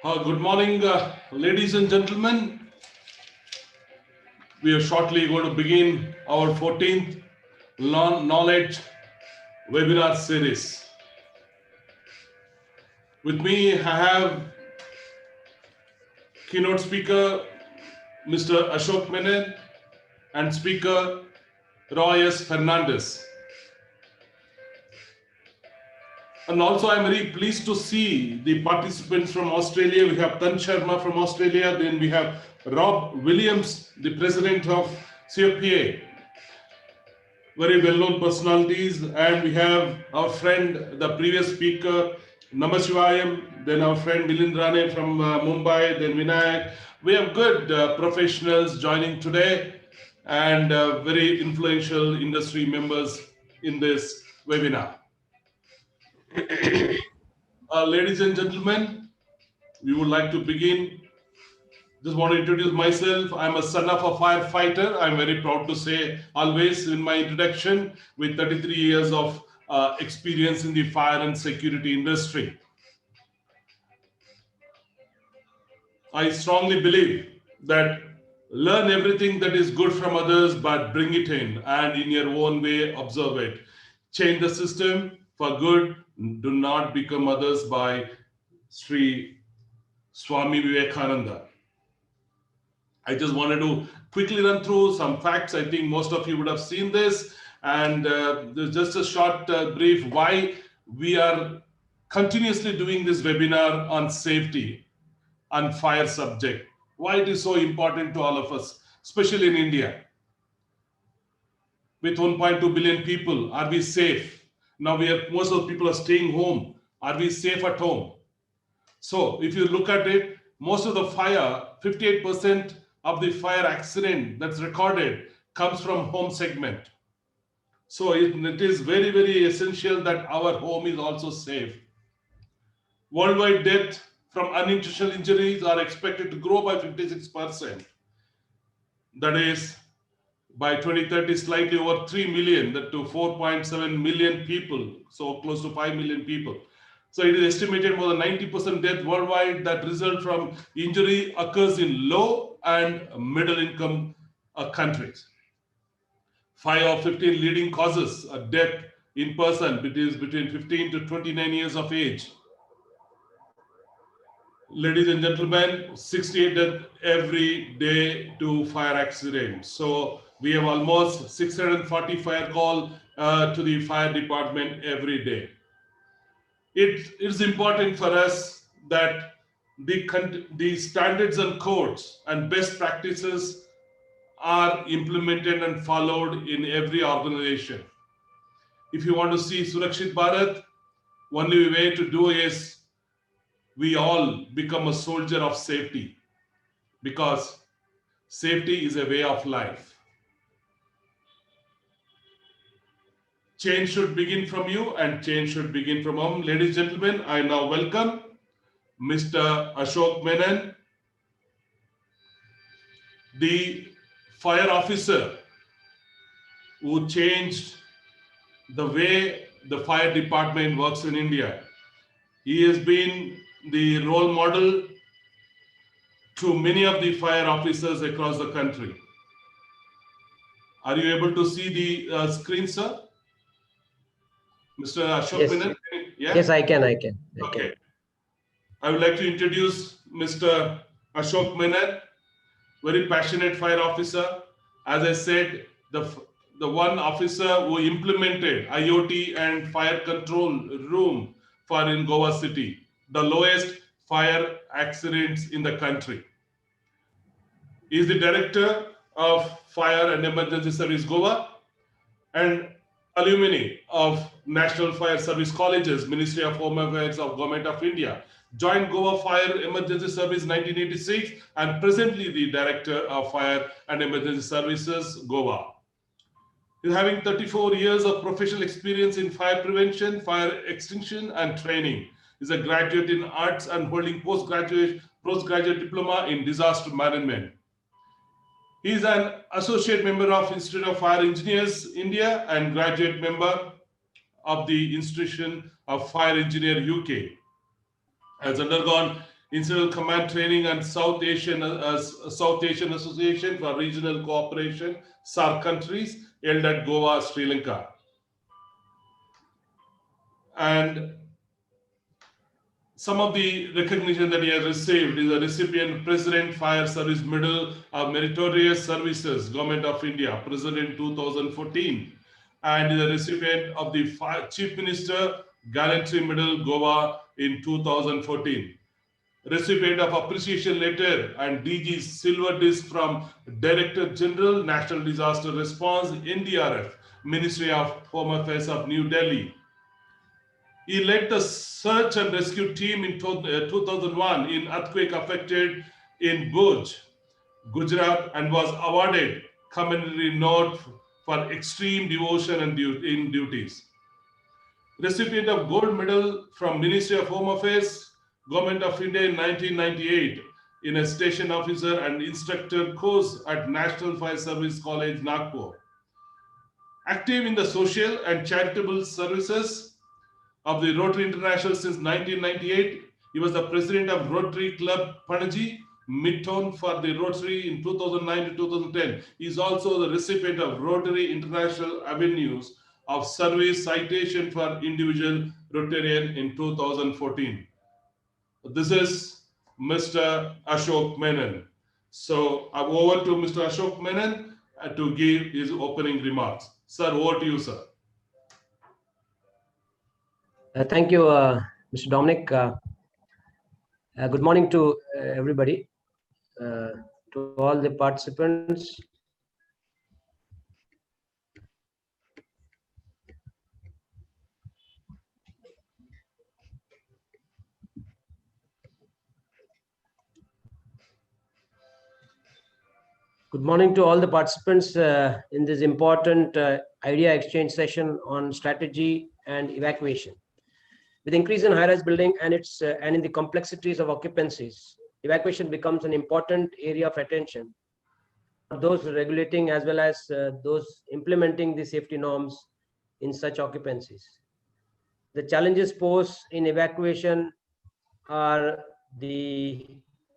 Good morning, ladies and gentlemen. We are shortly going to begin our 14th Knowledge webinar series. With me, I have keynote speaker Mr. Ashok Menon and speaker Roy S. Fernandez. And also, I'm very pleased to see the participants from Australia. We have Tan Sharma from Australia. Then we have Rob Williams, the president of CFPA. Very well-known personalities. And we have our friend, the previous speaker, Namashivayam. Then our friend Milindrane from Mumbai. Then Vinayak. We have good professionals joining today and very influential industry members in this webinar. Ladies and gentlemen, we would like to begin. Just want to introduce myself. I'm a son of a firefighter. I'm very proud to say always in my introduction with 33 years of experience in the fire and security industry. I strongly believe that learn everything that is good from others, but bring it in and in your own way observe it. Change the system for good. Do not become others by Sri Swami Vivekananda. I just wanted to quickly run through some facts. I think most of you would have seen this. And just a short brief why we are continuously doing this webinar on safety and fire subject. Why it is so important to all of us, especially in India. With 1.2 billion people, are we safe? Now most of the people are staying home. Are we safe at home? So if you look at it, most of the fire, 58% of the fire accident that's recorded comes from home segment. So it is very, very essential that our home is also safe. Worldwide death from unintentional injuries are expected to grow by 56%. That is, by 2030, slightly over 3 million, that to 4.7 million people, so close to 5 million people. So it is estimated more than 90% death worldwide that result from injury occurs in low and middle income countries. 5 of 15 leading causes of death in person between 15 to 29 years of age. Ladies and gentlemen, 68 deaths every day to fire accidents. So we have almost 640 fire call to the fire department every day. It is important for us that the standards and codes and best practices are implemented and followed in every organization. If you want to see Surakshit Bharat, only way to do is we all become a soldier of safety, because safety is a way of life. Change should begin from you and change should begin from home. Ladies and gentlemen, I now welcome Mr. Ashok Menon, the fire officer who changed the way the fire department works in India. He has been the role model to many of the fire officers across the country. Are you able to see the screen, sir? Mr. Ashok Yes. Menon? Yeah? Yes, I can. Okay. I would like to introduce Mr. Ashok Menon, very passionate fire officer. As I said, the one officer who implemented IoT and fire control room for in Goa city, the lowest fire accidents in the country. He is the director of Fire and Emergency Service Goa and alumni of National Fire Service Colleges, Ministry of Home Affairs of Government of India. Joined Goa Fire Emergency Service 1986 and presently the Director of Fire and Emergency Services, Goa. He's having 34 years of professional experience in fire prevention, fire extinction and training. He's a graduate in arts and holding postgraduate diploma in disaster management. He is an associate member of Institute of Fire Engineers India and graduate member of the Institution of Fire Engineer UK. Has undergone Incidental Command Training and South Asian Association for Regional Cooperation, SAARC countries, held at Goa, Sri Lanka. And some of the recognition that he has received is a recipient President Fire Service Medal of Meritorious Services, Government of India, President 2014, and is a recipient of the Chief Minister Gallantry Medal, Goa in 2014. Recipient of Appreciation Letter and DG Silver Disc from Director General, National Disaster Response, NDRF, Ministry of Home Affairs of New Delhi. He led the search and rescue team in 2001 in earthquake affected in Bhuj, Gujarat, and was awarded Commendatory Note for extreme devotion and in duties. Recipient of Gold Medal from Ministry of Home Affairs, Government of India in 1998 in a station officer and instructor course at National Fire Service College, Nagpur. Active in the social and charitable services of the Rotary International since 1998. He was the president of Rotary Club Panaji, Midtown for the Rotary in 2009 to 2010. He is also the recipient of Rotary International Avenues of Service Citation for Individual Rotarian in 2014. This is Mr. Ashok Menon. So I'm over to Mr. Ashok Menon to give his opening remarks. Sir, over to you, sir. Thank you, Mr. Dominic. Good morning to everybody, to all the participants. Good morning to all the participants in this important idea exchange session on strategy and evacuation. With increase in high-rise building and in the complexities of occupancies, evacuation becomes an important area of attention for those regulating as well as those implementing the safety norms in such occupancies. The challenges posed in evacuation are the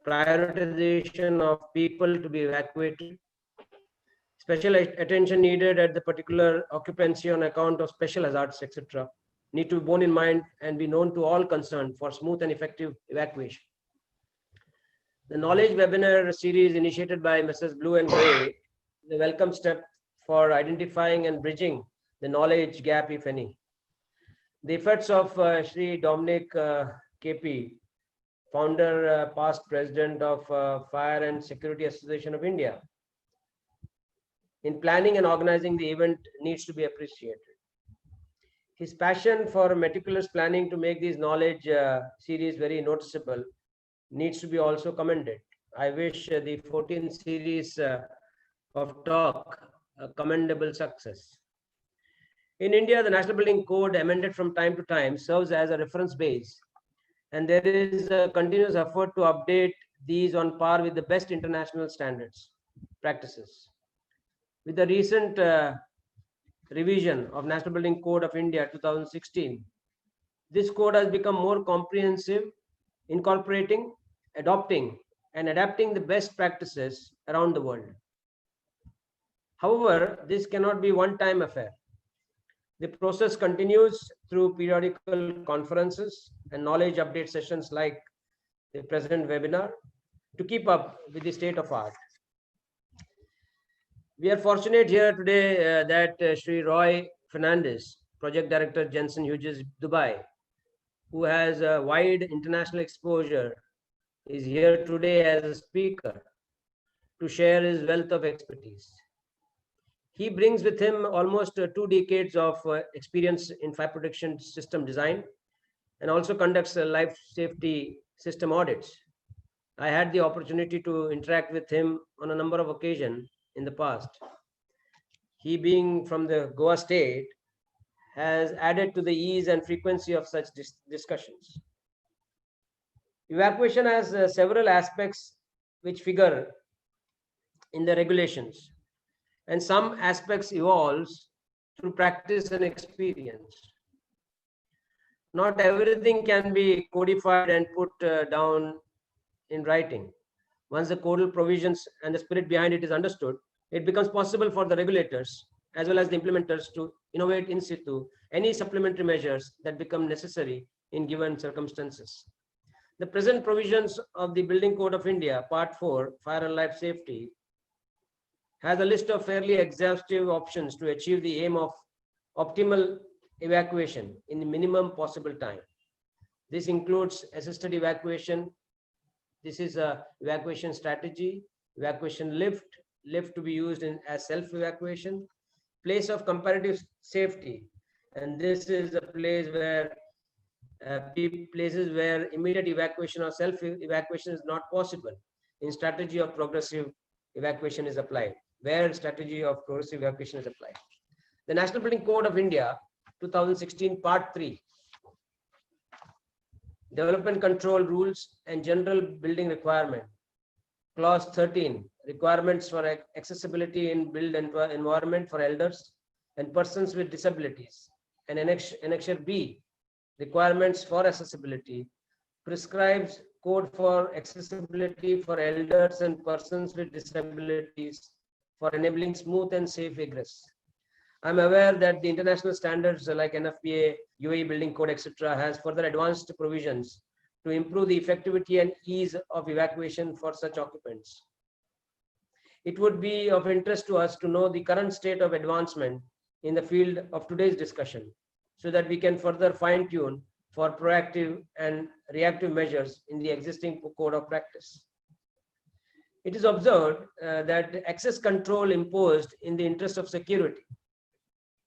prioritization of people to be evacuated, special attention needed at the particular occupancy on account of special hazards, etc. need to be borne in mind and be known to all concerned for smooth and effective evacuation. The knowledge webinar series initiated by Messrs. Blue and Gray is a welcome step for identifying and bridging the knowledge gap, if any. The efforts of Shri Dominic KP, founder, past president of Fire and Security Association of India, in planning and organizing the event needs to be appreciated. His passion for meticulous planning to make these knowledge series very noticeable needs to be also commended. I wish the 14th series of talk a commendable success. In India, the National Building Code, amended from time to time, serves as a reference base, and there is a continuous effort to update these on par with the best international standards, practices. With the recent revision of National Building Code of India 2016, this code has become more comprehensive, incorporating, adopting, and adapting the best practices around the world. However, this cannot be a one-time affair. The process continues through periodical conferences and knowledge update sessions like the present webinar to keep up with the state of art. We are fortunate here today that Sri Roy Fernandez, Project Director, Jensen Hughes, Dubai, who has a wide international exposure, is here today as a speaker to share his wealth of expertise. He brings with him almost 2 decades of experience in fire protection system design and also conducts life safety system audits. I had the opportunity to interact with him on a number of occasions in the past. He, being from the Goa state, has added to the ease and frequency of such discussions. Evacuation has several aspects which figure in the regulations, and some aspects evolves through practice and experience. Not everything can be codified and put down in writing. Once the codal provisions and the spirit behind it is understood, it becomes possible for the regulators as well as the implementers to innovate in situ any supplementary measures that become necessary in given circumstances. The present provisions of the Building Code of India, Part 4, Fire and Life Safety, has a list of fairly exhaustive options to achieve the aim of optimal evacuation in the minimum possible time. This includes assisted evacuation. This is a evacuation strategy, evacuation lift to be used as self-evacuation, place of comparative safety, and this is a place where places where immediate evacuation or self-evacuation is not possible. In strategy of progressive evacuation is applied, where strategy of progressive evacuation is applied. The National Building Code of India, 2016, Part 3, Development Control Rules and General Building Requirement. Clause 13, requirements for accessibility in built environment for elders and persons with disabilities. And Annexure B, requirements for accessibility, prescribes code for accessibility for elders and persons with disabilities for enabling smooth and safe egress. I'm aware that the international standards like NFPA, UAE Building Code, etc., has further advanced provisions to improve the effectivity and ease of evacuation for such occupants. It would be of interest to us to know the current state of advancement in the field of today's discussion, so that we can further fine-tune for proactive and reactive measures in the existing code of practice. It is observed that access control imposed in the interest of security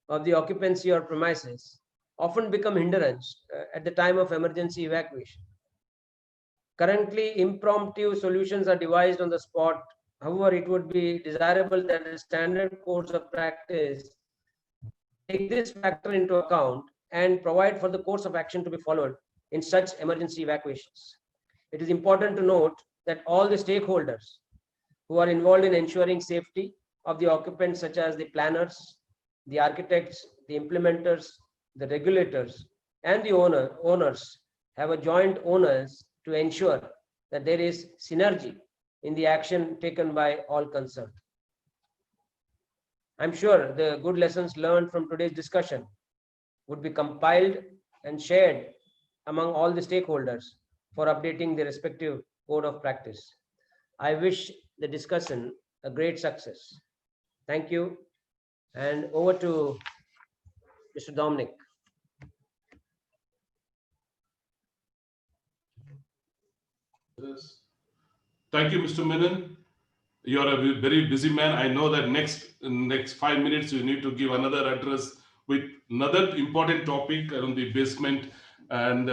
of the occupancy or premises often become hindrance at the time of emergency evacuation. Currently, impromptu solutions are devised on the spot. However, it would be desirable that the standard codes of practice take this factor into account and provide for the course of action to be followed in such emergency evacuations. It is important to note that all the stakeholders who are involved in ensuring safety of the occupants, such as the planners, the architects, the implementers, the regulators, and the owners, have a joint onus to ensure that there is synergy in the action taken by all concerned. I'm sure the good lessons learned from today's discussion would be compiled and shared among all the stakeholders for updating the respective code of practice. I wish the discussion a great success. Thank you. And over to Mr. Dominic. Thank you, Mr. Menon. You're a very busy man. I know that next 5 minutes you need to give another address with another important topic around the basement. And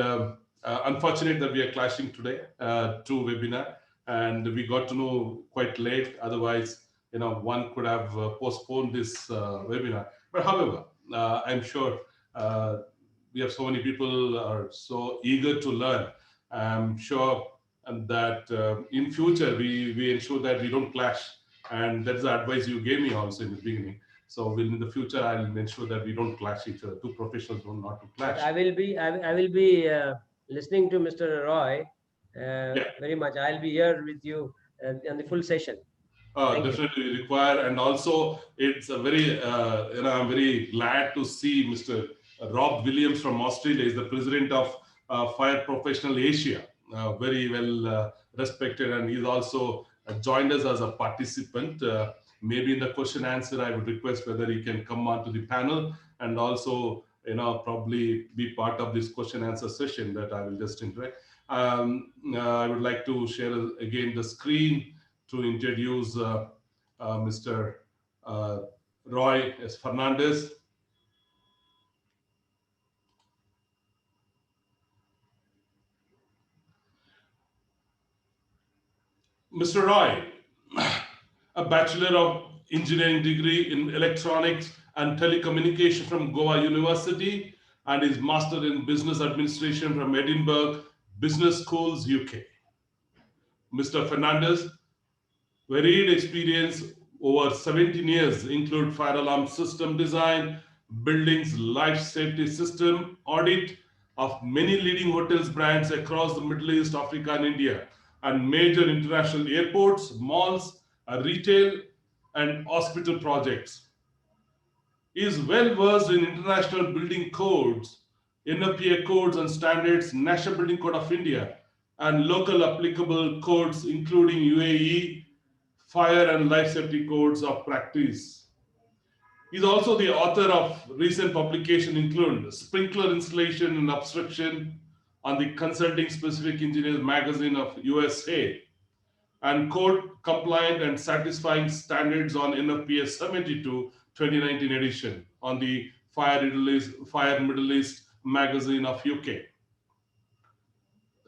unfortunate that we are clashing today, two webinar, and we got to know quite late. Otherwise, one could have postponed this webinar. But however, I'm sure we have so many people are so eager to learn. I'm sure that in future we ensure that we don't clash, and that's the advice you gave me also in the beginning. So in the future, I'll ensure that we don't clash each other. Two professionals don't not to clash. I will be listening to Mr. Roy very much. I'll be here with you on the full session. Definitely require, and also it's a very I'm very glad to see Mr. Rob Williams from Australia is the president of Fire Professional Asia, very well respected, and he's also joined us as a participant. Maybe in the question answer, I would request whether he can come onto the panel and also probably be part of this question answer session that I will just interact. I would like to share again the screen to introduce Mr. Roy S. Fernandez. Mr. Roy, a Bachelor of Engineering degree in Electronics and Telecommunication from Goa University, and his Master in Business Administration from Edinburgh Business Schools, UK. Mr. Fernandez, varied experience over 17 years include fire alarm system design, buildings life safety system audit of many leading hotels brands across the Middle East, Africa, and India, and major international airports, malls, retail, and hospital projects. He is well versed in international building codes, NFPA codes and standards, National Building Code of India, and local applicable codes, including UAE fire and life safety codes of practice. He is also the author of recent publications including Sprinkler Installation and Obstruction on the Consulting Specific Engineers magazine of USA and Code Compliant and Satisfying Standards on NFPA 72 2019 edition on the Fire Middle East magazine of UK.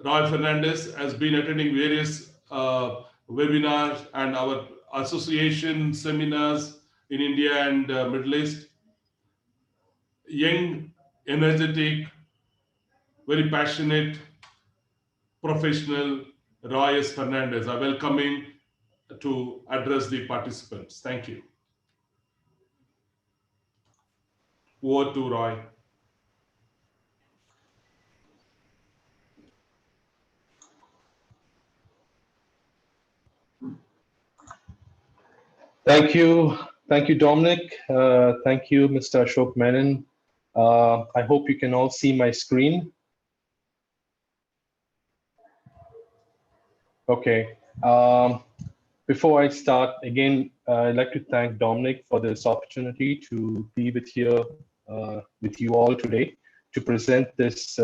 Roy Fernandez has been attending various webinars and our association seminars in India and Middle East. Young, energetic, very passionate, professional Roy S. Fernandez. I welcome him to address the participants. Thank you. Over to Roy. Thank you. Thank you, Dominic. Thank you, Mr. Ashok Menon. I hope you can all see my screen. Okay. Before I start, again, I'd like to thank Dominic for this opportunity to be with you all today to present this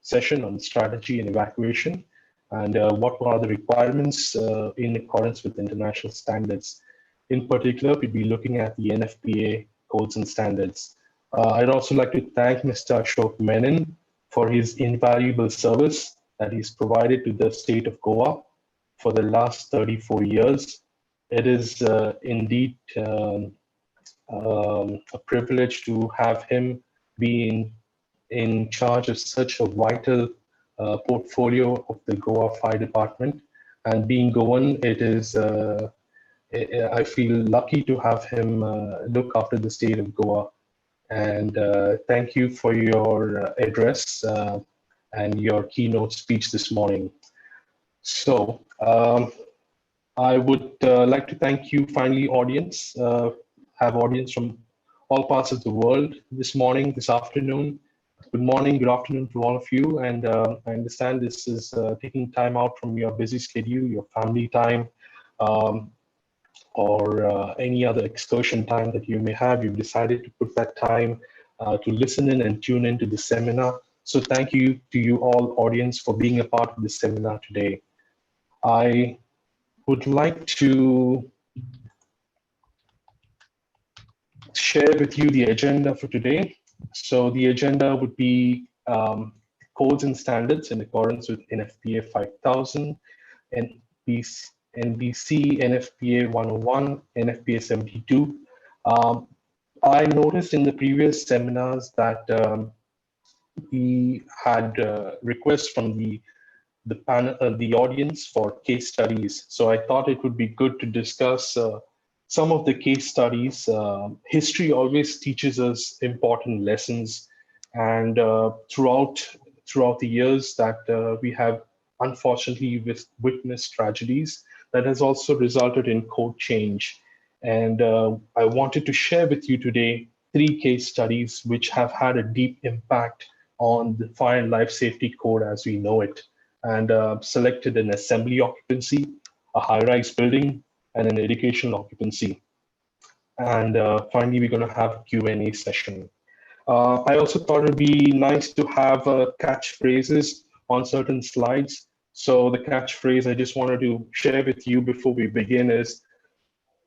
session on strategy and evacuation and what are the requirements in accordance with international standards. In particular, we'll be looking at the NFPA codes and standards. I'd also like to thank Mr. Ashok Menon for his invaluable service that he's provided to the state of Goa for the last 34 years. It is indeed a privilege to have him be in charge of such a vital portfolio of the Goa Fire Department. And being Goan, I feel lucky to have him look after the state of Goa. And thank you for your address and your keynote speech this morning. So I would like to thank you finally, audience, have audience from all parts of the world this morning, this afternoon. Good morning, good afternoon to all of you. And I understand this is taking time out from your busy schedule, your family time, or any other excursion time that you may have. You've decided to put that time to listen in and tune into the seminar. So thank you to you all, audience, for being a part of this seminar today. I would like to share with you the agenda for today. So the agenda would be codes and standards in accordance with NFPA 5000, NBC, NFPA 101, NFPA 72. I noticed in the previous seminars that we had requests from the panel, the audience for case studies. So I thought it would be good to discuss some of the case studies. History always teaches us important lessons, and throughout the years that we have unfortunately witnessed tragedies that has also resulted in code change. And I wanted to share with you today 3 case studies which have had a deep impact on the fire and life safety code as we know it, and selected an assembly occupancy, a high-rise building, and an educational occupancy. And finally, we're going to have a Q&A session. I also thought it'd be nice to have catchphrases on certain slides. So the catchphrase I just wanted to share with you before we begin is,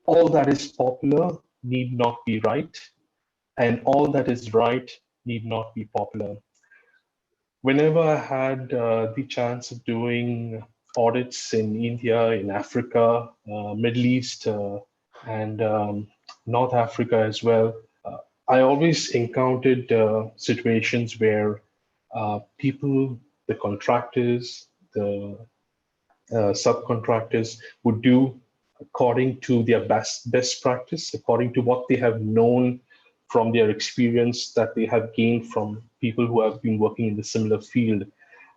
all that is popular need not be right, and all that is right need not be popular. Whenever I had the chance of doing audits in India, in Africa, Middle East, and North Africa as well, I always encountered situations where people, the contractors, the subcontractors would do according to their best practice, according to what they have known from their experience that they have gained from people who have been working in the similar field.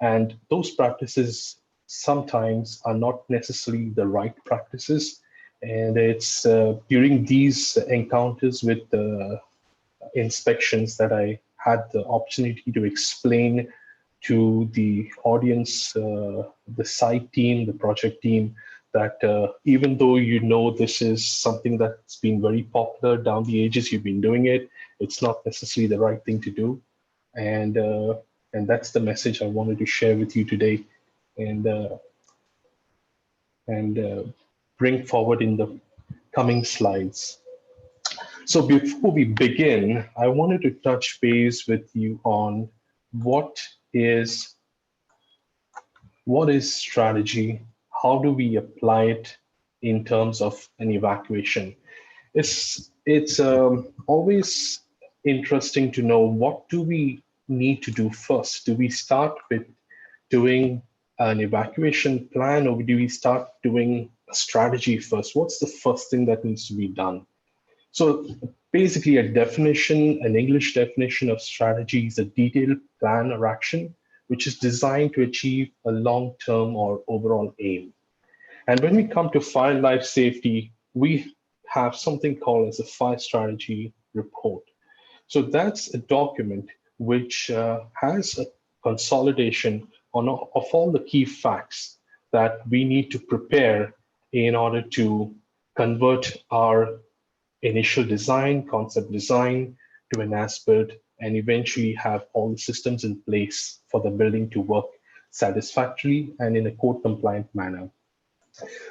And those practices sometimes are not necessarily the right practices. And it's during these encounters with the inspections that I had the opportunity to explain to the audience, the site team, the project team, that even though you know this is something that's been very popular down the ages, you've been doing it, it's not necessarily the right thing to do. And and that's the message I wanted to share with you today, and bring forward in the coming slides. So before we begin, I wanted to touch base with you on what is strategy? How do we apply it in terms of an evacuation? It's always interesting to know, what do we need to do first? Do we start with doing an evacuation plan, or do we start doing a strategy first? What's the first thing that needs to be done? So basically, an English definition of strategy is a detailed plan or action which is designed to achieve a long-term or overall aim. And when we come to fire and life safety, we have something called as a fire strategy report. So that's a document which has a consolidation of all the key facts that we need to prepare in order to convert our initial design, concept design, to an as-built, and eventually have all the systems in place for the building to work satisfactorily and in a code-compliant manner.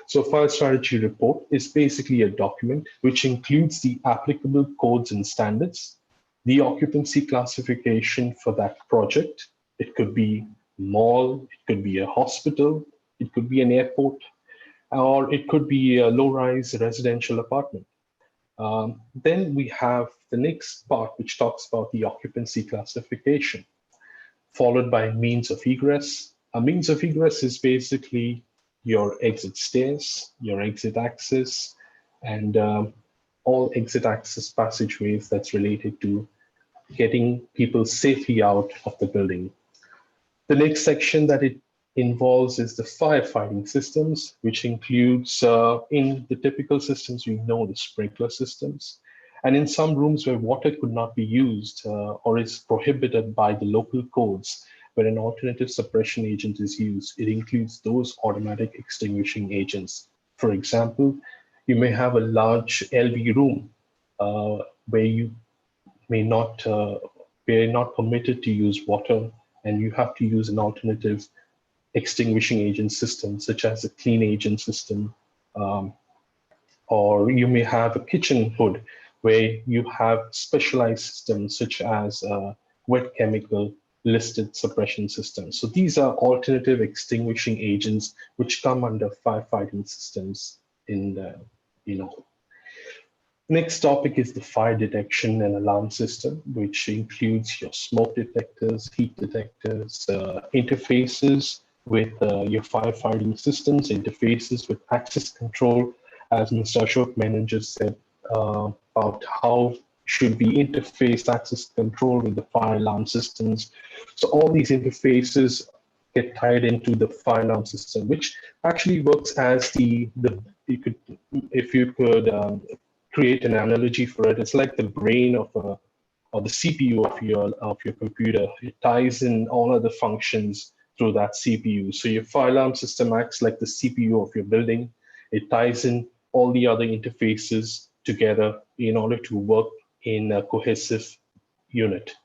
So fire strategy report is basically a document which includes the applicable codes and standards, the occupancy classification for that project. It could be a mall, it could be a hospital, it could be an airport, or it could be a low-rise residential apartment. Then we have the next part, which talks about the occupancy classification, followed by means of egress. A means of egress is basically your exit stairs, your exit access, and all exit access passageways that's related to getting people safely out of the building. The next section that it involves is the firefighting systems, which includes, in the typical systems, we know the sprinkler systems. And in some rooms where water could not be used or is prohibited by the local codes, where an alternative suppression agent is used, it includes those automatic extinguishing agents. For example, you may have a large LV room where you may not, where you're not permitted to use water, and you have to use an alternative extinguishing agent system, such as a clean agent system. Or you may have a kitchen hood where you have specialized systems, such as wet chemical listed suppression systems. So these are alternative extinguishing agents which come under firefighting systems in the, Next topic is the fire detection and alarm system, which includes your smoke detectors, heat detectors, interfaces with your firefighting systems, interfaces with access control, as Mr. Ashok Menon just said, about how should we interface access control with the fire alarm systems. So all these interfaces get tied into the fire alarm system, which actually works as if you could create an analogy for it, it's like the brain or the CPU of your computer. It ties in all other functions through that CPU. So your fire alarm system acts like the CPU of your building. It ties in all the other interfaces together in order to work in a cohesive unit.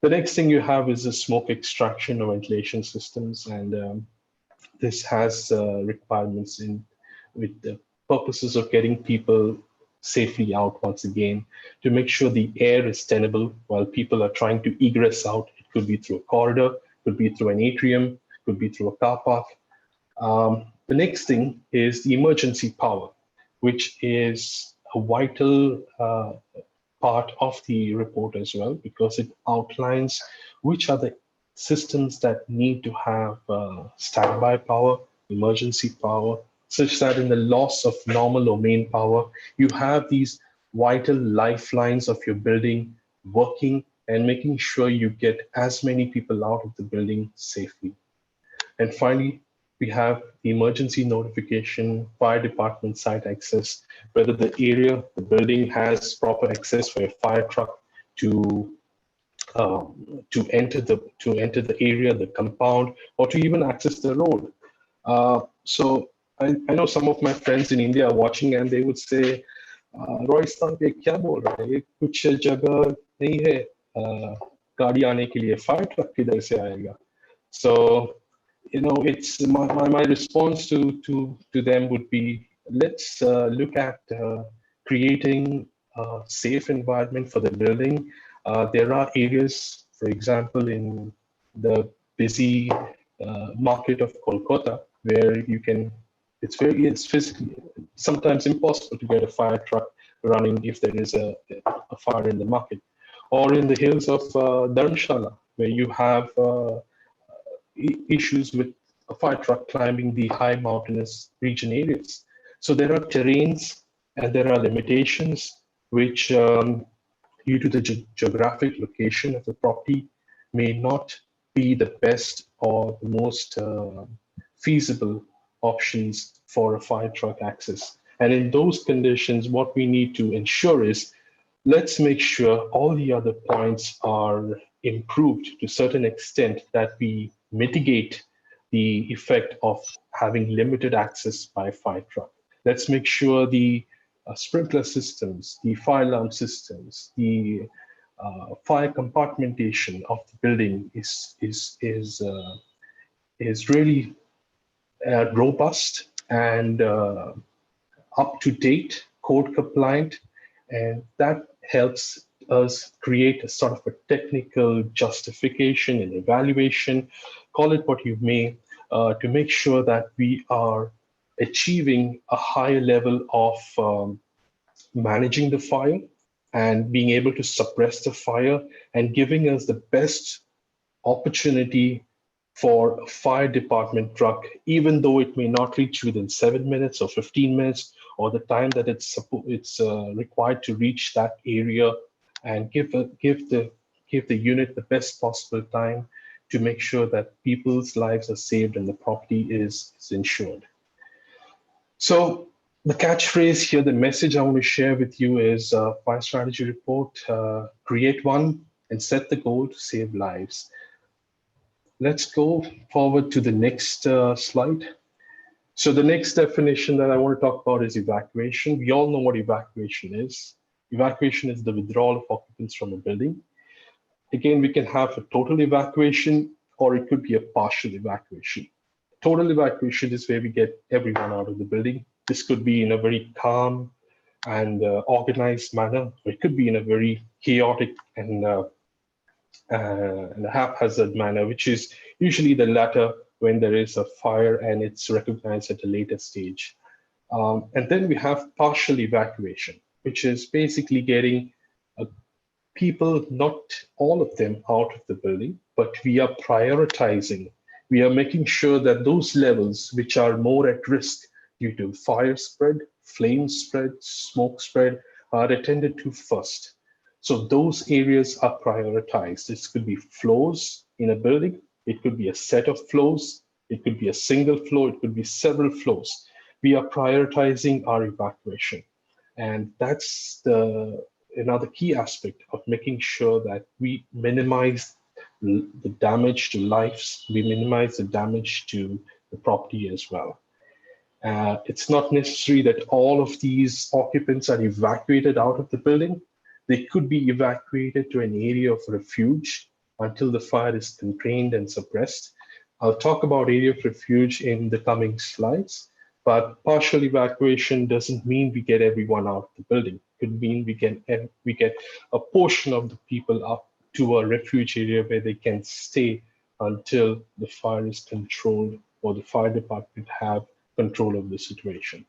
The next thing you have is the smoke extraction or ventilation systems, and this has requirements with the purposes of getting people safely out once again, to make sure the air is tenable while people are trying to egress out. It could be through a corridor, could be through an atrium, could be through a car park. The next thing is the emergency power, which is a vital part of the report as well, because it outlines which are the systems that need to have standby power, emergency power, such that in the loss of normal or main power, you have these vital lifelines of your building working and making sure you get as many people out of the building safely. And finally, we have the emergency notification, fire department site access, whether the area, the building has proper access for a fire truck to enter the area, the compound, or to even access the road. So I know some of my friends in India are watching, and they would say, "रोहिस्तान पे क्या बोल रहा है? ये कुछ जगह नहीं है गाड़ी आने के लिए, फायर ट्रक किधर से आएगा?" So it's my response to them would be, let's look at creating a safe environment for the building. There are areas, for example, in the busy market of Kolkata, where it's physically sometimes impossible to get a fire truck running if there is a fire in the market, or in the hills of Dharamshala, where you have issues with a fire truck climbing the high mountainous region areas. So there are terrains and there are limitations which, due to the geographic location of the property, may not be the best or the most feasible options for a fire truck access. And in those conditions, what we need to ensure is, let's make sure all the other points are improved to a certain extent that we mitigate the effect of having limited access by fire truck. Let's make sure the sprinkler systems, the fire alarm systems, the fire compartmentation of the building is really robust and up to date, code compliant, and that helps us create a sort of a technical justification and evaluation, call it what you may, to make sure that we are achieving a higher level of managing the fire and being able to suppress the fire and giving us the best opportunity for a fire department truck, even though it may not reach within 7 minutes or 15 minutes, or the time that it's required to reach that area, and give the unit the best possible time to make sure that people's lives are saved and the property is insured. So the catchphrase here, the message I want to share with you is fire strategy report, create one and set the goal to save lives. Let's go forward to the next slide. So the next definition that I want to talk about is evacuation. We all know what evacuation is. Evacuation is the withdrawal of occupants from a building. Again, we can have a total evacuation, or it could be a partial evacuation. Total evacuation is where we get everyone out of the building. This could be in a very calm and organized manner, or it could be in a very chaotic and a haphazard manner, which is usually the latter when there is a fire and it's recognized at a later stage. And then we have partial evacuation, which is basically getting people, not all of them, out of the building, but we are prioritizing. We are making sure that those levels which are more at risk due to fire spread, flame spread, smoke spread are attended to first. So those areas are prioritized. This could be floors in a building. It could be a set of floors. It could be a single floor. It could be several floors. We are prioritizing our evacuation. And that's another key aspect of making sure that we minimize the damage to lives. We minimize the damage to the property as well. It's not necessary that all of these occupants are evacuated out of the building. They could be evacuated to an area of refuge until the fire is contained and suppressed. I'll talk about area of refuge in the coming slides, but partial evacuation doesn't mean we get everyone out of the building. It could mean we get a portion of the people up to a refuge area where they can stay until the fire is controlled or the fire department have control of the situation.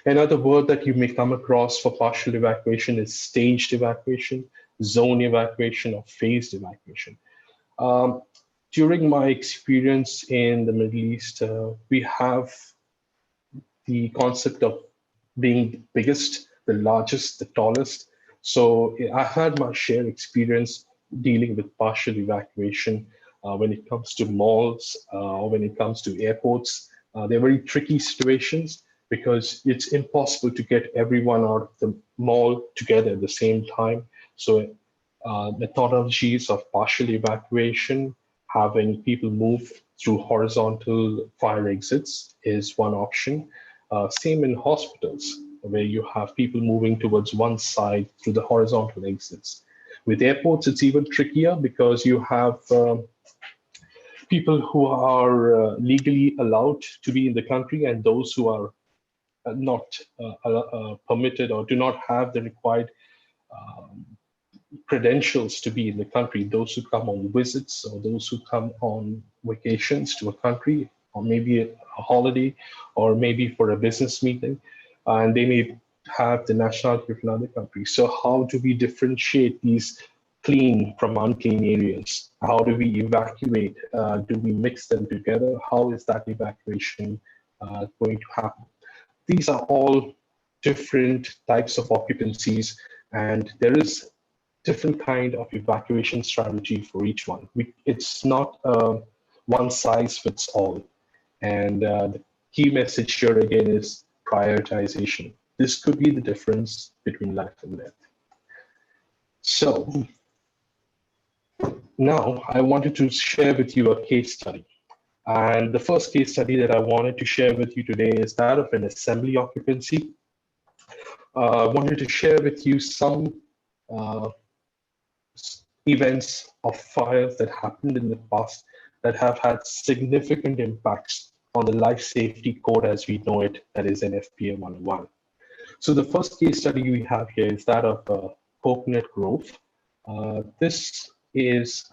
Another word that you may come across for partial evacuation is staged evacuation, zone evacuation, or phased evacuation. During my experience in the Middle East, we have the concept of being the biggest, the largest, the tallest. So I had my share experience dealing with partial evacuation. when it comes to malls, or when it comes to airports. They're very tricky situations because it's impossible to get everyone out of the mall together at the same time. So methodologies of partial evacuation, having people move through horizontal fire exits is one option. Same in hospitals, where you have people moving towards one side through the horizontal exits. With airports, it's even trickier because you have people who are legally allowed to be in the country and those who are not permitted or do not have the required um, credentials to be in the country, those who come on visits or those who come on vacations to a country, or maybe a holiday, or maybe for a business meeting, and they may have the nationality of another country. So how do we differentiate these clean from unclean areas? How do we evacuate? Do we mix them together? How is that evacuation going to happen? These are all different types of occupancies, and there is different kind of evacuation strategy for each one. It's not one size fits all. And the key message here again is prioritization. This could be the difference between life and death. So now I wanted to share with you a case study. And the first case study that I wanted to share with you today is that of an assembly occupancy. I wanted to share with you some uh, events of fires that happened in the past that have had significant impacts on the life safety code as we know it, that is NFPA 101. So the first case study we have here is that of Coconut Grove. This is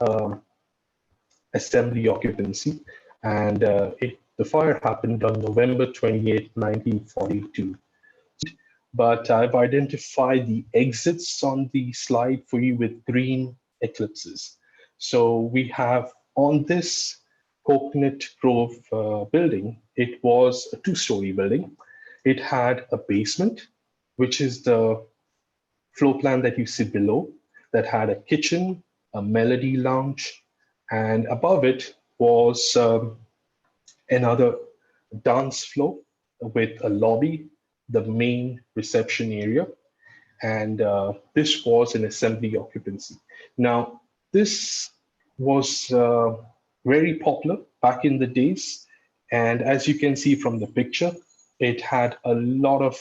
assembly occupancy, and the fire happened on November 28, 1942. But I've identified the exits on the slide for you with green eclipses. So we have on this Coconut Grove building, it was a two-story building. It had a basement, which is the floor plan that you see below, that had a kitchen, a melody lounge, and above it was another dance floor with a lobby, the main reception area, and this was an assembly occupancy. Now, this was very popular back in the days, and as you can see from the picture, it had a lot of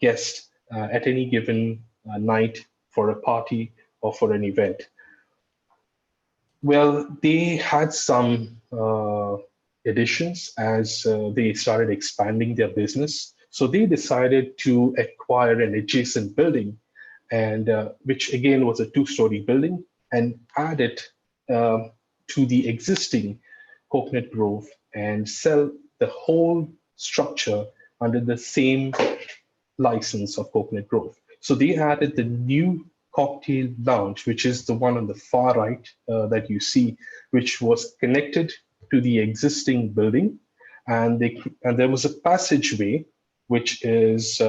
guests at any given night for a party or for an event. Well, they had some additions as they started expanding their business. So they decided to acquire an adjacent building, and which again was a two-story building, and add it to the existing Coconut Grove and sell the whole structure under the same license of Coconut Grove. So they added the new cocktail lounge, which is the one on the far right that you see, which was connected to the existing building. And there was a passageway, which is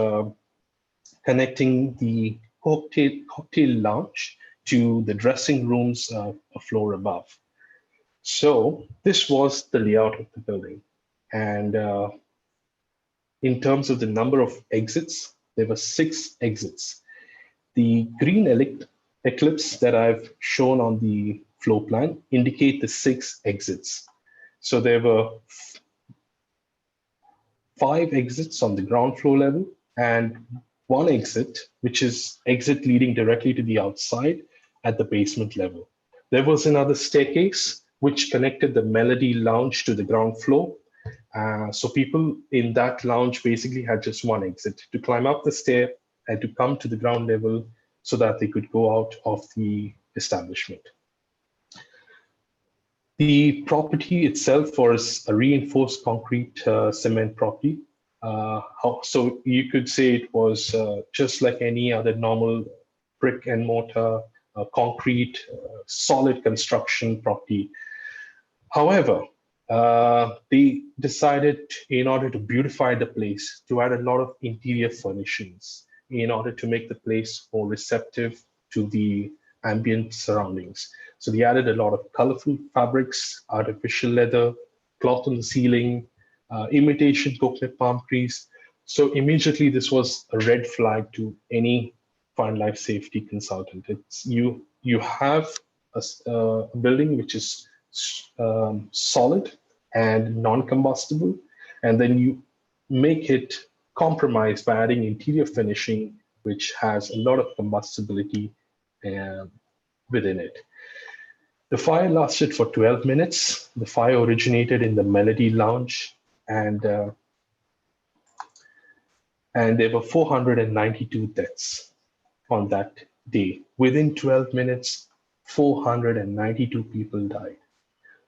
connecting the cocktail lounge to the dressing rooms a floor above. So this was the layout of the building. And in terms of the number of exits, there were 6 exits. The green eclipse that I've shown on the floor plan indicate the 6 exits. So there were 5 exits on the ground floor level and 1 exit, which is exit leading directly to the outside at the basement level. There was another staircase which connected the Melody Lounge to the ground floor. So people in that lounge basically had just 1 exit to climb up the stair and to come to the ground level so that they could go out of the establishment. The property itself was a reinforced concrete cement property. So you could say it was just like any other normal brick and mortar, concrete, solid construction property. However, they decided, in order to beautify the place, to add a lot of interior furnishings in order to make the place more receptive to the ambient surroundings. So they added a lot of colorful fabrics, artificial leather, cloth on the ceiling, imitation coconut palm trees. So immediately this was a red flag to any fire life safety consultant. It's you have a building which is solid and non-combustible, and then you make it compromised by adding interior finishing, which has a lot of combustibility uh, within it. The fire lasted for 12 minutes. The fire originated in the Melody Lounge, and there were 492 deaths on that day. Within 12 minutes, 492 people died.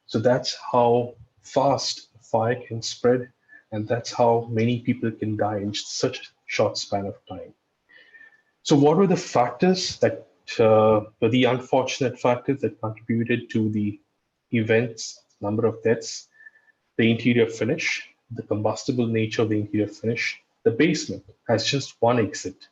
So that's how fast fire can spread, and that's how many people can die in such a short span of time. So, what were the factors that were the unfortunate factors that contributed to the events, number of deaths? The interior finish, the combustible nature of the interior finish. The basement has just one exit.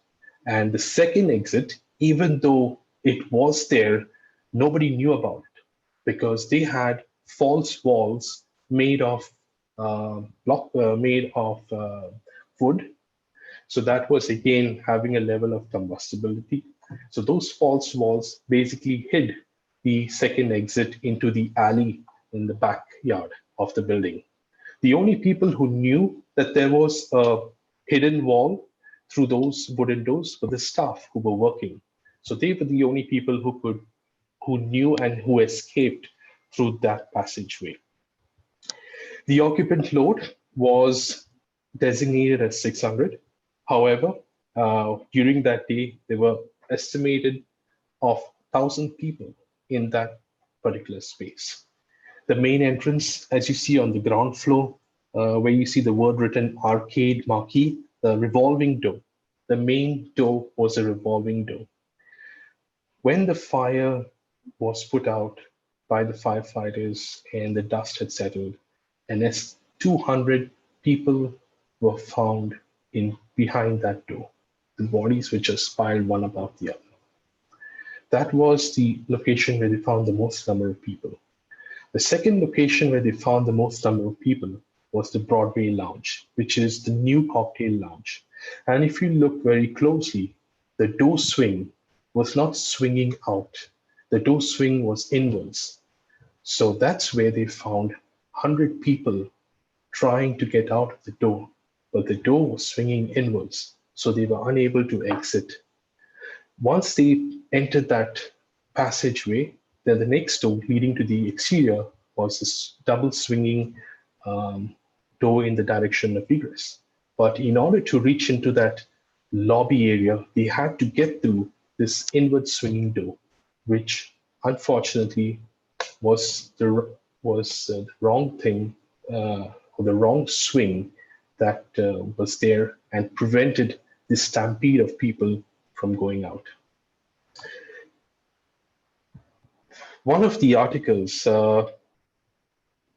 And the second exit, even though it was there, nobody knew about it because they had false walls made of wood. So that was again having a level of combustibility. So those false walls basically hid the second exit into the alley in the backyard of the building. The only people who knew that there was a hidden wall through those wooden doors were the staff who were working. So they were the only people who knew and who escaped through that passageway. The occupant load was designated as 600. However, during that day, there were estimated of 1,000 people in that particular space. The main entrance, as you see on the ground floor, where you see the word written arcade marquee, the revolving door. The main door was a revolving door. When the fire was put out by the firefighters and the dust had settled, and as 200 people were found in behind that door, the bodies were just piled one above the other. That was the location where they found the most number of people. The second location where they found the most number of people was the Broadway Lounge, which is the new cocktail lounge. And if you look very closely, the door swing was not swinging out. The door swing was inwards. So that's where they found 100 people trying to get out of the door, but the door was swinging inwards, so they were unable to exit. Once they entered that passageway, then the next door leading to the exterior was this double swinging door in the direction of egress. But in order to reach into that lobby area, they had to get through this inward swinging door, which unfortunately was the wrong thing or the wrong swing that was there and prevented the stampede of people from going out. One of the articles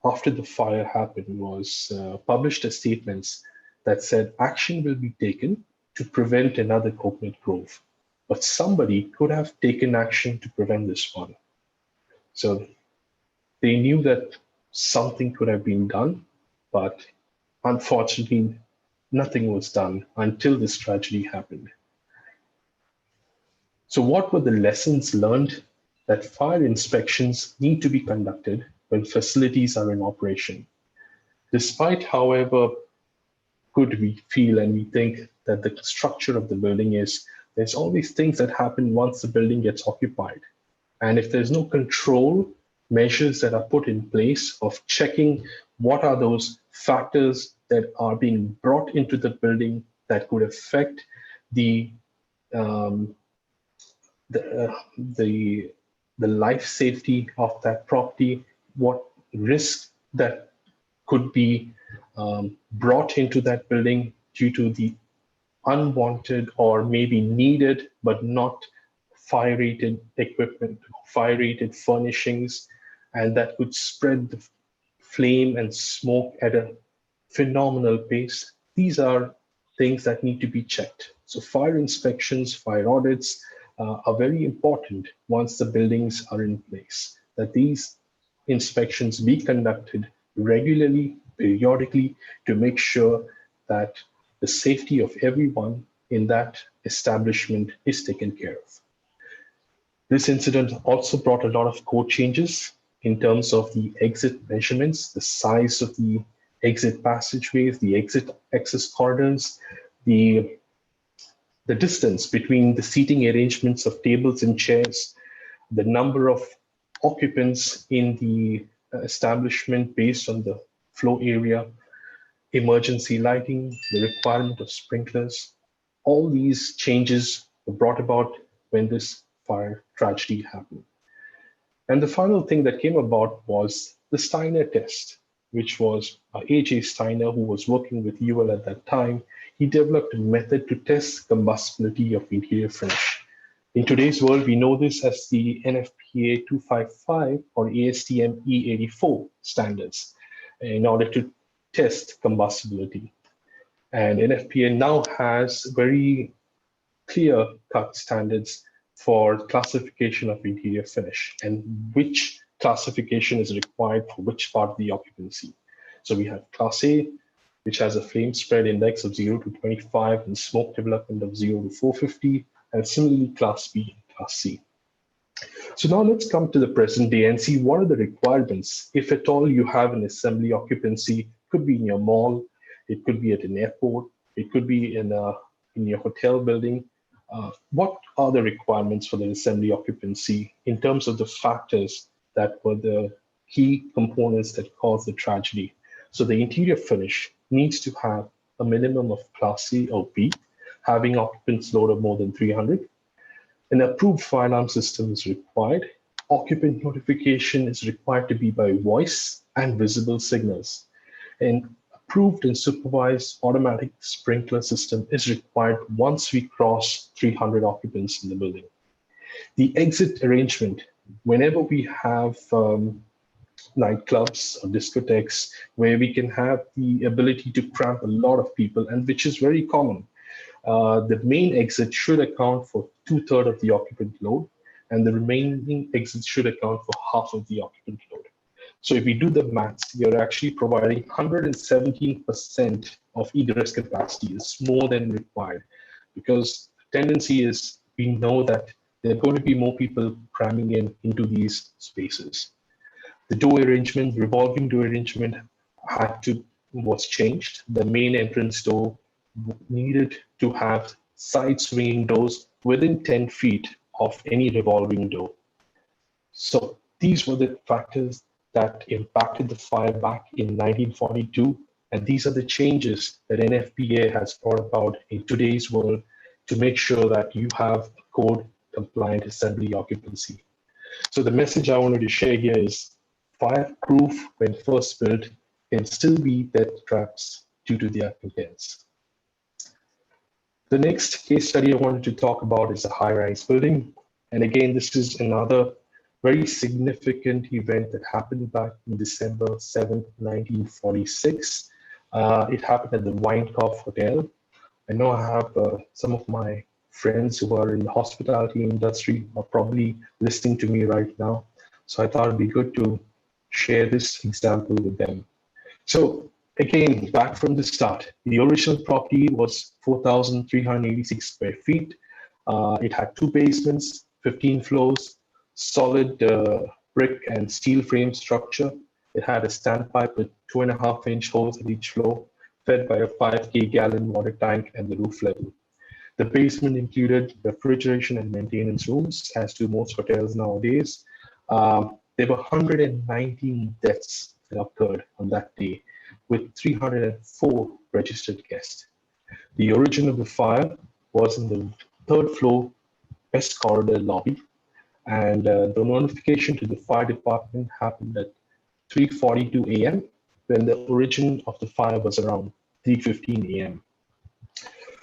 after the fire happened was published as statements that said action will be taken to prevent another coconut grove, but somebody could have taken action to prevent this one. So they knew that something could have been done, but unfortunately, nothing was done until this tragedy happened. So what were the lessons learned? That fire inspections need to be conducted when facilities are in operation. Despite, however, good we feel and we think that the structure of the building is, there's always things that happen once the building gets occupied. And if there's no control measures that are put in place of checking what are those factors that are being brought into the building that could affect the life safety of that property, what risk that could be brought into that building due to the unwanted or maybe needed but not fire rated equipment, fire rated furnishings, and that could spread the flame and smoke at a phenomenal pace. These are things that need to be checked. So fire inspections, fire audits, are very important once the buildings are in place, that these inspections be conducted regularly, periodically, to make sure that the safety of everyone in that establishment is taken care of. This incident also brought a lot of code changes in terms of the exit measurements, the size of the exit passageways, the exit access corridors, the distance between the seating arrangements of tables and chairs, the number of occupants in the establishment based on the floor area, emergency lighting, the requirement of sprinklers. All these changes were brought about when this fire tragedy happened. And the final thing that came about was the Steiner test, which was A.J. Steiner, who was working with UL at that time. He developed a method to test combustibility of interior finish. In today's world, we know this as the NFPA 255 or ASTM E84 standards in order to test combustibility. And NFPA now has very clear-cut standards for classification of interior finish and which classification is required for which part of the occupancy. So we have Class A, which has a flame spread index of 0 to 25 and smoke development of 0 to 450, and similarly Class B and Class C. So now let's come to the present day and see what are the requirements. If at all you have an assembly occupancy, it could be in your mall, it could be at an airport, it could be in your hotel building. What are the requirements for the assembly occupancy in terms of the factors that were the key components that caused the tragedy? So the interior finish needs to have a minimum of Class C or B, having occupants load of more than 300. An approved fire alarm system is required. Occupant notification is required to be by voice and visible signals. An approved and supervised automatic sprinkler system is required once we cross 300 occupants in the building. The exit arrangement, whenever we have nightclubs or discotheques where we can have the ability to cramp a lot of people, and which is very common, the main exit should account for 2/3 of the occupant load, and the remaining exits should account for half of the occupant load. So if we do the maths, you're actually providing 117% of egress capacity. It's more than required, because the tendency is we know that there are going to be more people cramming into these spaces. The door arrangement, revolving door arrangement was changed. The main entrance door needed to have side swinging doors within 10 feet of any revolving door. So these were the factors that impacted the fire back in 1942. And these are the changes that NFPA has brought about in today's world to make sure that you have a code compliant assembly occupancy. So the message I wanted to share here is fireproof when first built can still be death traps due to their contents. The next case study I wanted to talk about is a high-rise building. And again, this is another very significant event that happened back in December 7th, 1946. It happened at the Weinkauf Hotel. I know I have some of my friends who are in the hospitality industry are probably listening to me right now. So I thought it'd be good to share this example with them. So again, back from the start, the original property was 4,386 square feet. It had 2 basements, 15 floors, solid brick and steel frame structure. It had a standpipe with 2.5-inch holes at each floor, fed by a 5K gallon water tank at the roof level. The basement included refrigeration and maintenance rooms, as do most hotels nowadays. There were 119 deaths that occurred on that day, with 304 registered guests. The origin of the fire was in the 3rd floor west corridor lobby, and the notification to the fire department happened at 3:42 a.m. when the origin of the fire was around 3:15 a.m.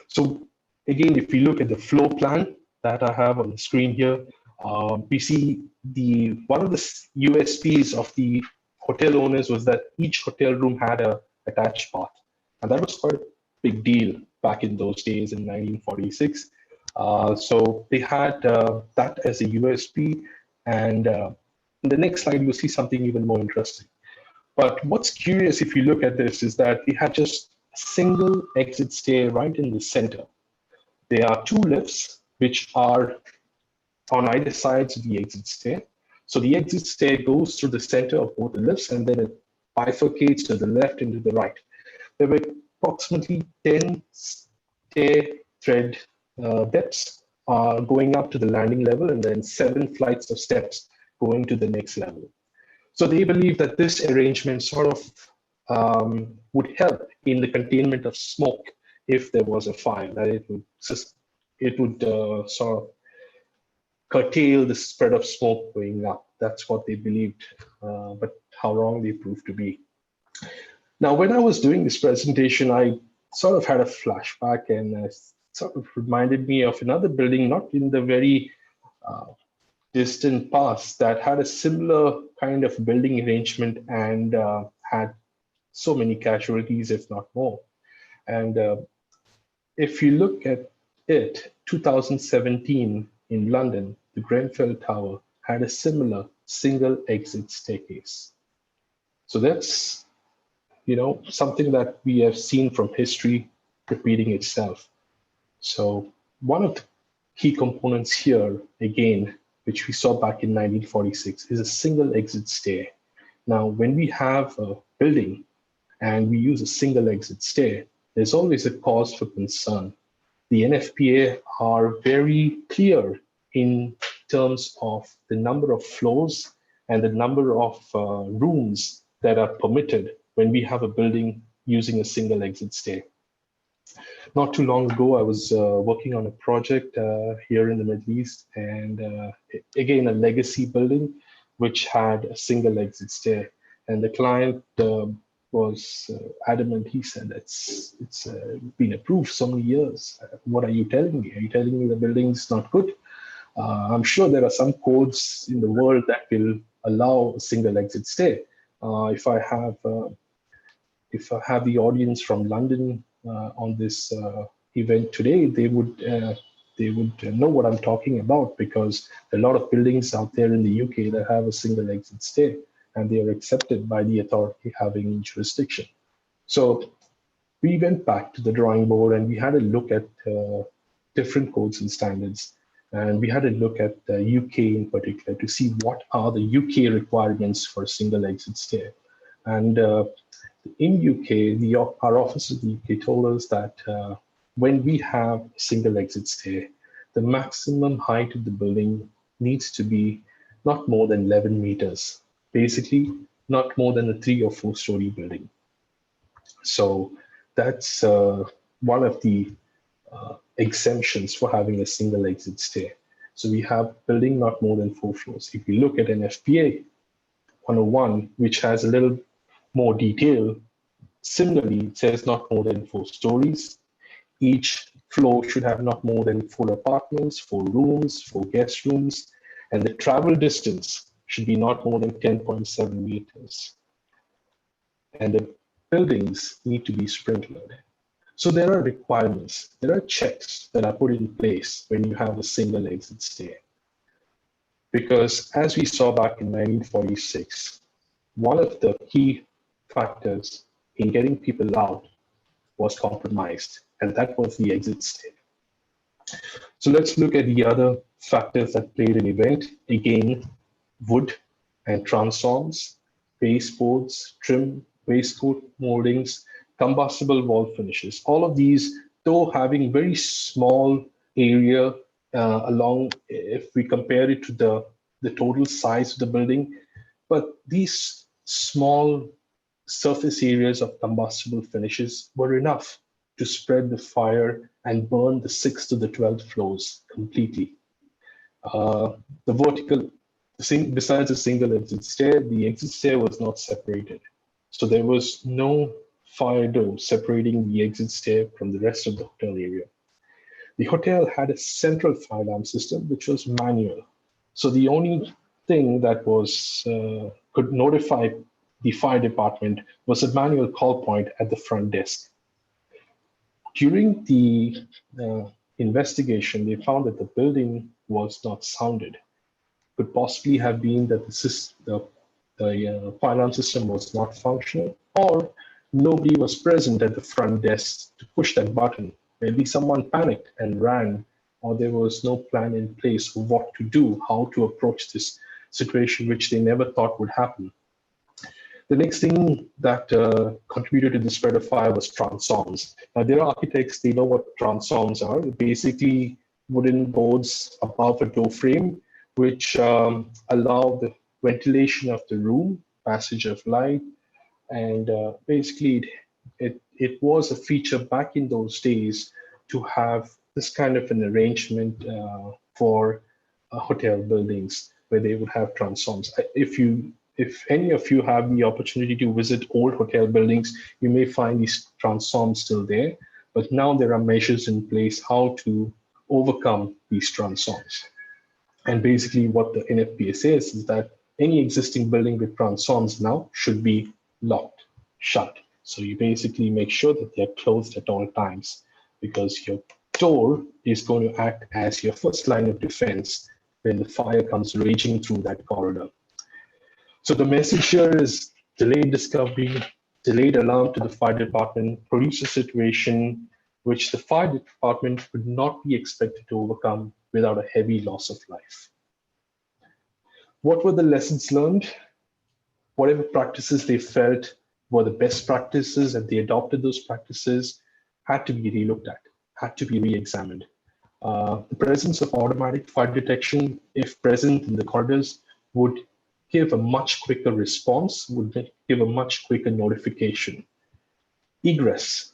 So again, if we look at the floor plan that I have on the screen here, we see one of the USPs of the hotel owners was that each hotel room had a attached bath, and that was quite a big deal back in those days in 1946. So they had that as a USP. And in the next slide, you'll see something even more interesting. But what's curious, if you look at this, is that they had just a single exit stair right in the center. There are two lifts which are on either sides of the exit stair. So the exit stair goes through the center of both the lifts, and then it bifurcates to the left and to the right. There were approximately 10 stair thread depths going up to the landing level, and then 7 flights of steps going to the next level. So they believe that this arrangement sort of would help in the containment of smoke if there was a fire, that it would sort of curtail the spread of smoke going up. That's what they believed, but how wrong they proved to be. Now, when I was doing this presentation, I sort of had a flashback, and it sort of reminded me of another building, not in the very distant past, that had a similar kind of building arrangement and had so many casualties, if not more. And if you look at it, 2017 in London, the Grenfell Tower had a similar single exit staircase. So that's, something that we have seen from history repeating itself. So one of the key components here, again, which we saw back in 1946, is a single exit stair. Now, when we have a building and we use a single exit stair, there's always a cause for concern. The NFPA are very clear in terms of the number of floors and the number of rooms that are permitted when we have a building using a single exit stair. Not too long ago, I was working on a project here in the Middle East, and again, a legacy building which had a single exit stair. And the client was adamant. He said, it's been approved so many years. What are you telling me? Are you telling me the building's not good? I'm sure there are some codes in the world that will allow a single exit stair. If I have the audience from London on this event today, they would know what I'm talking about, because there are a lot of buildings out there in the UK that have a single exit stair, and they are accepted by the authority having jurisdiction. So we went back to the drawing board and we had a look at different codes and standards. And we had a look at the UK in particular to see what are the UK requirements for a single exit stair. And in UK, our office in the UK told us that when we have a single exit stair, the maximum height of the building needs to be not more than 11 meters. Basically, not more than a 3 or 4 story building. So that's one of the exemptions for having a single exit stair. So we have building not more than 4 floors. If you look at NFPA 101, which has a little more detail, similarly, it says not more than 4 stories. Each floor should have not more than 4 apartments, 4 rooms, 4 guest rooms, and the travel distance should be not more than 10.7 meters. And the buildings need to be sprinklered. So there are requirements, there are checks that are put in place when you have a single exit stair. Because as we saw back in 1946, one of the key factors in getting people out was compromised, and that was the exit stair. So let's look at the other factors that played an event. Again, wood and transoms, baseboards, trim, waistcoat moldings, combustible wall finishes. All of these, though having very small area along, if we compare it to the total size of the building, but these small surface areas of combustible finishes were enough to spread the fire and burn the 6th to the 12th floors completely. Besides a single exit stair, the exit stair was not separated. So there was no fire door separating the exit stair from the rest of the hotel area. The hotel had a central fire alarm system, which was manual. So the only thing that was could notify the fire department was a manual call point at the front desk. During the investigation, they found that the building was not sounded. Could possibly have been that the fire alarm system was not functional, or nobody was present at the front desk to push that button. Maybe someone panicked and ran, or there was no plan in place of what to do, how to approach this situation, which they never thought would happen. The next thing that contributed to the spread of fire was transoms. Now, there are architects, they know what transoms are. They're basically wooden boards above a door frame, which allow the ventilation of the room, passage of light, and basically it was a feature back in those days to have this kind of an arrangement for hotel buildings where they would have transoms. If any of you have the opportunity to visit old hotel buildings, you may find these transoms still there, but now there are measures in place how to overcome these transoms. And basically what the NFPA says is that any existing building with transoms now should be locked, shut. So you basically make sure that they're closed at all times, because your door is going to act as your first line of defense when the fire comes raging through that corridor. So the message here is delayed discovery, delayed alarm to the fire department, produce a situation which the fire department could not be expected to overcome without a heavy loss of life. What were the lessons learned? Whatever practices they felt were the best practices and they adopted those practices had to be relooked at, had to be re-examined. The presence of automatic fire detection, if present in the corridors, would give a much quicker response, would give a much quicker notification. Egress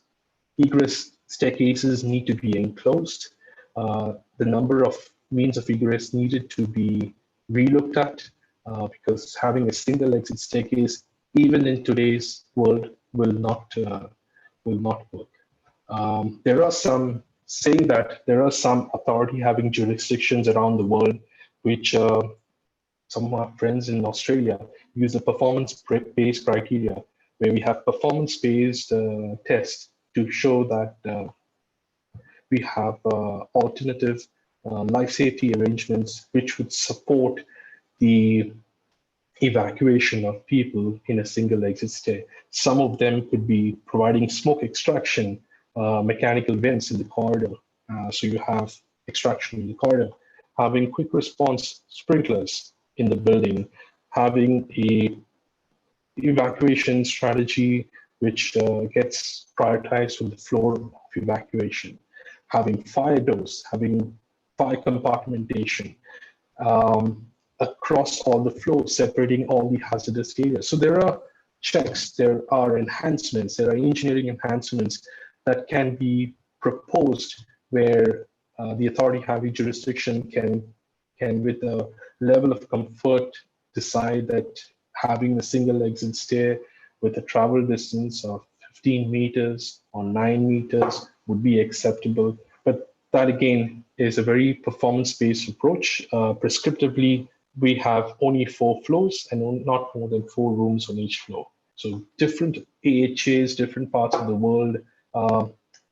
staircases need to be enclosed. The number of means of egress needed to be relooked at, because having a single exit staircase, even in today's world, will not work. There are some saying that there are some authority having jurisdictions around the world which some of our friends in Australia use a performance-based criteria, where we have performance-based tests to show that we have alternative life safety arrangements which would support the evacuation of people in a single exit stair. Some of them could be providing smoke extraction, mechanical vents in the corridor. So you have extraction in the corridor, having quick response sprinklers in the building, having a evacuation strategy which gets prioritized from the floor of evacuation, having fire doors, having fire compartmentation across all the floors, separating all the hazardous areas. So there are checks, there are enhancements, there are engineering enhancements that can be proposed where the authority having jurisdiction can with a level of comfort decide that having a single exit stair with a travel distance of 15 meters or 9 meters would be acceptable. But that again is a very performance-based approach. Prescriptively, we have only 4 floors and not more than 4 rooms on each floor. So different AHAs, different parts of the world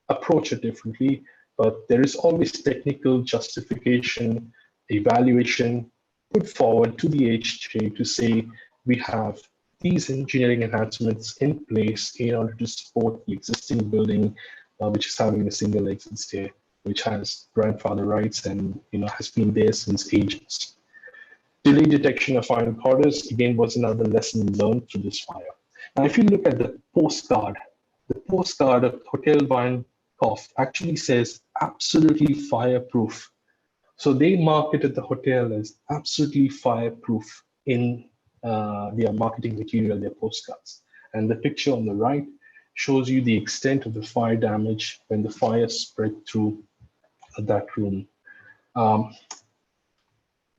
approach it differently, but there is always technical justification, evaluation put forward to the AHA to say we have these engineering enhancements in place in order to support the existing building, which is having a single exit stair, which has grandfather rights and has been there since ages. Delayed detection of fire in corridors, again, was another lesson learned through this fire. Now, if you look at the postcard of Hotel Weinkauf actually says absolutely fireproof. So they marketed the hotel as absolutely fireproof in their marketing material, their postcards. And the picture on the right shows you the extent of the fire damage when the fire spread through that room.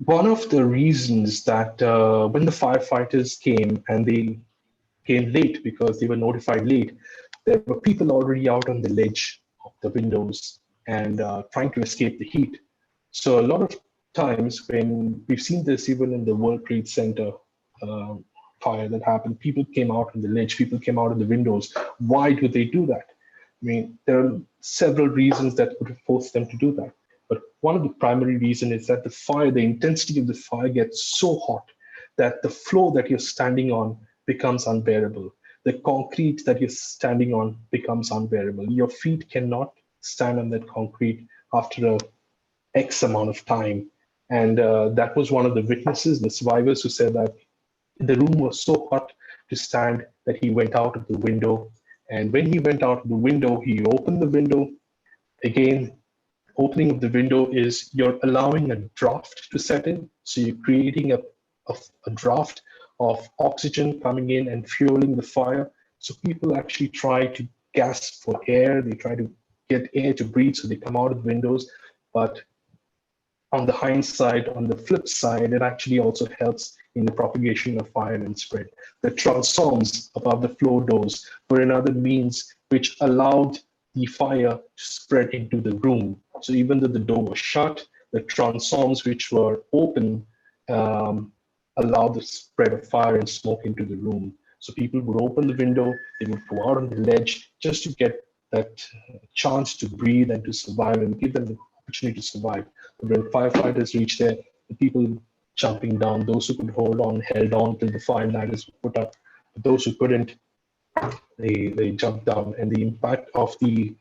One of the reasons that when the firefighters came and they came late because they were notified late, there were people already out on the ledge of the windows and trying to escape the heat. So a lot of times when we've seen this even in the World Trade Center fire that happened, people came out on the ledge, people came out of the windows. Why do they do that? I mean, there are several reasons that would have forced them to do that. But one of the primary reasons is that the intensity of the fire gets so hot that the floor that you're standing on becomes unbearable. The concrete that you're standing on becomes unbearable. Your feet cannot stand on that concrete after a X amount of time. And that was one of the witnesses, the survivors, who said that the room was so hot to stand that he went out of the window. And when he went out of the window, he opened the window. Again, opening of the window is you're allowing a draft to set in. So you're creating a draft of oxygen coming in and fueling the fire. So people actually try to gasp for air. They try to get air to breathe, so they come out of the windows. But on the hindsight, on the flip side, it actually also helps in the propagation of fire and spread. The transoms above the floor doors were another means which allowed the fire to spread into the room. So even though the door was shut, the transoms which were open allowed the spread of fire and smoke into the room. So people would open the window, they would go out on the ledge just to get that chance to breathe and to survive and give them the opportunity to survive. But when firefighters reached there, the people jumping down, those who could hold on, held on till the fire ladders were put up. But those who couldn't, they jumped down, and the impact of the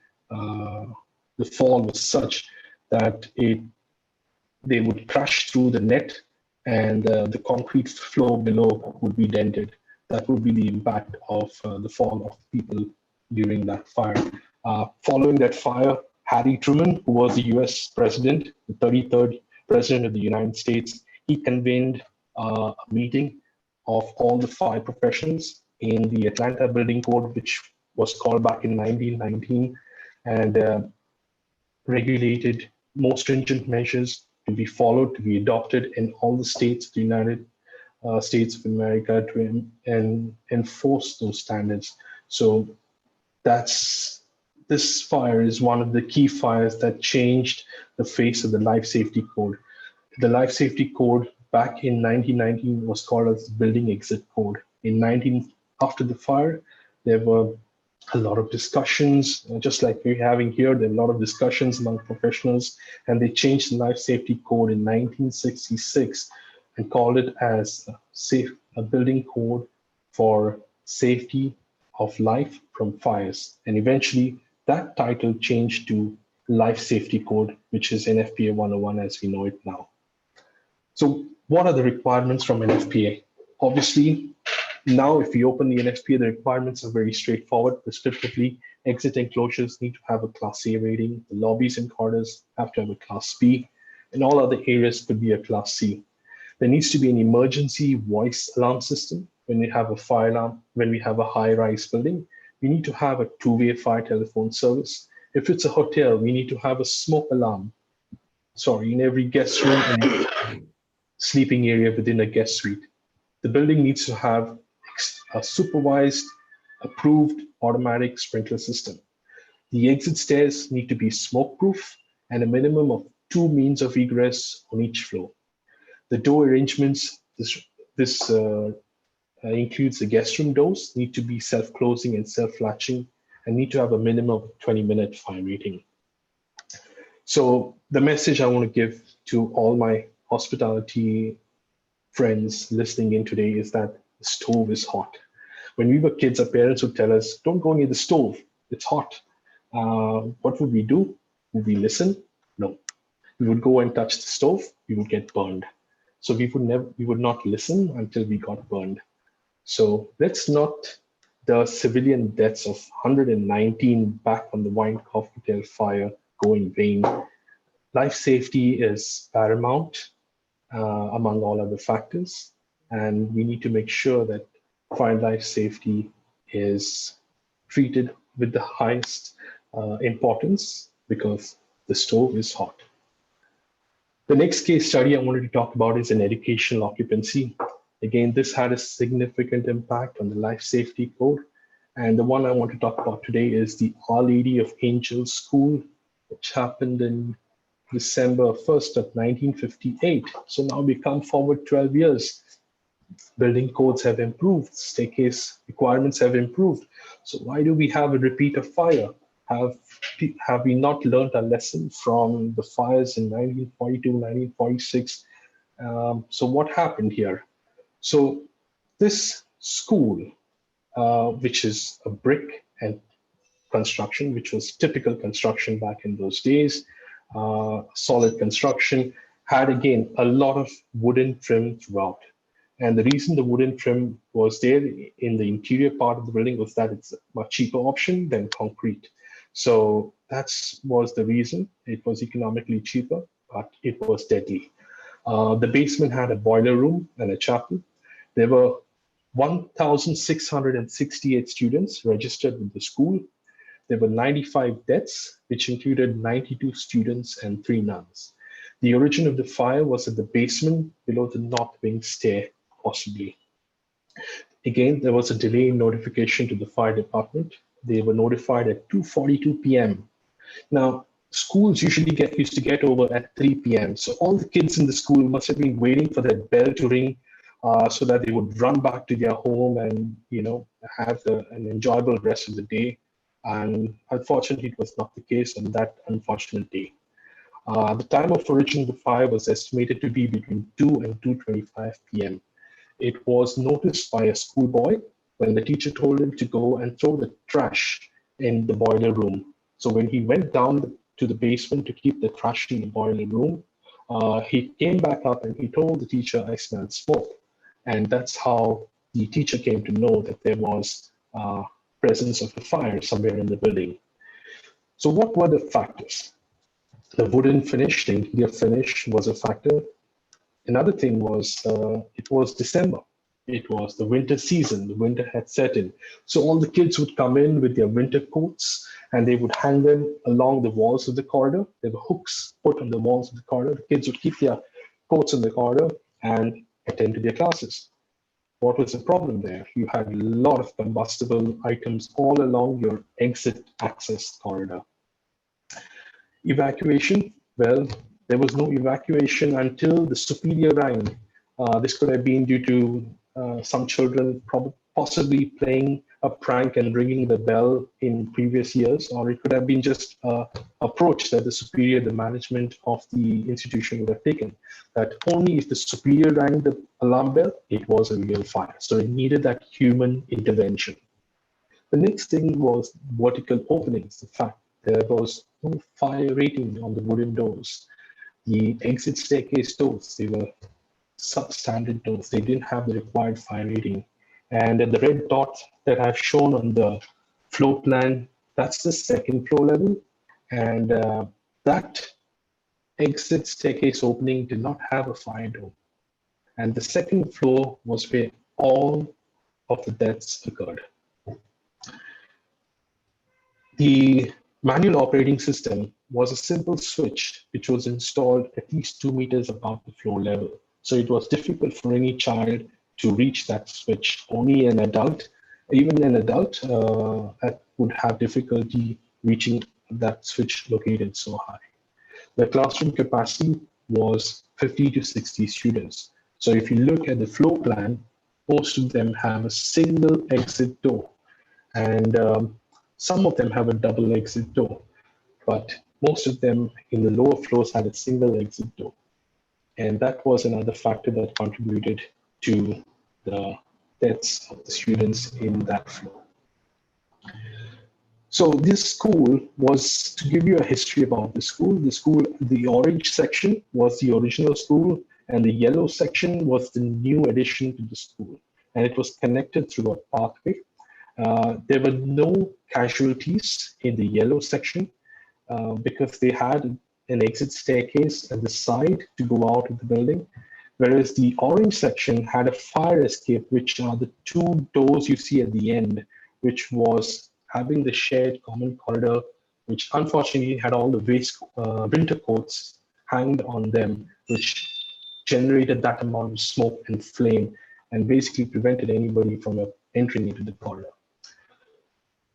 fall was such that they would crash through the net, and the concrete floor below would be dented. That would be the impact of the fall of people during that fire. Following that fire, Harry Truman, who was the US president, the 33rd president of the United States, he convened a meeting of all the fire professionals in the Atlanta Building Code, which was called back in 1919, and regulated more stringent measures to be followed, to be adopted in all the states of the United States of America to enforce those standards. So this fire is one of the key fires that changed the face of the Life Safety Code. The Life Safety Code back in 1919 was called as the Building Exit Code. After the fire, there were a lot of discussions, just like we're having here. There were a lot of discussions among professionals, and they changed the Life Safety Code in 1966 and called it as a building code for safety of life from fires. And eventually that title changed to Life Safety Code, which is NFPA 101 as we know it now. So what are the requirements from NFPA? Obviously, now if we open the NFPA, the requirements are very straightforward. Prescriptively, exit enclosures need to have a Class A rating. The lobbies and corridors have to have a Class B, and all other areas could be a Class C. There needs to be an emergency voice alarm system. When we have a fire alarm, when we have a high-rise building, we need to have a two-way fire telephone service. If it's a hotel, we need to have a smoke alarm. In every guest room and every sleeping area within a guest suite. The building needs to have a supervised, approved automatic sprinkler system. The exit stairs need to be smoke-proof and a minimum of 2 means of egress on each floor. The door arrangements, this includes the guest room doors, need to be self-closing and self-latching, and need to have a minimum of 20-minute fire rating. So the message I want to give to all my hospitality friends listening in today is that the stove is hot. When we were kids, our parents would tell us, don't go near the stove, it's hot. What would we do? Would we listen? No. We would go and touch the stove, we would get burned. So we would not listen until we got burned. So let's not the civilian deaths of 119 back on the Weinkauf Hotel fire go in vain. Life safety is paramount among all other factors, and we need to make sure that fire and life safety is treated with the highest importance because the stove is hot. The next case study I wanted to talk about is an educational occupancy. Again, this had a significant impact on the life safety code. And the one I want to talk about today is the Our Lady of Angels School, which happened in December 1st of 1958. So now we come forward 12 years. Building codes have improved, staircase requirements have improved. So why do we have a repeat of fire? Have, have we not learned a lesson from the fires in 1942, 1946? So what happened here? So this school, which is a brick and construction, which was typical construction back in those days, solid construction, had again a lot of wooden trim throughout. And the reason the wooden trim was there in the interior part of the building was that it's a much cheaper option than concrete. So that was the reason. It was economically cheaper, but it was deadly. The basement had a boiler room and a chapel. There were 1,668 students registered with the school. There were 95 deaths, which included 92 students and 3 nuns. The origin of the fire was at the basement below the north wing stair, possibly. Again, there was a delay in notification to the fire department. They were notified at 2:42 p.m. Now, schools usually used to get over at 3 p.m. So all the kids in the school must have been waiting for that bell to ring so that they would run back to their home and have an enjoyable rest of the day. And unfortunately, it was not the case on that unfortunate day. The time of origin of the fire was estimated to be between 2 and 2:25 p.m. It was noticed by a schoolboy when the teacher told him to go and throw the trash in the boiler room. So when he went down to the basement to keep the trash in the boiler room, he came back up and he told the teacher, "I smell smoke." And that's how the teacher came to know that there was presence of a fire somewhere in the building. So what were the factors? The wooden finish, the interior finish was a factor. Another thing was it was December. It was the winter season. The winter had set in. So all the kids would come in with their winter coats and they would hang them along the walls of the corridor. There were hooks put on the walls of the corridor. The kids would keep their coats in the corridor and attend to their classes. What was the problem there? You had a lot of combustible items all along your exit access corridor. Evacuation, well, there was no evacuation until the superior rang. This could have been due to some children possibly playing a prank and ringing the bell in previous years, or it could have been just an approach that the superior, the management of the institution would have taken, that only if the superior rang the alarm bell, it was a real fire. So it needed that human intervention. The next thing was vertical openings, the fact there was no fire rating on the wooden doors. The exit staircase doors, they were substandard doors. They didn't have the required fire rating. And the red dot that I've shown on the floor plan, that's the second floor level. And that exit staircase opening did not have a fire door. And the second floor was where all of the deaths occurred. The manual operating system was a simple switch which was installed at least 2 meters above the floor level. So it was difficult for any child to reach that switch. Only an adult, even an adult would have difficulty reaching that switch located so high. The classroom capacity was 50 to 60 students. So if you look at the floor plan, most of them have a single exit door. And some of them have a double exit door, but most of them in the lower floors had a single exit door. And that was another factor that contributed to the deaths of the students in that floor. So this school was, to give you a history about the school, the orange section was the original school, and the yellow section was the new addition to the school. And it was connected through a pathway. There were no casualties in the yellow section because they had an exit staircase at the side to go out of the building, whereas the orange section had a fire escape, which are the 2 doors you see at the end, which was having the shared common corridor, which unfortunately had all the winter coats hanged on them, which generated that amount of smoke and flame and basically prevented anybody from entering into the corridor.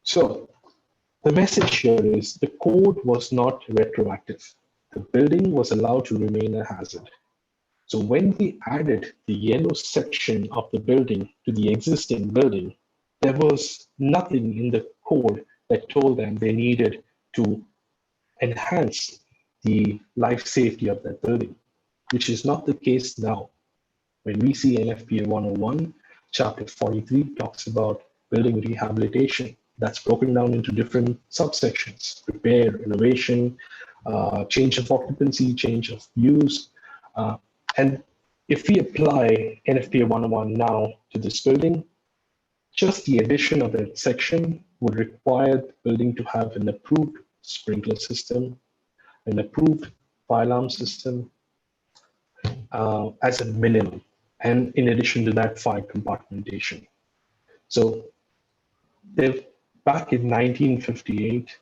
So the message here is the code was not retroactive. The building was allowed to remain a hazard. So when we added the yellow section of the building to the existing building, there was nothing in the code that told them they needed to enhance the life safety of that building, which is not the case now. When we see NFPA 101, Chapter 43 talks about building rehabilitation. That's broken down into different subsections: repair, renovation, change of occupancy, change of use. And if we apply NFPA 101 now to this building, just the addition of that section would require the building to have an approved sprinkler system, an approved fire alarm system as a minimum. And in addition to that, fire compartmentation. So back in 1958,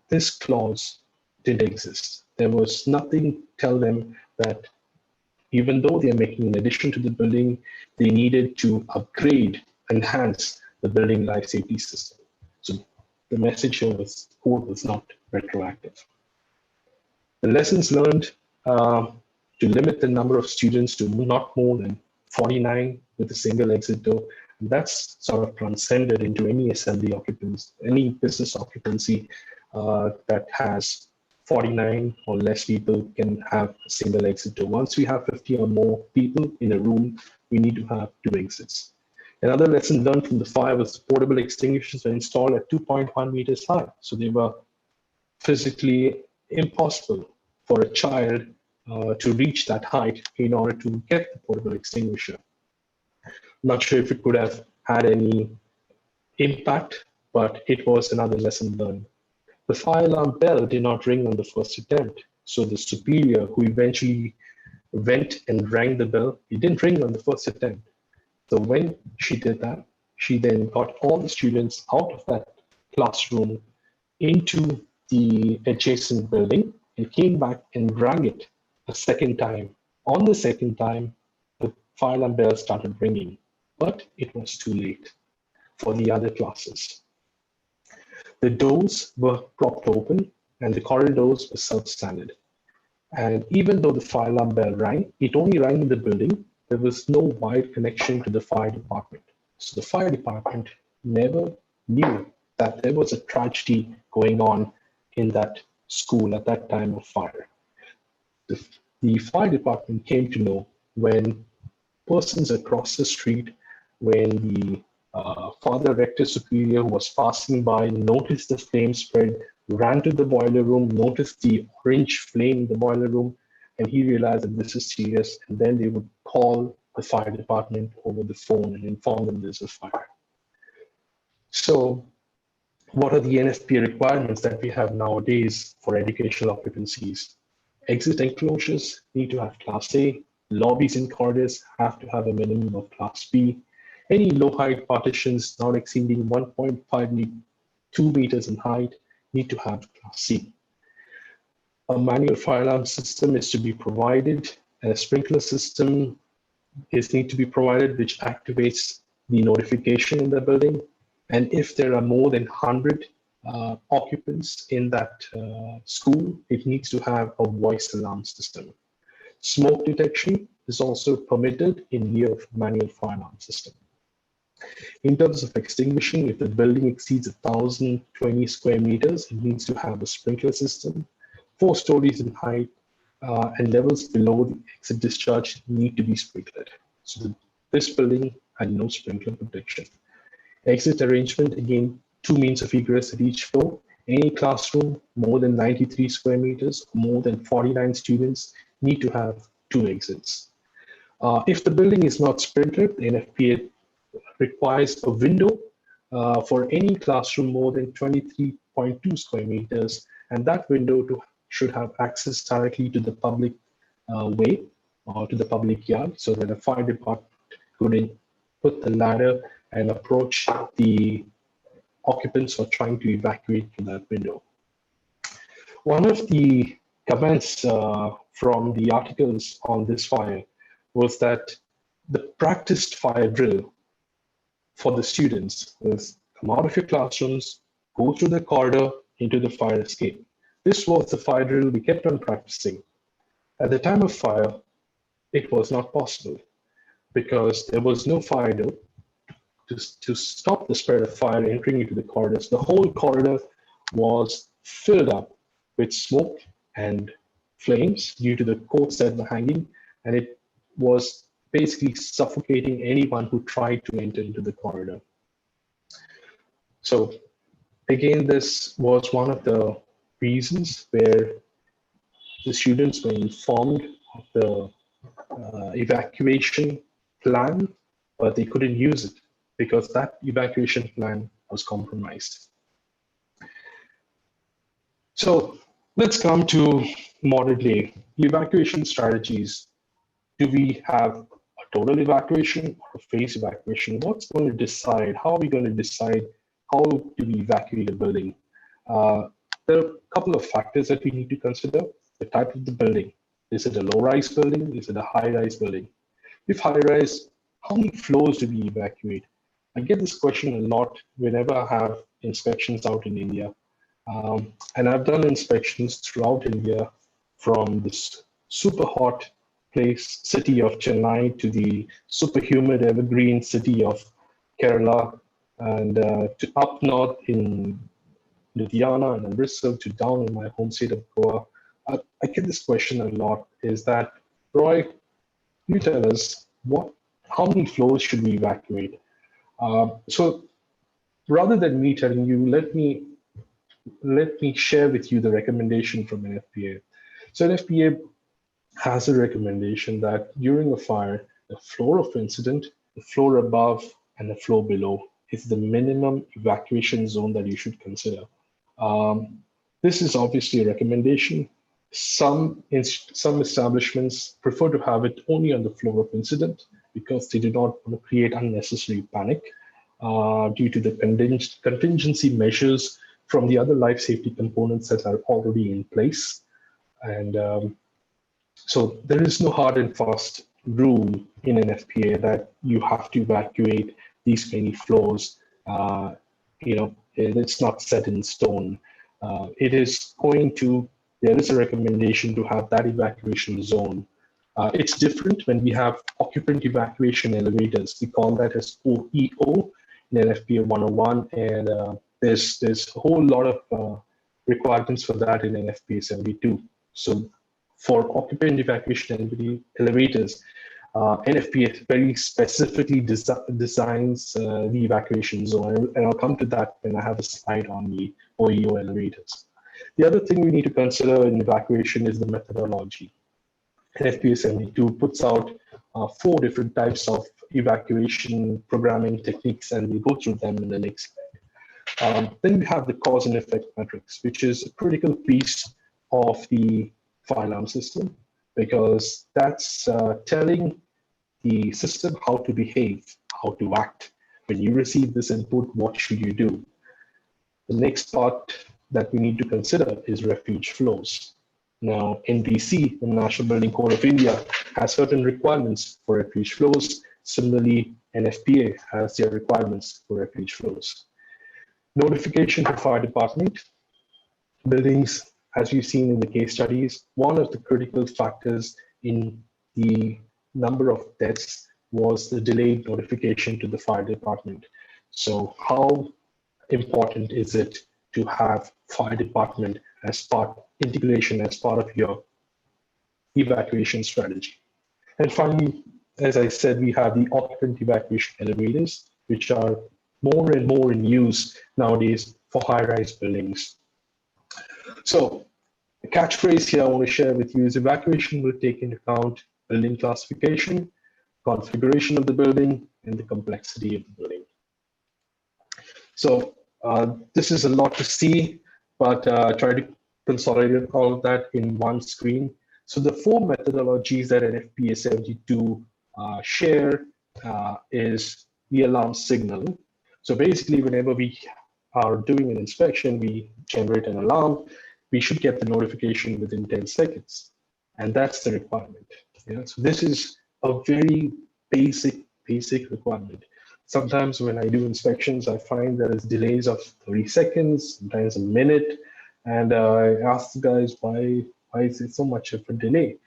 this clause didn't exist. There was nothing tell them that even though they are making an addition to the building, they needed to upgrade, enhance the building life safety system. So the message here was code was not retroactive. The lessons learned to limit the number of students to not more than 49 with a single exit door. And that's sort of transcended into any assembly occupancy, any business occupancy that has 49 or less people can have a single exit door. Once we have 50 or more people in a room, we need to have 2 exits. Another lesson learned from the fire was portable extinguishers were installed at 2.1 meters high. So they were physically impossible for a child to reach that height in order to get the portable extinguisher. Not sure if it could have had any impact, but it was another lesson learned. The fire alarm bell did not ring on the first attempt. So the superior who eventually went and rang the bell, it didn't ring on the first attempt. So when she did that, she then got all the students out of that classroom into the adjacent building and came back and rang it a second time. On the second time, the fire alarm bell started ringing, but it was too late for the other classes. The doors were propped open and the corridors were substandard. And even though the fire alarm bell rang, it only rang in the building. There was no wide connection to the fire department. So the fire department never knew that there was a tragedy going on in that school at that time of fire. The fire department came to know when persons across the street, when the Father Rector Superior who was passing by noticed the flame spread, ran to the boiler room, noticed the orange flame in the boiler room, and he realized that this is serious. And then they would call the fire department over the phone and inform them there's a fire. So what are the NFPA requirements that we have nowadays for educational occupancies? Exit enclosures need to have Class A. Lobbies and corridors have to have a minimum of Class B. Any low height partitions not exceeding 1.52 meters in height need to have Class C. A manual fire alarm system is to be provided, and a sprinkler system need to be provided, which activates the notification in the building. And if there are more than 100 occupants in that school, it needs to have a voice alarm system. Smoke detection is also permitted in lieu of manual fire alarm system. In terms of extinguishing, if the building exceeds 1,020 square meters, it needs to have a sprinkler system. 4 stories in height and levels below the exit discharge need to be sprinkled. So this building had no sprinkler protection. Exit arrangement, again, 2 means of egress at each floor. Any classroom more than 93 square meters, more than 49 students need to have 2 exits. If the building is not sprinkled, the NFPA requires a window for any classroom more than 23.2 square meters, and that window should have access directly to the public way or to the public yard, so that a fire department could put the ladder and approach the occupants who are trying to evacuate from that window. One of the comments from the articles on this fire was that the practiced fire drill for the students was come out of your classrooms, go through the corridor into the fire escape. This was the fire drill we kept on practicing. At the time of fire, it was not possible because there was no fire door to stop the spread of fire entering into the corridors. The whole corridor was filled up with smoke and flames due to the coats that were hanging, and it was basically suffocating anyone who tried to enter into the corridor. So again, this was one of the reasons where the students were informed of the evacuation plan, but they couldn't use it because that evacuation plan was compromised. So let's come to modern day evacuation strategies. Do we have a total evacuation or a phase evacuation? What's going to decide? How are we going to decide how do we evacuate a building? There are a couple of factors that we need to consider. The type of the building. Is it a low-rise building? Is it a high-rise building? If high-rise, how many floors do we evacuate? I get this question a lot whenever I have inspections out in India. And I've done inspections throughout India, from this super hot city of Chennai to the super humid evergreen city of Kerala, and to up north in Ludhiana and Bristol, to down in my home state of Goa. I get this question a lot, is that, Roy, you tell us how many floors should we evacuate? So rather than me telling you, let me share with you the recommendation from NFPA. So NFPA has a recommendation that during a fire, the floor of incident, the floor above, and the floor below is the minimum evacuation zone that you should consider. This is obviously a recommendation. Some establishments prefer to have it only on the floor of incident because they do not want to create unnecessary panic due to the contingency measures from the other life safety components that are already in place. And so there is no hard and fast rule in NFPA that you have to evacuate these many floors. It's not set in stone. There is a recommendation to have that evacuation zone. It's different when we have occupant evacuation elevators. We call that as OEO in NFPA 101, and there's a whole lot of requirements for that in NFPA 72. So for occupant evacuation elevators, NFPA very specifically designs the evacuation zone, and I'll come to that when I have a slide on the OEO elevators. The other thing we need to consider in evacuation is the methodology. NFPA 72 puts out 4 different types of evacuation programming techniques, and we'll go through them in the next slide. Then we have the cause and effect matrix, which is a critical piece of the fire alarm system, because that's telling the system how to behave, how to act. When you receive this input, what should you do? The next part that we need to consider is refuge flows. Now, NBC, the National Building Code of India, has certain requirements for refuge flows. Similarly, NFPA has their requirements for refuge flows. Notification to fire department. Buildings, as we've seen in the case studies, one of the critical factors in the number of deaths was the delayed notification to the fire department. So how important is it to have fire department integration as part of your evacuation strategy? And finally, as I said, we have the occupant evacuation elevators, which are more and more in use nowadays for high-rise buildings. So the catchphrase here I want to share with you is evacuation will take into account building classification, configuration of the building, and the complexity of the building. So this is a lot to see, but try to consolidate all of that in one screen. So the 4 methodologies that NFPA 72 share is the alarm signal. So basically, whenever we are doing an inspection, we generate an alarm. We should get the notification within 10 seconds. And that's the requirement. So this is a very basic requirement. Sometimes when I do inspections, I find there is delays of 30 seconds, sometimes a minute. And I ask the guys, why is it so much of a delay?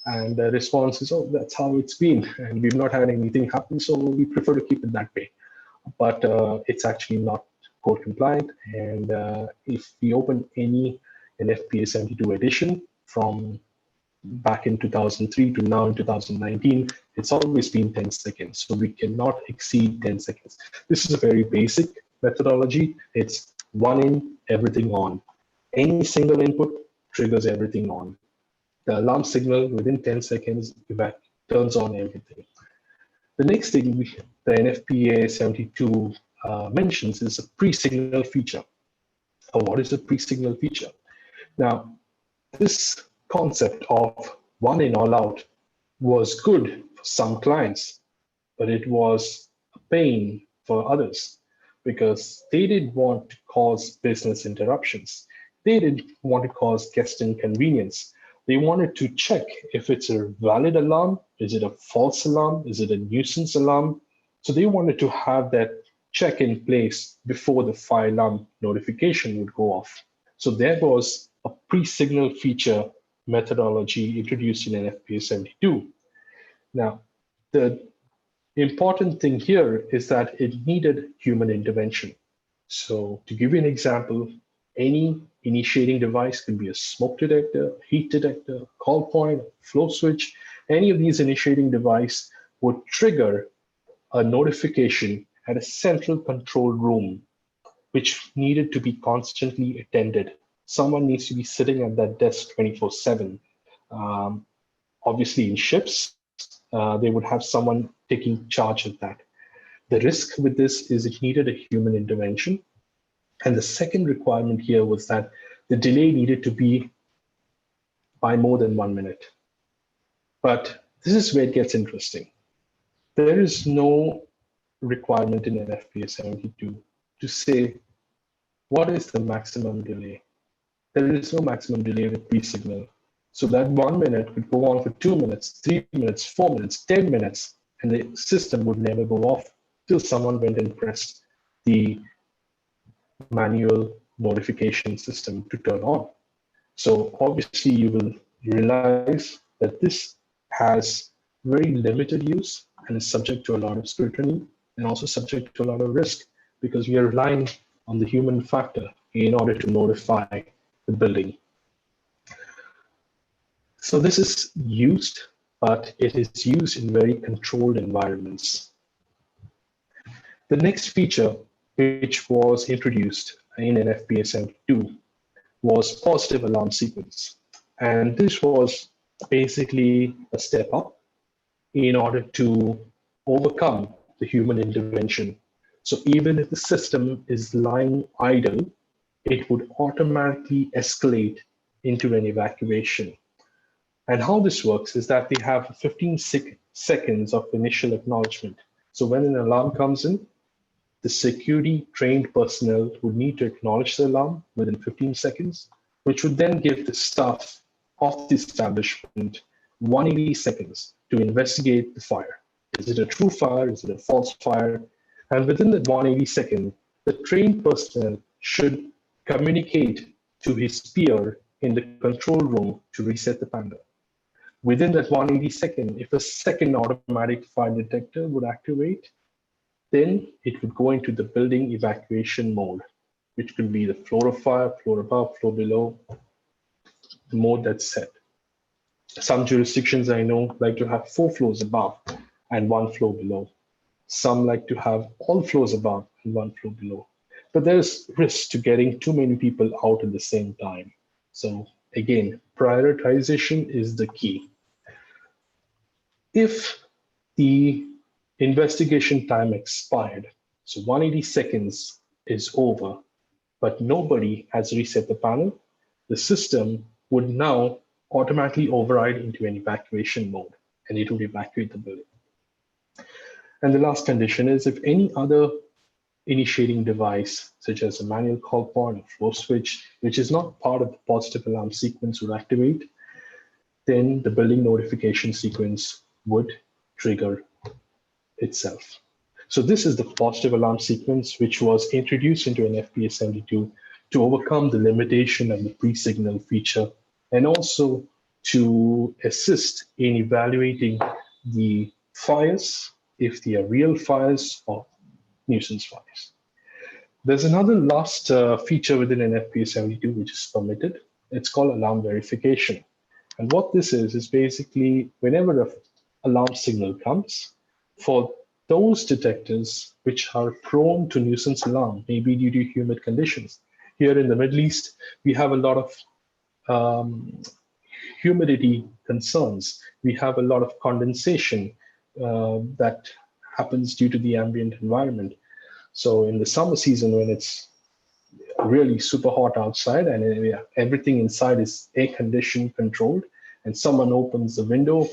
And the response is, oh, that's how it's been. And we've not had anything happen, so we prefer to keep it that way. but it's actually not code compliant. And if we open any NFPA 72 edition from back in 2003 to now in 2019, it's always been 10 seconds. So we cannot exceed 10 seconds. This is a very basic methodology. It's one in, everything on. Any single input triggers everything on. The alarm signal within 10 seconds turns on everything. The next thing the NFPA 72 mentions is a pre-signal feature. What is a pre-signal feature? Now, this concept of one in, all out was good for some clients, but it was a pain for others because they didn't want to cause business interruptions. They didn't want to cause guest inconvenience. They wanted to check if it's a valid alarm, is it a false alarm, is it a nuisance alarm? So they wanted to have that check in place before the fire alarm notification would go off. So there was a pre-signal feature methodology introduced in NFPA 72. Now, the important thing here is that it needed human intervention. So to give you an example, any initiating device could be a smoke detector, heat detector, call point, flow switch. Any of these initiating device would trigger a notification at a central control room, which needed to be constantly attended. Someone needs to be sitting at that desk 24/7. Obviously, in ships, they would have someone taking charge of that. The risk with this is it needed a human intervention. And the second requirement here was that the delay needed to be by more than 1 minute. But this is where it gets interesting. There is no requirement in NFPA 72 to say what is the maximum delay. There is no maximum delay with pre-signal. So that 1 minute could go on for 2 minutes, 3 minutes, 4 minutes, 10 minutes, and the system would never go off till someone went and pressed the manual notification system to turn on. So obviously you will realize that this has very limited use and is subject to a lot of scrutiny and also subject to a lot of risk because we are relying on the human factor in order to notify the building. So this is used, but it is used in very controlled environments. The next feature which was introduced in NFPA 72 was positive alarm sequence. And this was basically a step up in order to overcome the human intervention. So even if the system is lying idle, it would automatically escalate into an evacuation. And how this works is that they have 15 seconds of initial acknowledgement. So when an alarm comes in, the security trained personnel would need to acknowledge the alarm within 15 seconds, which would then give the staff of the establishment 180 seconds to investigate the fire. Is it a true fire? Is it a false fire? And within that 180 seconds, the trained personnel should communicate to his peer in the control room to reset the panel. Within that 180 seconds, if a second automatic fire detector would activate, then it would go into the building evacuation mode, which could be the floor of fire, floor above, floor below, the mode that's set. Some jurisdictions I know like to have 4 floors above and 1 floor below. Some like to have all floors above and 1 floor below. But there's risk to getting too many people out at the same time. So again, prioritization is the key. If the investigation time expired, so 180 seconds is over, but nobody has reset the panel, the system would now automatically override into an evacuation mode, and it would evacuate the building. And the last condition is if any other initiating device, such as a manual call point or flow switch, which is not part of the positive alarm sequence, would activate, then the building notification sequence would trigger itself. So this is the positive alarm sequence, which was introduced into NFPA 72 to overcome the limitation of the pre-signal feature and also to assist in evaluating the fires, if they are real fires or nuisance fires. There's another last feature within NFPA 72 which is permitted. It's called alarm verification. And what this is basically whenever an alarm signal comes, for those detectors which are prone to nuisance alarm, maybe due to humid conditions. Here in the Middle East, we have a lot of humidity concerns. We have a lot of condensation that happens due to the ambient environment. So in the summer season, when it's really super hot outside and everything inside is air conditioned, controlled, and someone opens the window,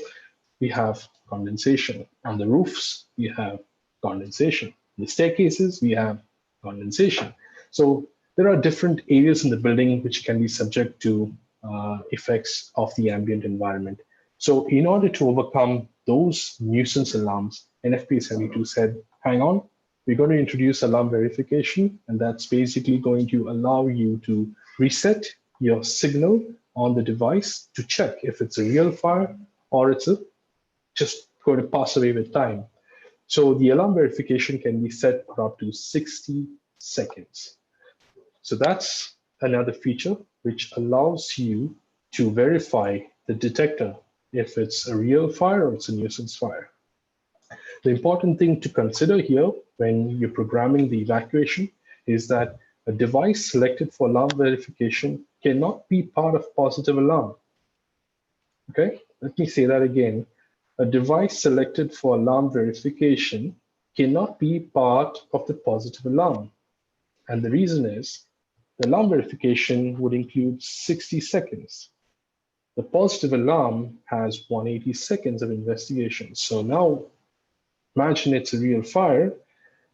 we have condensation. On the roofs, we have condensation. In the staircases, we have condensation. So there are different areas in the building which can be subject to effects of the ambient environment. So in order to overcome those nuisance alarms, NFPA 72 said, hang on, we're going to introduce alarm verification, and that's basically going to allow you to reset your signal on the device to check if it's a real fire or it's just going to pass away with time. So the alarm verification can be set for up to 60 seconds. So that's another feature which allows you to verify the detector if it's a real fire or it's a nuisance fire. The important thing to consider here when you're programming the evacuation is that a device selected for alarm verification cannot be part of positive alarm. Okay, let me say that again. A device selected for alarm verification cannot be part of the positive alarm. And the reason is the alarm verification would include 60 seconds. The positive alarm has 180 seconds of investigation. So now imagine it's a real fire.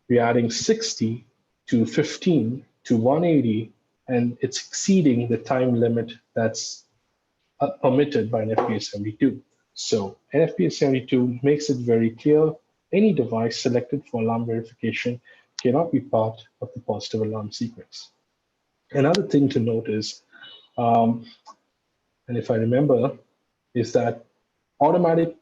We're adding 60 to 15 to 180, and it's exceeding the time limit that's permitted by NFPA 72. So NFPA 72 makes it very clear any device selected for alarm verification cannot be part of the positive alarm sequence. Another thing to note is, and if I remember, is that automatic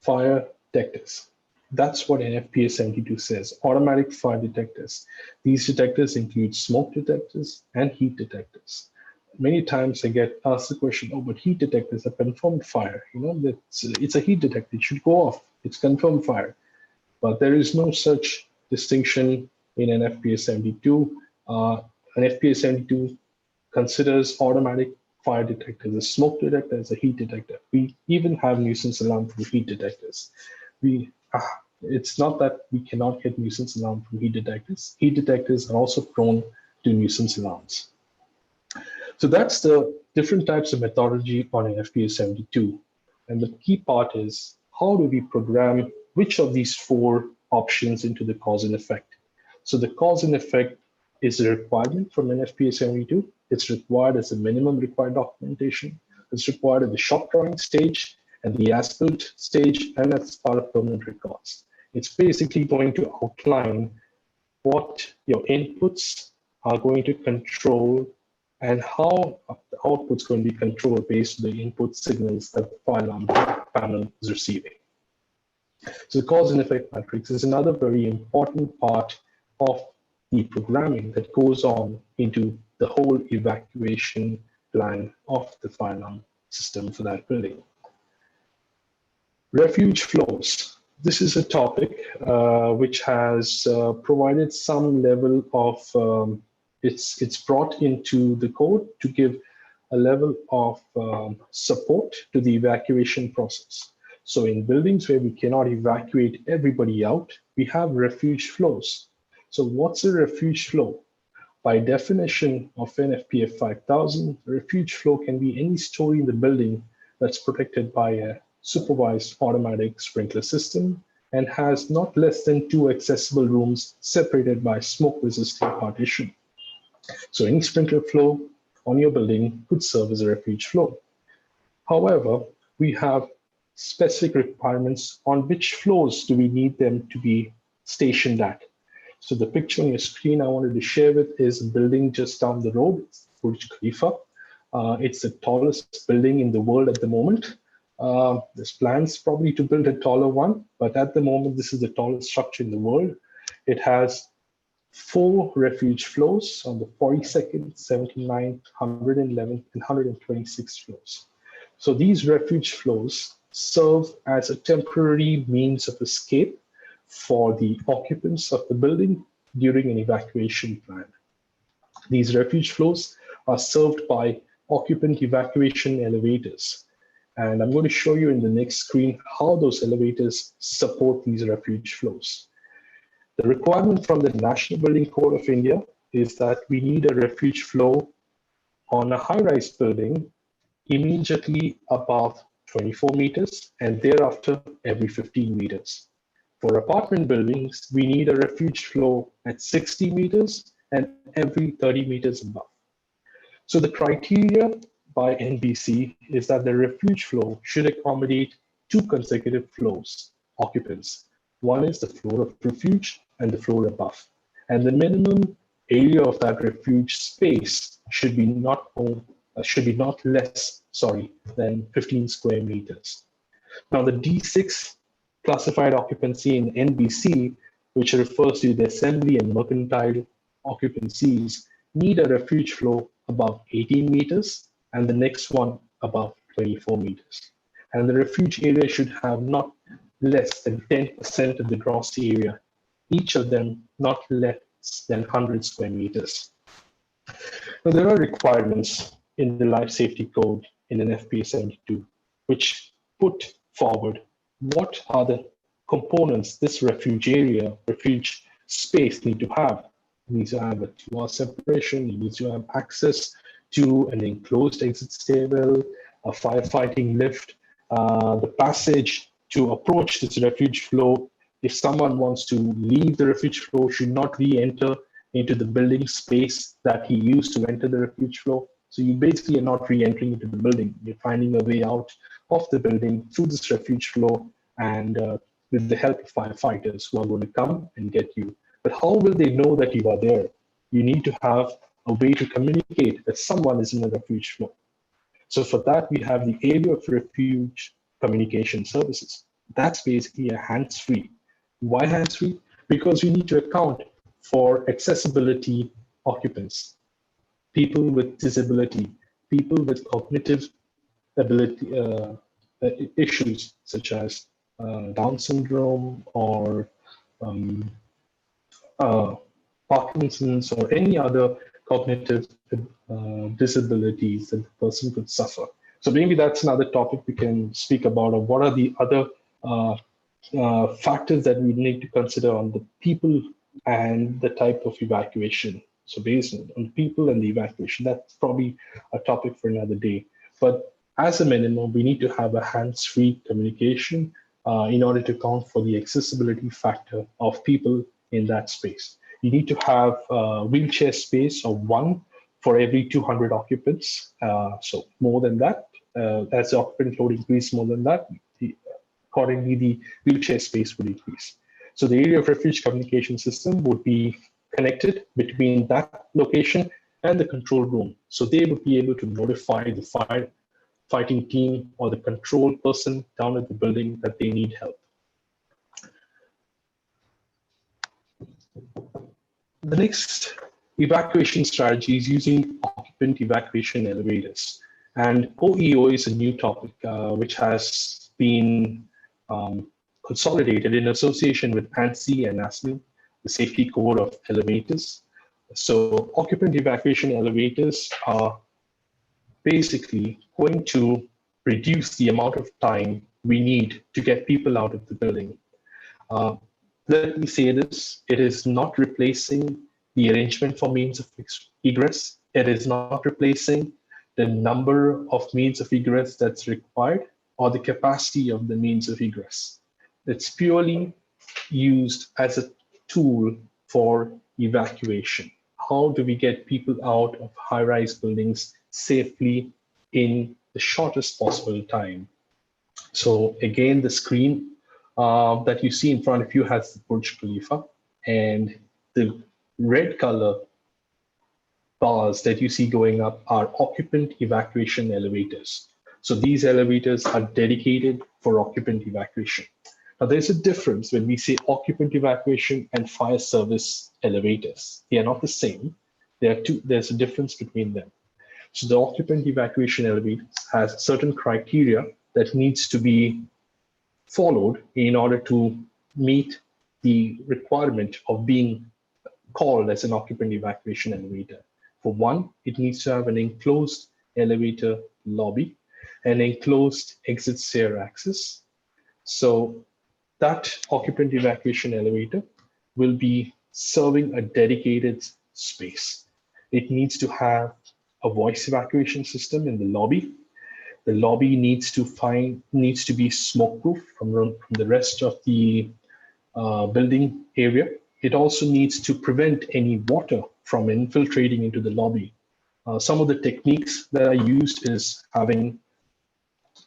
fire detectors. That's what NFPA 72 says, automatic fire detectors. These detectors include smoke detectors and heat detectors. Many times I get asked the question, oh, but heat detectors are confirmed fire. You know, it's a heat detector, it should go off, it's confirmed fire. But there is no such distinction in NFPA 72. NFPA 72 considers automatic fire detectors, a smoke detector as a heat detector. We even have nuisance alarm from heat detectors. It's not that we cannot get nuisance alarm from heat detectors. Heat detectors are also prone to nuisance alarms. So that's the different types of methodology on NFPA 72. And the key part is how do we program which of these four options into the cause and effect? So the cause and effect is a requirement from NFPA 72. It's required as a minimum required documentation. It's required at the shop drawing stage and the as-built stage, and as part of permanent records. It's basically going to outline what your inputs are going to control and how the output's going to be controlled based on the input signals that the fire alarm panel is receiving. So the cause and effect matrix is another very important part of the programming that goes on into the whole evacuation plan of the fire alarm system for that building. Refuge flows. This is a topic which has provided some level of, it's brought into the code to give a level of support to the evacuation process. So in buildings where we cannot evacuate everybody out, we have refuge flows. So what's a refuge flow? By definition of NFPA 5000, a refuge flow can be any story in the building that's protected by a supervised automatic sprinkler system and has not less than 2 accessible rooms separated by smoke-resisting partition. So any sprinkler flow on your building could serve as a refuge flow. However, we have specific requirements on which floors do we need them to be stationed at. So the picture on your screen I wanted to share with is a building just down the road, Burj Khalifa. It's the tallest building in the world at the moment. There's plans probably to build a taller one, but at the moment, this is the tallest structure in the world. It has 4 refuge floors on the 42nd, 79th, 111th, and 126th floors. So these refuge floors serve as a temporary means of escape for the occupants of the building during an evacuation plan. These refuge floors are served by occupant evacuation elevators. And I'm going to show you in the next screen how those elevators support these refuge floors. The requirement from the National Building Code of India is that we need a refuge floor on a high-rise building immediately above 24 meters and thereafter every 15 meters. For apartment buildings, we need a refuge floor at 60 meters and every 30 meters above. So the criteria by NBC is that the refuge floor should accommodate 2 consecutive floors, occupants. One is the floor of refuge and the floor above. And the minimum area of that refuge space should be not less, than 15 square meters. Now the D6 classified occupancy in NBC, which refers to the assembly and mercantile occupancies, need a refuge floor above 18 meters and the next one above 24 meters. And the refuge area should have not less than 10% of the gross area, each of them not less than 100 square meters. Now, there are requirements in the Life Safety Code in NFPA 72, which put forward what are the components this refuge area, refuge space need to have. It needs to have a 2-hour separation, it needs to have access to an enclosed exit stairwell, a firefighting lift, the passage to approach this refuge floor. If someone wants to leave the refuge floor, should not re-enter into the building space that he used to enter the refuge floor. So you basically are not re-entering into the building. You're finding a way out of the building through this refuge floor and with the help of firefighters who are going to come and get you. But how will they know that you are there? You need to have a way to communicate that someone is in the refuge floor. So for that, we have the area of refuge communication services. That's basically a hands-free. Why hands-free? Because we need to account for accessibility occupants, people with disability, people with cognitive ability issues such as Down syndrome or Parkinson's or any other cognitive disabilities that the person could suffer. So maybe that's another topic we can speak about, of what are the other factors that we need to consider on the people and the type of evacuation. So based on people and the evacuation, that's probably a topic for another day. But as a minimum, we need to have a hands-free communication in order to account for the accessibility factor of people in that space. You need to have wheelchair space of 1 for every 200 occupants. So more than that, as the occupant load increase more than that, accordingly the wheelchair space would increase. So the area of refuge communication system would be connected between that location and the control room. So they would be able to notify the fighting team or the control person down at the building that they need help. The next evacuation strategy is using occupant evacuation elevators. And OEO is a new topic which has been consolidated in association with ANSI and ASME, the Safety Code of Elevators. So occupant evacuation elevators are basically going to reduce the amount of time we need to get people out of the building. Let me say this, it is not replacing the arrangement for means of egress. It is not replacing the number of means of egress that's required or the capacity of the means of egress. It's purely used as a tool for evacuation. How do we get people out of high-rise buildings safely in the shortest possible time? So again, the screen that you see in front of you has the Burj Khalifa, and the red color bars that you see going up are occupant evacuation elevators. So these elevators are dedicated for occupant evacuation. Now, there's a difference when we say occupant evacuation and fire service elevators. They are not the same. There's a difference between them. So the occupant evacuation elevator has certain criteria that needs to be followed in order to meet the requirement of being called as an occupant evacuation elevator. For one, it needs to have an enclosed elevator lobby, an enclosed exit stair access. So that occupant evacuation elevator will be serving a dedicated space. It needs to have a voice evacuation system in the lobby. The lobby needs to be smoke proof from the rest of the building area. It also needs to prevent any water from infiltrating into the lobby. Some of the techniques that are used is having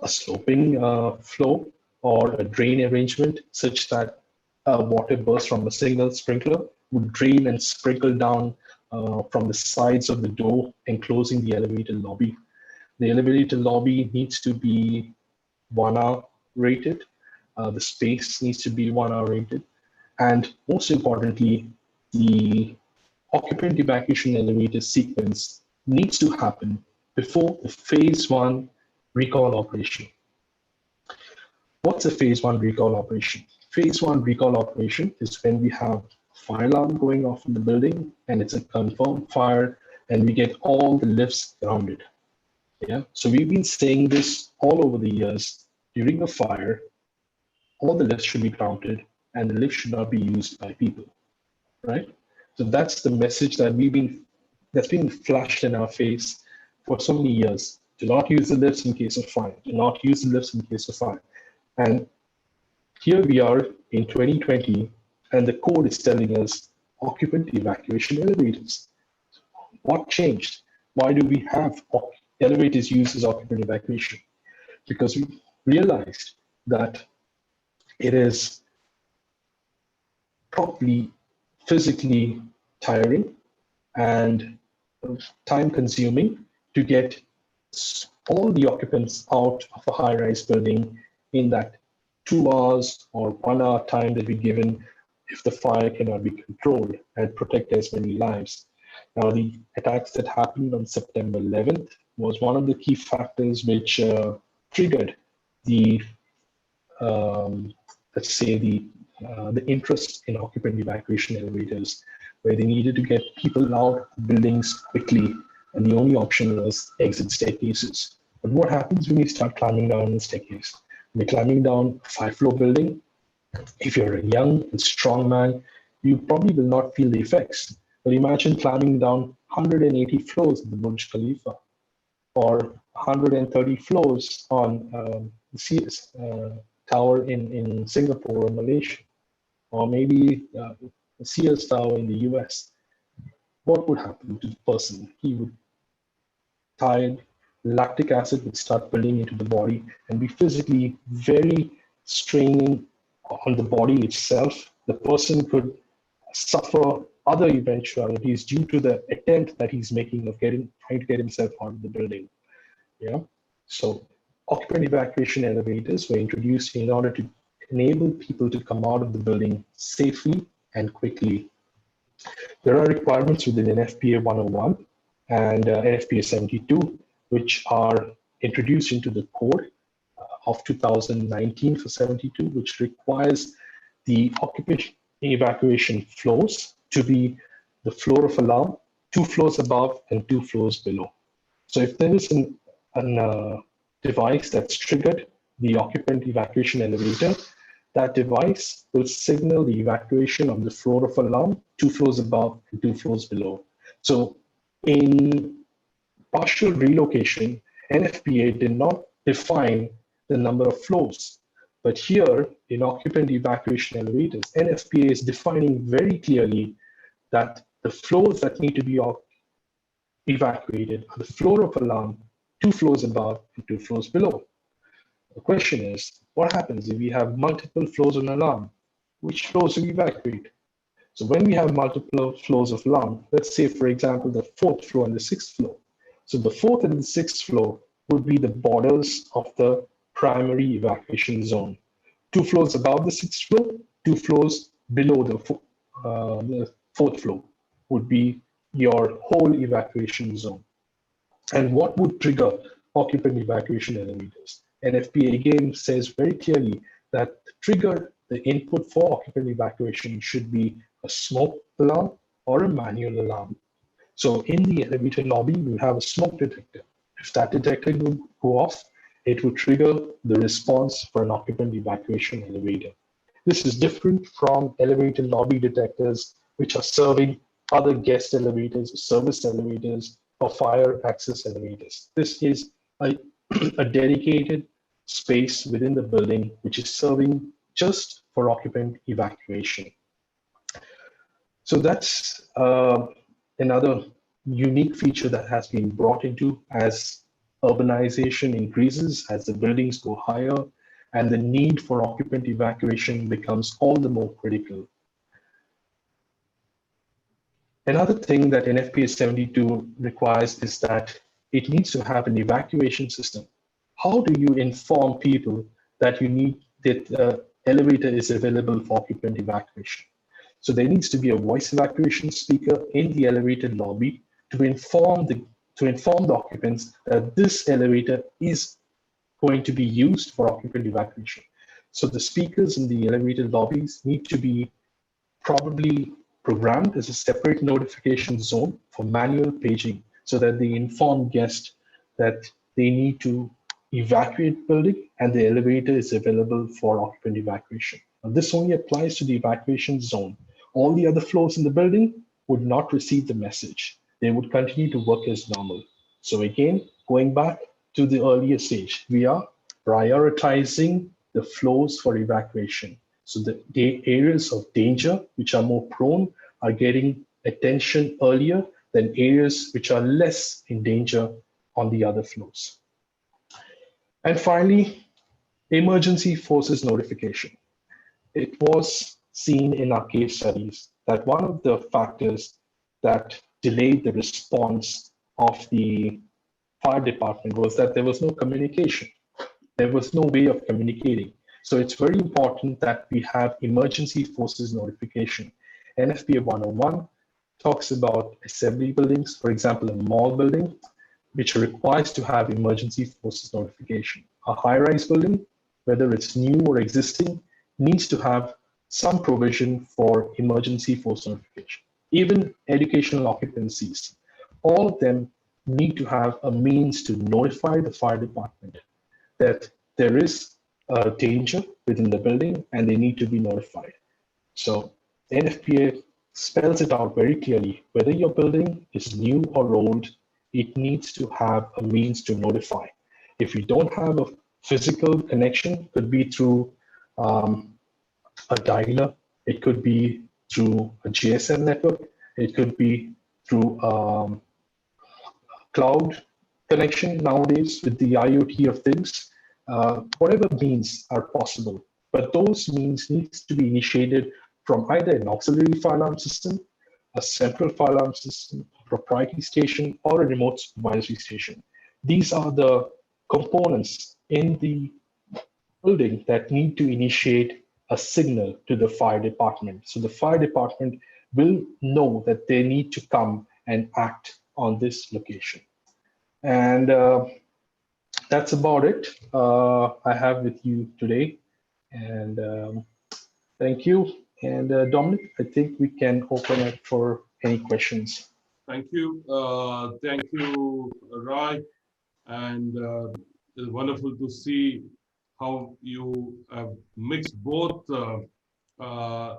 a sloping flow or a drain arrangement such that water burst from a single sprinkler would drain and sprinkle down from the sides of the door enclosing the elevator lobby. The elevator lobby needs to be 1 hour rated. The space needs to be 1 hour rated. And most importantly, the occupant evacuation elevator sequence needs to happen before the phase 1 recall operation. What's a phase 1 recall operation? Phase 1 recall operation is when we have fire alarm going off in the building and it's a confirmed fire and we get all the lifts grounded. Yeah, so we've been saying this all over the years. During a fire, all the lifts should be grounded and the lift should not be used by people, right? So that's the message that's been flashed in our face for so many years. Do not use the lifts in case of fire. Do not use the lifts in case of fire. And here we are in 2020, and the code is telling us occupant evacuation elevators. What changed? Why do we have elevators used as occupant evacuation? Because we realized that it is probably physically tiring and time consuming to get all the occupants out of a high-rise building in that 2 hours or 1 hour time that we're given if the fire cannot be controlled and protect as many lives. Now, the attacks that happened on September 11th was one of the key factors which triggered the, let's say, the interest in occupant evacuation elevators, where they needed to get people out of buildings quickly, and the only option was exit staircases. But what happens when you start climbing down the staircase? When you're climbing down a 5-floor building, if you're a young and strong man, you probably will not feel the effects. But imagine climbing down 180 floors of the Burj Khalifa, or 130 floors on the Sears Tower in Singapore or Malaysia, or maybe the Sears Tower in the US. What would happen to the person? He would tired, lactic acid would start building into the body and be physically very straining on the body itself. The person could suffer other eventualities due to the attempt that he's making of trying to get himself out of the building. Yeah. So occupant evacuation elevators were introduced in order to enable people to come out of the building safely and quickly. There are requirements within NFPA 101 and NFPA 72, which are introduced into the code of 2019 for 72, which requires the occupant evacuation floors to be the floor of alarm, 2 floors above and 2 floors below. So if there is a device that's triggered the occupant evacuation elevator, that device will signal the evacuation of the floor of alarm, 2 floors above and 2 floors below. So in partial relocation, NFPA did not define the number of floors. But here in occupant evacuation elevators, NFPA is defining very clearly that the floors that need to be evacuated are the floor of alarm, 2 floors above and 2 floors below. The question is, what happens if we have multiple floors on alarm? Which floors do we evacuate? So when we have multiple floors of alarm, let's say, for example, the 4th floor and the 6th floor. So the 4th and the 6th floor would be the borders of the primary evacuation zone. 2 floors above the 6th floor, 2 floors below the 4th floor would be your whole evacuation zone. And what would trigger occupant evacuation elevators? NFPA again says very clearly that the input for occupant evacuation should be a smoke alarm or a manual alarm. So in the elevator lobby, we have a smoke detector. If that detector would go off, it would trigger the response for an occupant evacuation elevator. This is different from elevator lobby detectors, which are serving other guest elevators, service elevators, or fire access elevators. This is a, a dedicated space within the building, which is serving just for occupant evacuation. So that's another unique feature that has been brought into as urbanization increases, as the buildings go higher, and the need for occupant evacuation becomes all the more critical. Another thing that NFPA 72 requires is that it needs to have an evacuation system. How do you inform people that that elevator is available for occupant evacuation? So there needs to be a voice evacuation speaker in the elevator lobby to inform the occupants that this elevator is going to be used for occupant evacuation. So the speakers in the elevator lobbies need to be probably programmed as a separate notification zone for manual paging so that they inform guests that they need to evacuate building and the elevator is available for occupant evacuation. Now, this only applies to the evacuation zone. All the other floors in the building would not receive the message. They would continue to work as normal. So again, going back to the earlier stage, we are prioritizing the flows for evacuation. So the areas of danger, which are more prone, are getting attention earlier than areas which are less in danger on the other floors. And finally, emergency forces notification. It was seen in our case studies that one of the factors that delayed the response of the fire department was that there was no communication. There was no way of communicating. So it's very important that we have emergency forces notification. NFPA 101 talks about assembly buildings, for example, a mall building, which requires to have emergency forces notification. A high-rise building, whether it's new or existing, needs to have some provision for emergency force notification. Even educational occupancies, all of them need to have a means to notify the fire department that there is a danger within the building and they need to be notified. So the NFPA spells it out very clearly. Whether your building is new or old, it needs to have a means to notify. If you don't have a physical connection, could be through a dialer, it could be through a GSM network, it could be through cloud connection nowadays with the IoT of things, whatever means are possible. But those means needs to be initiated from either an auxiliary fire alarm system, a central fire alarm system, a proprietary station, or a remote supervisory station. These are the components in the building that need to initiate a signal to the fire department. So the fire department will know that they need to come and act on this location. And that's about it I have with you today. And thank you. And Dominic, I think we can open it for any questions. Thank you. Thank you, Roy. And it's wonderful to see how you have mixed both uh,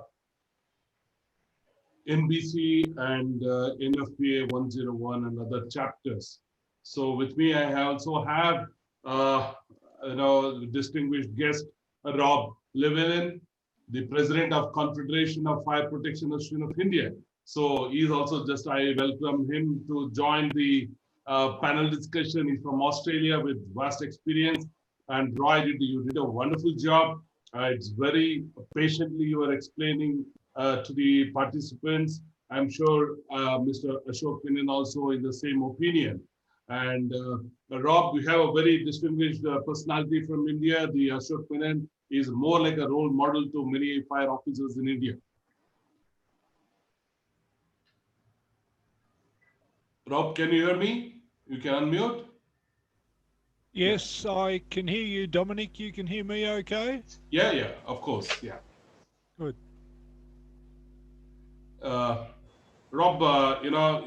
NBC and NFPA 101 and other chapters. So with me, I also have distinguished guest Rob Llewellyn, the president of Confederation of Fire Protection Association of India. So he's also just, I welcome him to join the panel discussion. He's from Australia with vast experience. And Roy, you did a wonderful job. It's very patiently you are explaining to the participants. I'm sure Mr. Ashok Menon also in the same opinion. And Rob, we have a very distinguished personality from India. The Ashok Menon is more like a role model to many fire officers in India. Rob, can you hear me? You can unmute. Yes, I can hear you, Dominic. You can hear me okay? Yeah, yeah, of course. Yeah. Good. Uh, Rob,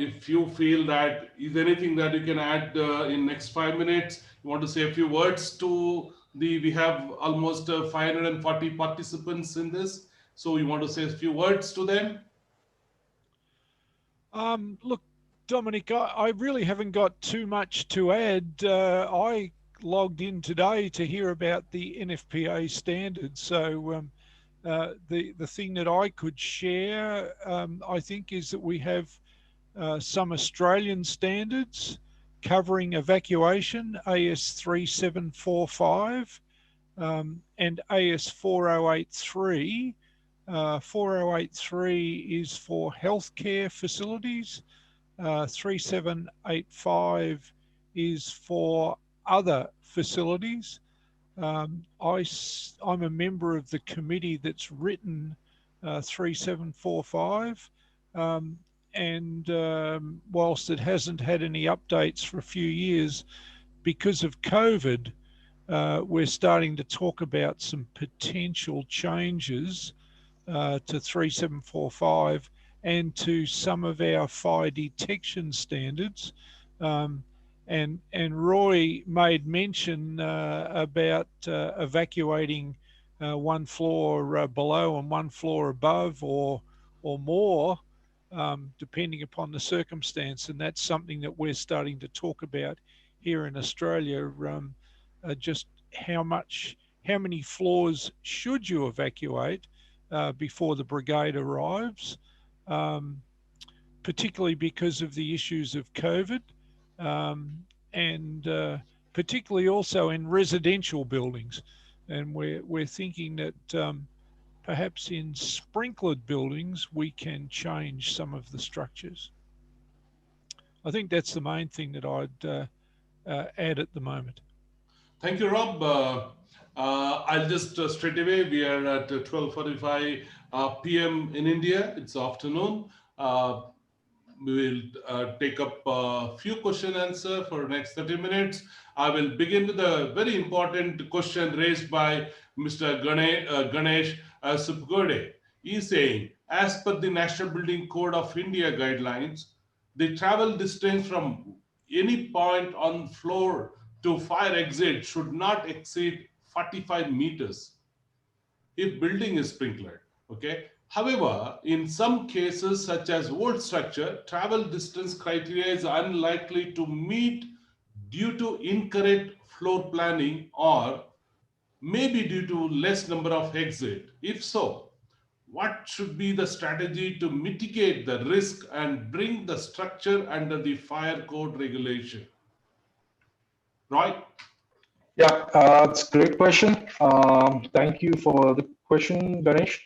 if you feel that is anything that you can add in next 5 minutes, you want to say a few words to we have almost 540 participants in this. So you want to say a few words to them? Look, Dominic, I really haven't got too much to add. I logged in today to hear about the NFPA standards. So the thing that I could share, I think, is that we have some Australian standards covering evacuation, AS 3745 and AS 4083. 4083 is for healthcare facilities. 3785 is for other facilities. I'm a member of the committee that's written 3745. And whilst it hasn't had any updates for a few years, because of COVID, we're starting to talk about some potential changes to 3745 and to some of our fire detection standards. And Roy made mention about evacuating one floor below and one floor above, or more, depending upon the circumstance. And that's something that we're starting to talk about here in Australia. Just how many floors should you evacuate before the brigade arrives, particularly because of the issues of COVID, and particularly also in residential buildings. And we're thinking that perhaps in sprinklered buildings we can change some of the structures. I think that's the main thing that I'd add at the moment. Thank you, Rob. I'll just straight away, we are at 12:45 p.m. in India. It's afternoon. We will take up a few question answer for next 30 minutes. I will begin with a very important question raised by Mr. Ganesh Subgode. He is saying, as per the National Building Code of India guidelines, the travel distance from any point on floor to fire exit should not exceed 45 meters if building is sprinklered. Okay. However, in some cases, such as old structure, travel distance criteria is unlikely to meet due to incorrect floor planning or maybe due to less number of exit. If so, what should be the strategy to mitigate the risk and bring the structure under the fire code regulation? Right? Yeah, it's a great question. Thank you for the question, Ganesh.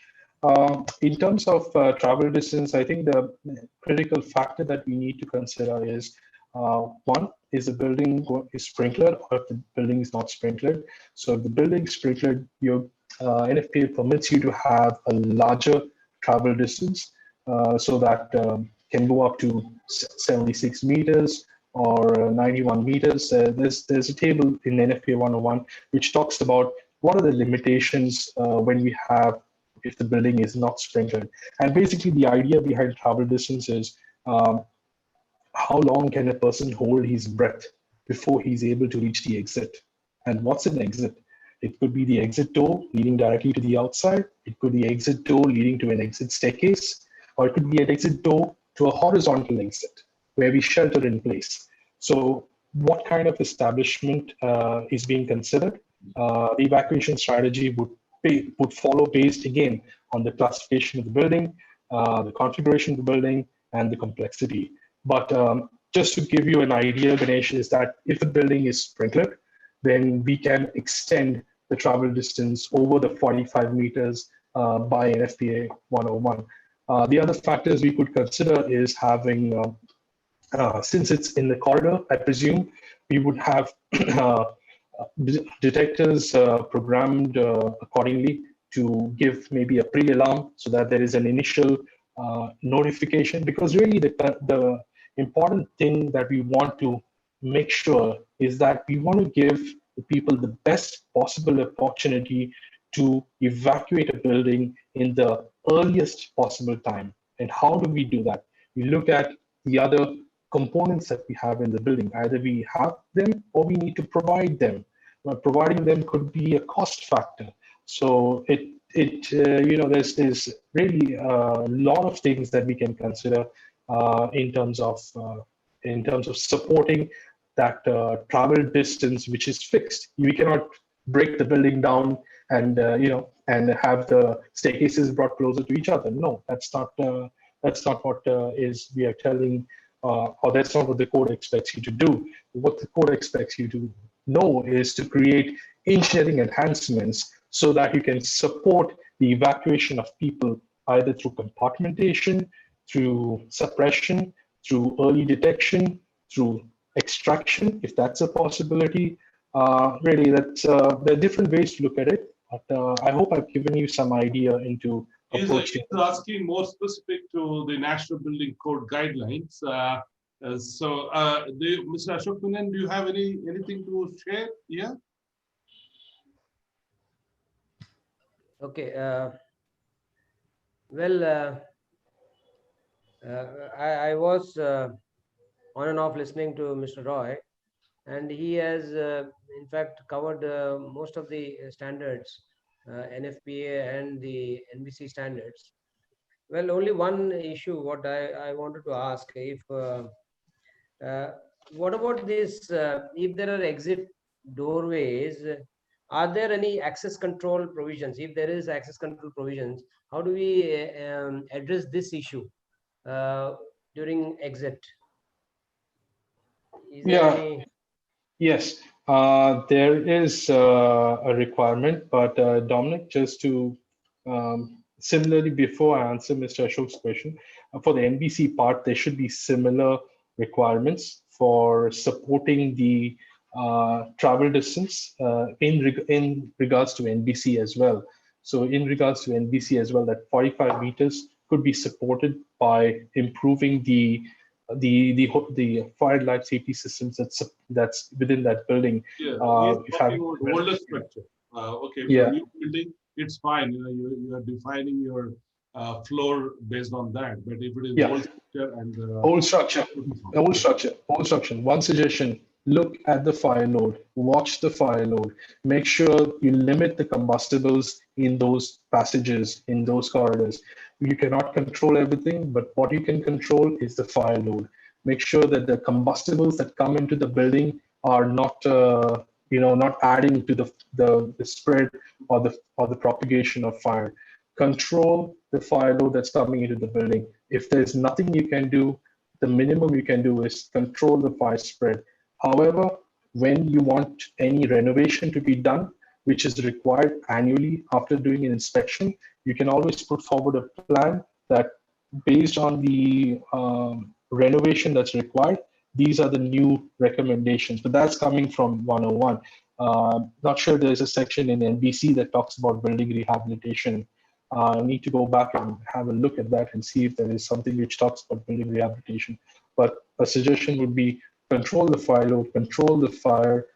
In terms of travel distance, I think the critical factor that we need to consider is one, is the building is sprinklered, or if the building is not sprinklered. So if the building is sprinklered, your NFPA permits you to have a larger travel distance, so that can go up to 76 meters or 91 meters. There's a table in NFPA 101 which talks about what are the limitations when we have, if the building is not sprinkled. And basically the idea behind travel distance is how long can a person hold his breath before he's able to reach the exit. And what's an exit? It could be the exit door leading directly to the outside. It could be the exit door leading to an exit staircase, or it could be an exit door to a horizontal exit where we shelter in place. So what kind of establishment is being considered? The evacuation strategy would follow based again on the classification of the building, the configuration of the building, and the complexity. But just to give you an idea, Ganesh, is that if a building is sprinkled, then we can extend the travel distance over the 45 meters by NFPA 101. The other factors we could consider is having Since it's in the corridor, I presume we would have detectors programmed accordingly to give maybe a pre-alarm so that there is an initial notification. Because really the important thing that we want to make sure is that we want to give the people the best possible opportunity to evacuate a building in the earliest possible time. And how do we do that? We look at the other components that we have in the building. Either we have them or we need to provide them. Providing them could be a cost factor. So there's really a lot of things that we can consider in terms of supporting that travel distance, which is fixed. We cannot break the building down and and have the staircases brought closer to each other. No, that's not what is we are telling, or that's not what the code expects you to do. What the code expects you to know is to create engineering enhancements so that you can support the evacuation of people either through compartmentation, through suppression, through early detection, through extraction, if that's a possibility. Really, there are different ways to look at it, but I hope I've given you some idea into approaching. He's asking more specific to the National Building Code guidelines. Mr. Ashok Menon, do you have anything to share here? Okay. Well, I was on and off listening to Mr. Roy, and he has, in fact, covered most of the standards, NFPA and the NBC standards. Well, only one issue what I wanted to ask, if what about this, if there are exit doorways, are there any access control provisions? If there is access control provisions, how do we address this issue during exit? Is there any? Yes, there is a requirement, but Dominic, just to similarly, before I answer Mr. Ashok's question, for the NBC part, there should be similar requirements for supporting the travel distance in regards to NBC as well. So in regards to NBC as well, that 45 meters could be supported by improving the fire life safety systems that's within that building. Yeah, he's talking about older structure. Okay, for new building, it's fine. You are defining your floor based on that. But if it is old structure and old structure. One suggestion: look at the fire load, watch the fire load, make sure you limit the combustibles in those passages, in those corridors. You cannot control everything, but what you can control is the fire load. Make sure that the combustibles that come into the building are not, not adding to the spread or the propagation of fire. Control the fire load that's coming into the building. If there's nothing you can do, the minimum you can do is control the fire spread. However, when you want any renovation to be done, which is required annually after doing an inspection, you can always put forward a plan that based on the renovation that's required, these are the new recommendations, but that's coming from 101. Not sure there's a section in NBC that talks about building rehabilitation. I need to go back and have a look at that and see if there is something which talks about building rehabilitation. But a suggestion would be control the fire load, control the fire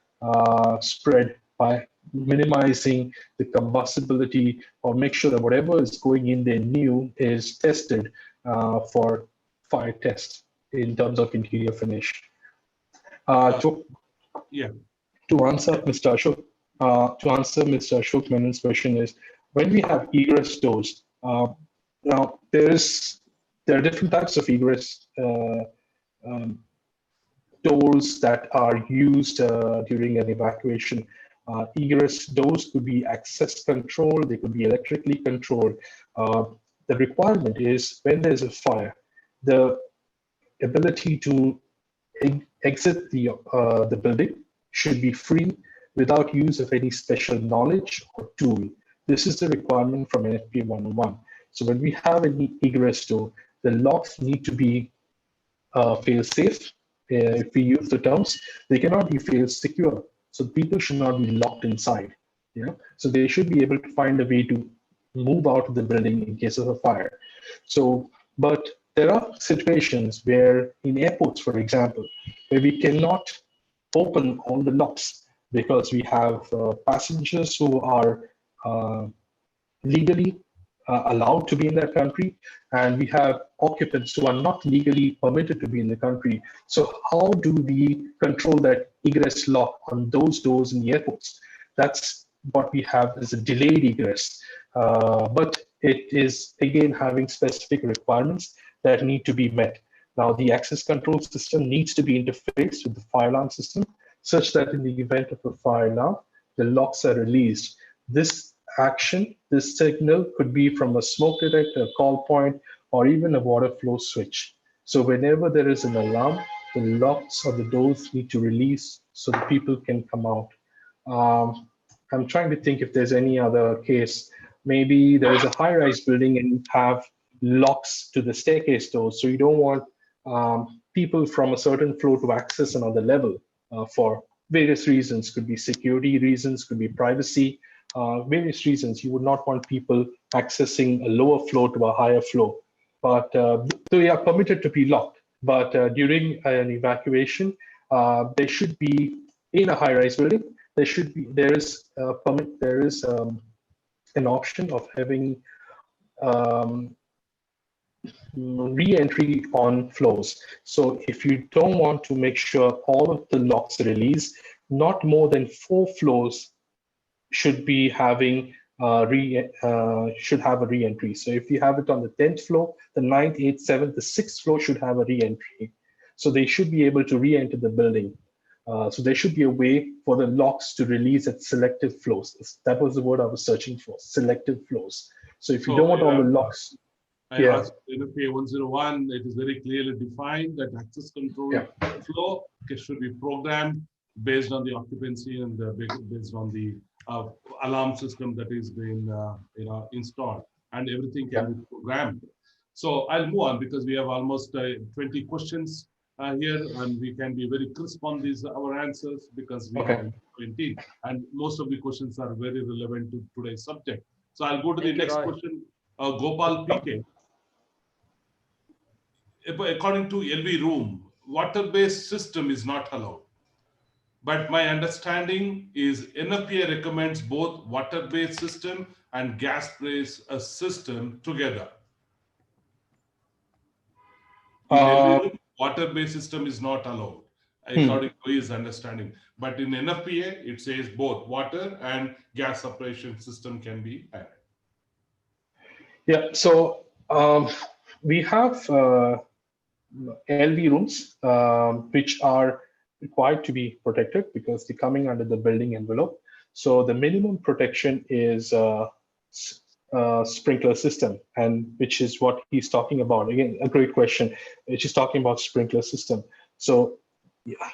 spread by minimizing the combustibility, or make sure that whatever is going in there new is tested for fire test in terms of interior finish. To answer Mr. Ashok Menon's question is, when we have egress doors, now there are different types of egress doors that are used during an evacuation. Egress doors could be access controlled, they could be electrically controlled. The requirement is when there's a fire, the ability to exit the building should be free without use of any special knowledge or tool. This is the requirement from NFPA 101. So when we have an egress door, the locks need to be fail safe. If we use the terms, they cannot be fail secure. So people should not be locked inside. So they should be able to find a way to move out of the building in case of a fire. So, but there are situations where in airports, for example, where we cannot open all the locks because we have passengers who are uh, legally allowed to be in that country, and we have occupants who are not legally permitted to be in the country. So how do we control that egress lock on those doors in the airports? That's what we have as a delayed egress. But it is, again, having specific requirements that need to be met. Now, the access control system needs to be interfaced with the fire alarm system such that in the event of a fire alarm, the locks are released. This action, this signal could be from a smoke detector, a call point, or even a water flow switch. So whenever there is an alarm, the locks or the doors need to release so the people can come out. I'm trying to think if there's any other case. Maybe there is a high-rise building and you have locks to the staircase doors. So you don't want people from a certain floor to access another level for various reasons. Could be security reasons, could be privacy, various reasons. You would not want people accessing a lower floor to a higher floor. But they are permitted to be locked. But during an evacuation, they should be in a high-rise building. There is an option of having um, re-entry on floors. So if you don't want to make sure all of the locks release, not more than 4 floors should be having should have a re-entry. So if you have it on the 10th floor, the 9th, 8th, 7th, the 6th floor should have a re-entry. So they should be able to re-enter the building. So there should be a way for the locks to release at selective flows. That was the word I was searching for, selective flows. So if you don't want all the locks. I asked NFPA 101, it is very clearly defined that access control flow should be programmed based on the occupancy and based on the alarm system that is being installed, and everything can be programmed. So I'll move on because we have almost 20 questions here, and we can be very crisp on these our answers because we have 20, and most of the questions are very relevant to today's subject. So I'll go to the next question. Gopal PK. According to LV room, water-based system is not allowed. But my understanding is NFPA recommends both water-based system and gas-based system together. In LV room, water-based system is not allowed, according to his understanding. But in NFPA, it says both water and gas separation system can be added. Yeah, so we have LV rooms, which are required to be protected because they're coming under the building envelope. So the minimum protection is sprinkler system, and which is what he's talking about. Again, a great question, which is talking about sprinkler system. So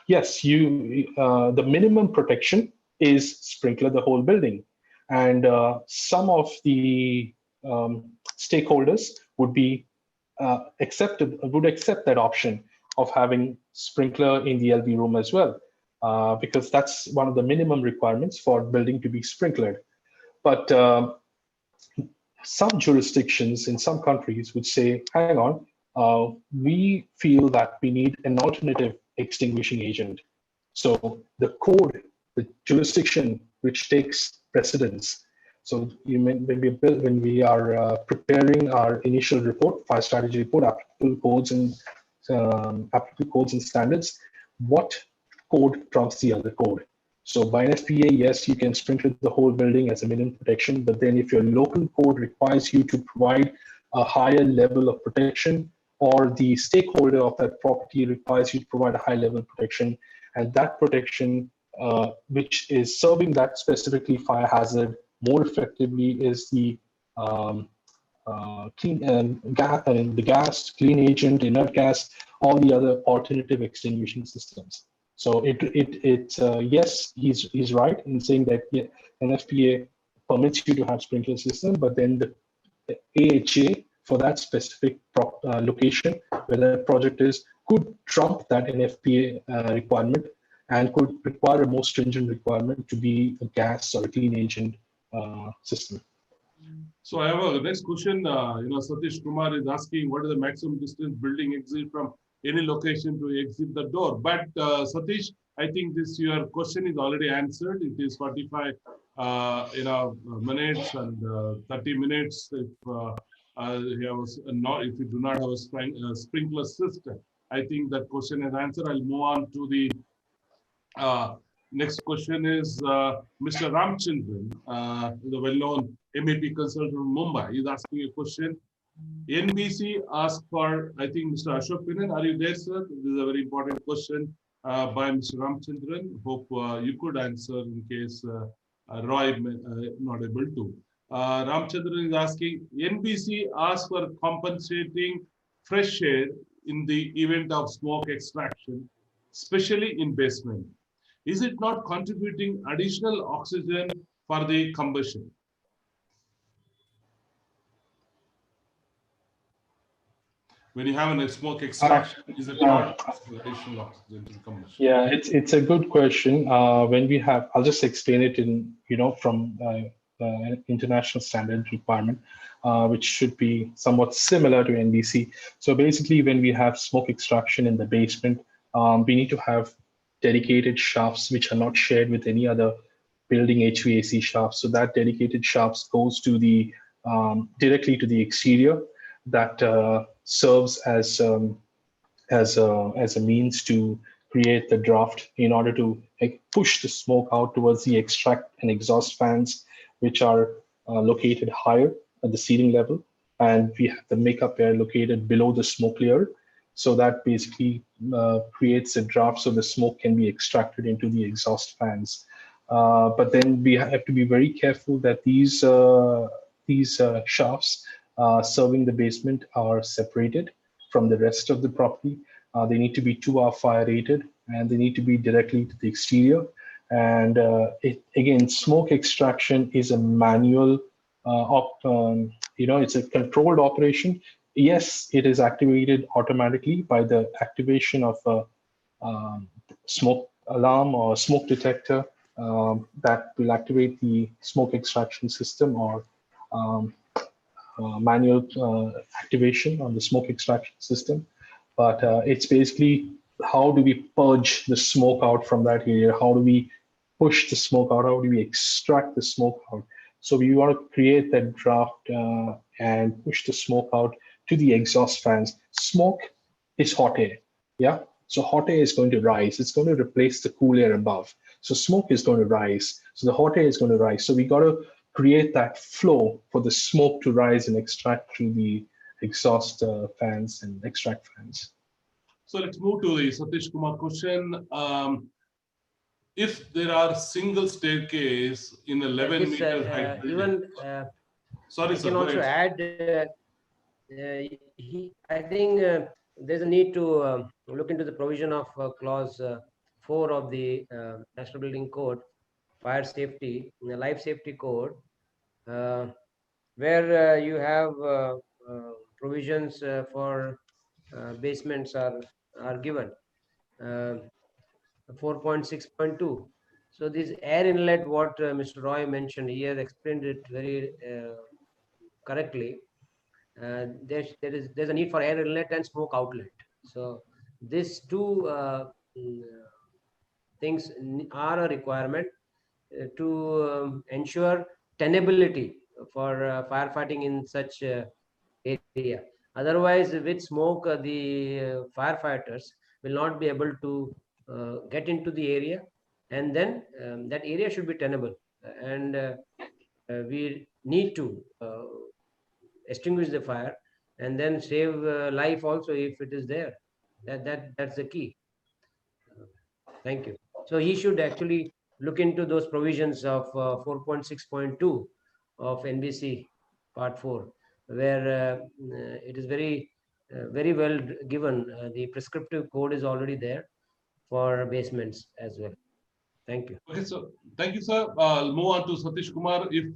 yes, the minimum protection is sprinkler the whole building, and some of the stakeholders would accept that option of having sprinkler in the LV room as well, because that's one of the minimum requirements for building to be sprinklered. But some jurisdictions in some countries would say, hang on, we feel that we need an alternative extinguishing agent. So the code, the jurisdiction which takes precedence. So when we are preparing our initial report, fire strategy report, applicable codes and standards, what code trumps the other code? So by NFPA, yes, you can sprinkle the whole building as a minimum protection, but then if your local code requires you to provide a higher level of protection, or the stakeholder of that property requires you to provide a high level of protection, and that protection, which is serving that specifically fire hazard more effectively, is the the gas, clean agent, inert gas, all the other alternative extinguishing systems. So yes, he's right in saying that NFPA permits you to have sprinkler system, but then the AHA for that specific location where that project is could trump that NFPA requirement and could require a more stringent requirement to be a gas or a clean engine system. So I have a next question. Satish Kumar is asking, what is the maximum distance building exit from any location to exit the door? But Satish, I think this your question is already answered. It is 45 minutes and 30 minutes if you do not have a sprinkler system. I think that question is answered. I'll move on to the next question is Mr. Ramchandran, the well-known MEP consultant from Mumbai. He's asking a question. NBC asked for, I think, Mr. Ashok Pinan. Are you there, sir? This is a very important question by Mr. Ramchandran. Hope you could answer in case Roy not able to. Ramchandran is asking, NBC asked for compensating fresh air in the event of smoke extraction, especially in basement. Is it not contributing additional oxygen for the combustion? When you have a smoke extraction, is it not additional oxygen to combustion? Yeah, it's a good question. When we have, I'll just explain it in from international standard requirement, which should be somewhat similar to NBC. So basically, when we have smoke extraction in the basement, we need to have dedicated shafts which are not shared with any other building HVAC shafts. So that dedicated shafts goes to the directly to the exterior that serves as a means to create the draft in order to push the smoke out towards the extract and exhaust fans, which are located higher at the ceiling level. And we have the makeup air located below the smoke layer. So that basically creates a draft so the smoke can be extracted into the exhaust fans. But then we have to be very careful that these shafts serving the basement are separated from the rest of the property. They need to be 2-hour fire rated and they need to be directly to the exterior. And again, smoke extraction is a manual, it's a controlled operation. Yes, it is activated automatically by the activation of a smoke alarm or smoke detector that will activate the smoke extraction system or manual activation on the smoke extraction system. But it's basically how do we purge the smoke out from that area? How do we push the smoke out? How do we extract the smoke out? So we want to create that draft and push the smoke out to the exhaust fans. Smoke is hot air, yeah? So hot air is going to rise. It's going to replace the cool air above. So smoke is going to rise. So the hot air is going to rise. So we got to create that flow for the smoke to rise and extract through the exhaust fans and extract fans. So let's move to the Satish Kumar question. If there are single staircase in 11 meter height building, sorry, I sir, can also add, I think there's a need to look into the provision of clause 4 of the National Building Code, fire safety, the life safety code, where you have provisions for basements are given. 4.6.2. So this air inlet, what Mr. Roy mentioned, he has explained it very correctly. There's a need for air inlet and smoke outlet. So these two things are a requirement to ensure tenability for firefighting in such area. Otherwise, with smoke, the firefighters will not be able to get into the area, and then that area should be tenable. And we need to extinguish the fire and then save life also if it is there. That's the key. Thank you. So he should actually look into those provisions of 4.6.2 of NBC Part 4, where it is very well given. The prescriptive code is already there for basements as well. Thank you. okay, so thank you, sir. I'll move on to Satish Kumar. If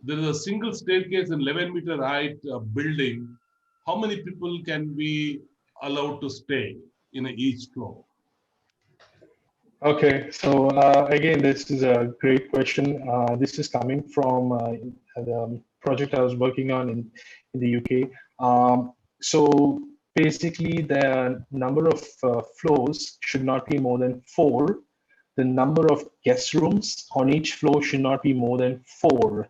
there is a single staircase in 11-meter height building. How many people can be allowed to stay in each floor? Okay, so again, this is a great question. This is coming from the project I was working on in the UK. So basically, the number of floors should not be more than 4. The number of guest rooms on each floor should not be more than 4.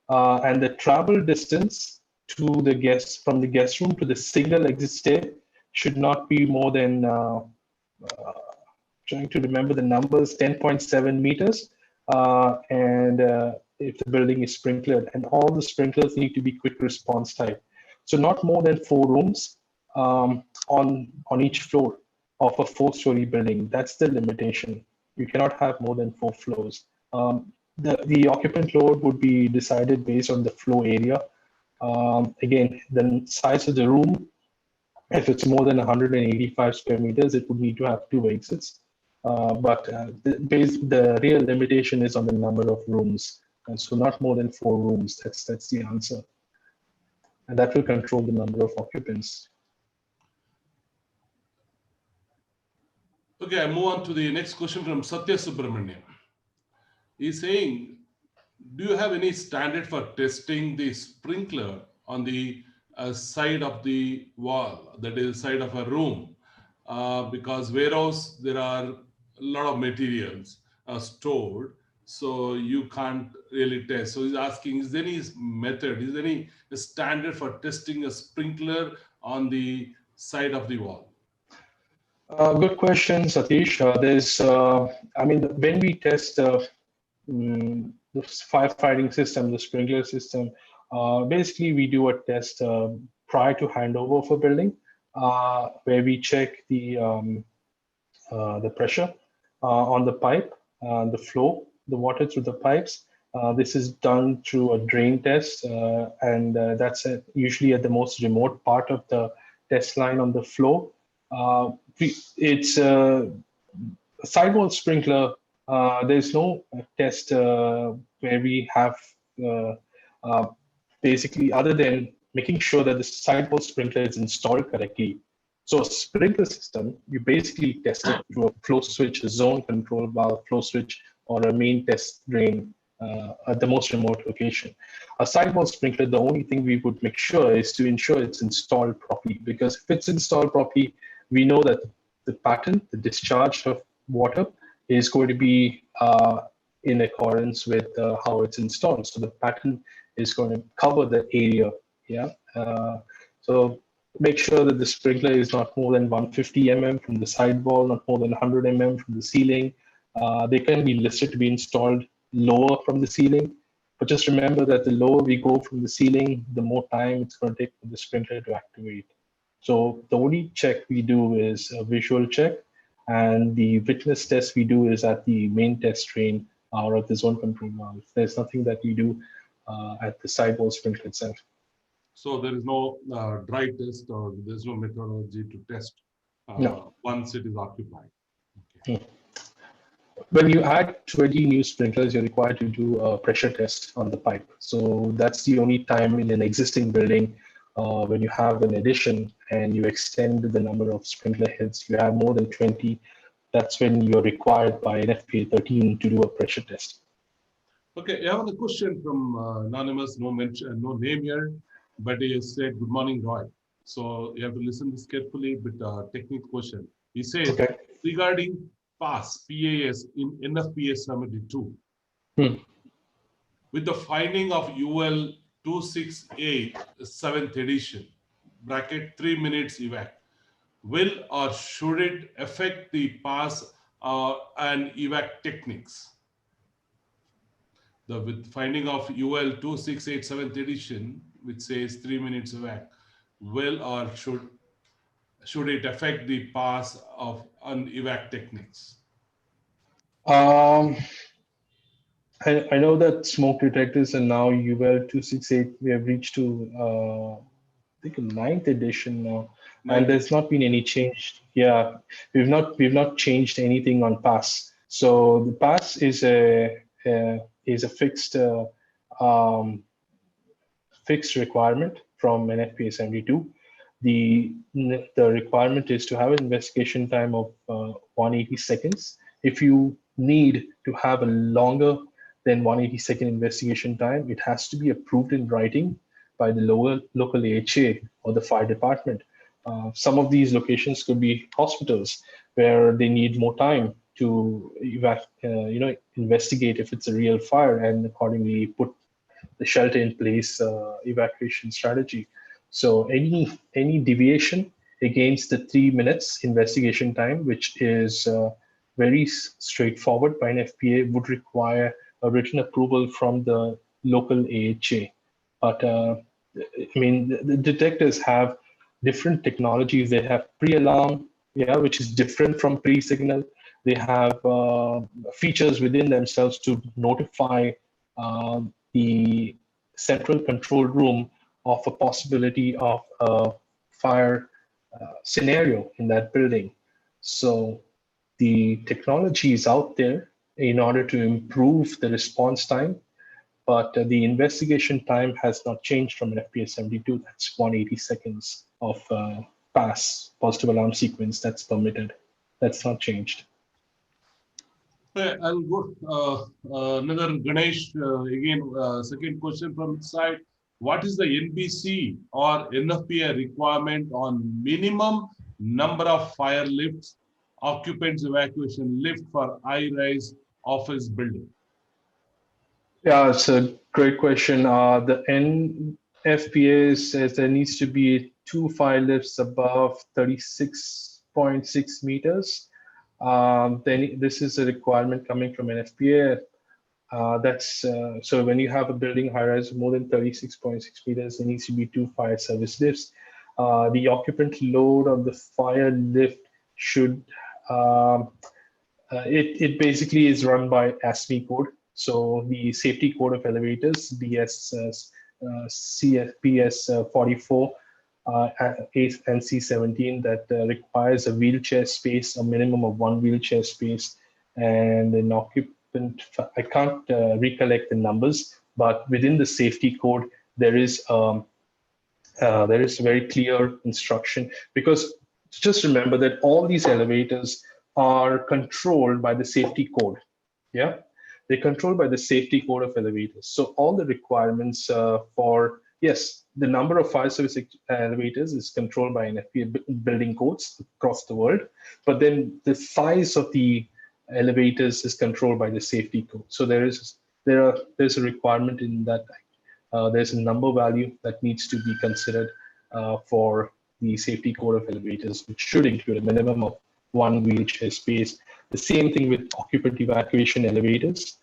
And the travel distance to the guests from the guest room to the single exit stair should not be more than trying to remember the numbers, 10.7 meters. And if the building is sprinklered, and all the sprinklers need to be quick response type. So not more than 4 rooms on each floor of a 4-story building. That's the limitation. You cannot have more than 4 floors. The occupant load would be decided based on the floor area. Again, the size of the room, if it's more than 185 square meters, it would need to have 2 exits. But the real limitation is on the number of rooms, and so not more than 4 rooms. That's the answer, and that will control the number of occupants. Okay, I move on to the next question from Satya Subramanian. He's saying, do you have any standard for testing the sprinkler on the side of the wall, that is side of a room? Because warehouse, there are a lot of materials stored, so you can't really test. So he's asking, is there any method, is there any standard for testing a sprinkler on the side of the wall? Good question, Satish. I mean, when we test the firefighting system, the sprinkler system, basically we do a test prior to handover of a building, where we check the pressure on the pipe, the flow, the water through the pipes. This is done through a drain test, and that's usually at the most remote part of the test line on the flow. It's a sidewall sprinkler. There's no test where we have uh, basically, other than making sure that the sidewall sprinkler is installed correctly. So a sprinkler system, you basically test it through a flow switch, a zone control valve flow switch, or a main test drain at the most remote location. A sidewall sprinkler, the only thing we would make sure is to ensure it's installed properly, because if it's installed properly, we know that the pattern, the discharge of water is going to be in accordance with how it's installed. So the pattern is going to cover the area. Yeah. So make sure that the sprinkler is not more than 150 mm from the sidewall, not more than 100 mm from the ceiling. They can be listed to be installed lower from the ceiling, but just remember that the lower we go from the ceiling, the more time it's going to take for the sprinkler to activate. So the only check we do is a visual check, and the witness test we do is at the main test drain or at the zone control valve. There's nothing that we do at the sidewall sprinkler itself. So there is no dry test, or there's no methodology to test No. once it is occupied. Okay. When you add 20 new sprinklers, you're required to do a pressure test on the pipe. So that's the only time in an existing building when you have an addition and you extend the number of sprinkler heads, you have more than 20, that's when you're required by NFPA 13 to do a pressure test. Okay, I have a question from anonymous, no mention, no name here, but he said, "Good morning, Roy." So you have to listen this carefully, but technical question. He says, Okay. regarding PAS in NFPA 72, with the finding of UL 268 7th edition, bracket 3 minutes evac, will or should it affect the PAS and evac techniques? With finding of UL 268 7th edition, which says 3 minutes evac, will or should it affect the PAS of and evac techniques? I know that smoke detectors are now UL 268. We have reached to I think a 9th edition now, and there's not been any change. Yeah, we've not changed anything on PAS. So the PAS is a fixed fixed requirement from NFPA 72. The requirement is to have an investigation time of 180 seconds. If you need to have a longer than 180-second investigation time, it has to be approved in writing by the local AHA or the fire department. Some of these locations could be hospitals where they need more time to investigate if it's a real fire and accordingly put the shelter-in-place evacuation strategy. So any deviation against the 3 minutes investigation time, which is very straightforward by an FPA, would require a written approval from the local AHA. But I mean, the detectors have different technologies. They have pre-alarm, which is different from pre-signal. They have features within themselves to notify the central control room of a possibility of a fire scenario in that building. So the technology is out there in order to improve the response time, but the investigation time has not changed from an FPA 72. That's 180 seconds of positive alarm sequence that's permitted. That's not changed. I'll go another Ganesh again. Second question from the side. What is the NBC or NFPA requirement on minimum number of fire lifts, occupants evacuation lift for high-rise office building? Yeah, it's a great question. The NFPA says there needs to be 2 fire lifts above 36.6 meters. Then this is a requirement coming from NFPA. So when you have a building high-rise more than 36.6 meters, there needs to be 2 fire service lifts. The occupant load of the fire lift should, it basically is run by ASME code. So the safety code of elevators, CFPS 44 and C17, that requires a wheelchair space, a minimum of 1 wheelchair space, and an occupant. I can't recollect the numbers, but within the safety code, there is very clear instruction, because just remember that all these elevators are controlled by the safety code. Yeah, they're controlled by the safety code of elevators. So all the requirements for, yes, the number of fire service elevators is controlled by NFPA building codes across the world, but then the size of the elevators is controlled by the safety code. So there's a requirement in that. There's a number value that needs to be considered for the safety code of elevators, which should include a minimum of 1 wheelchair space. The same thing with occupant evacuation elevators,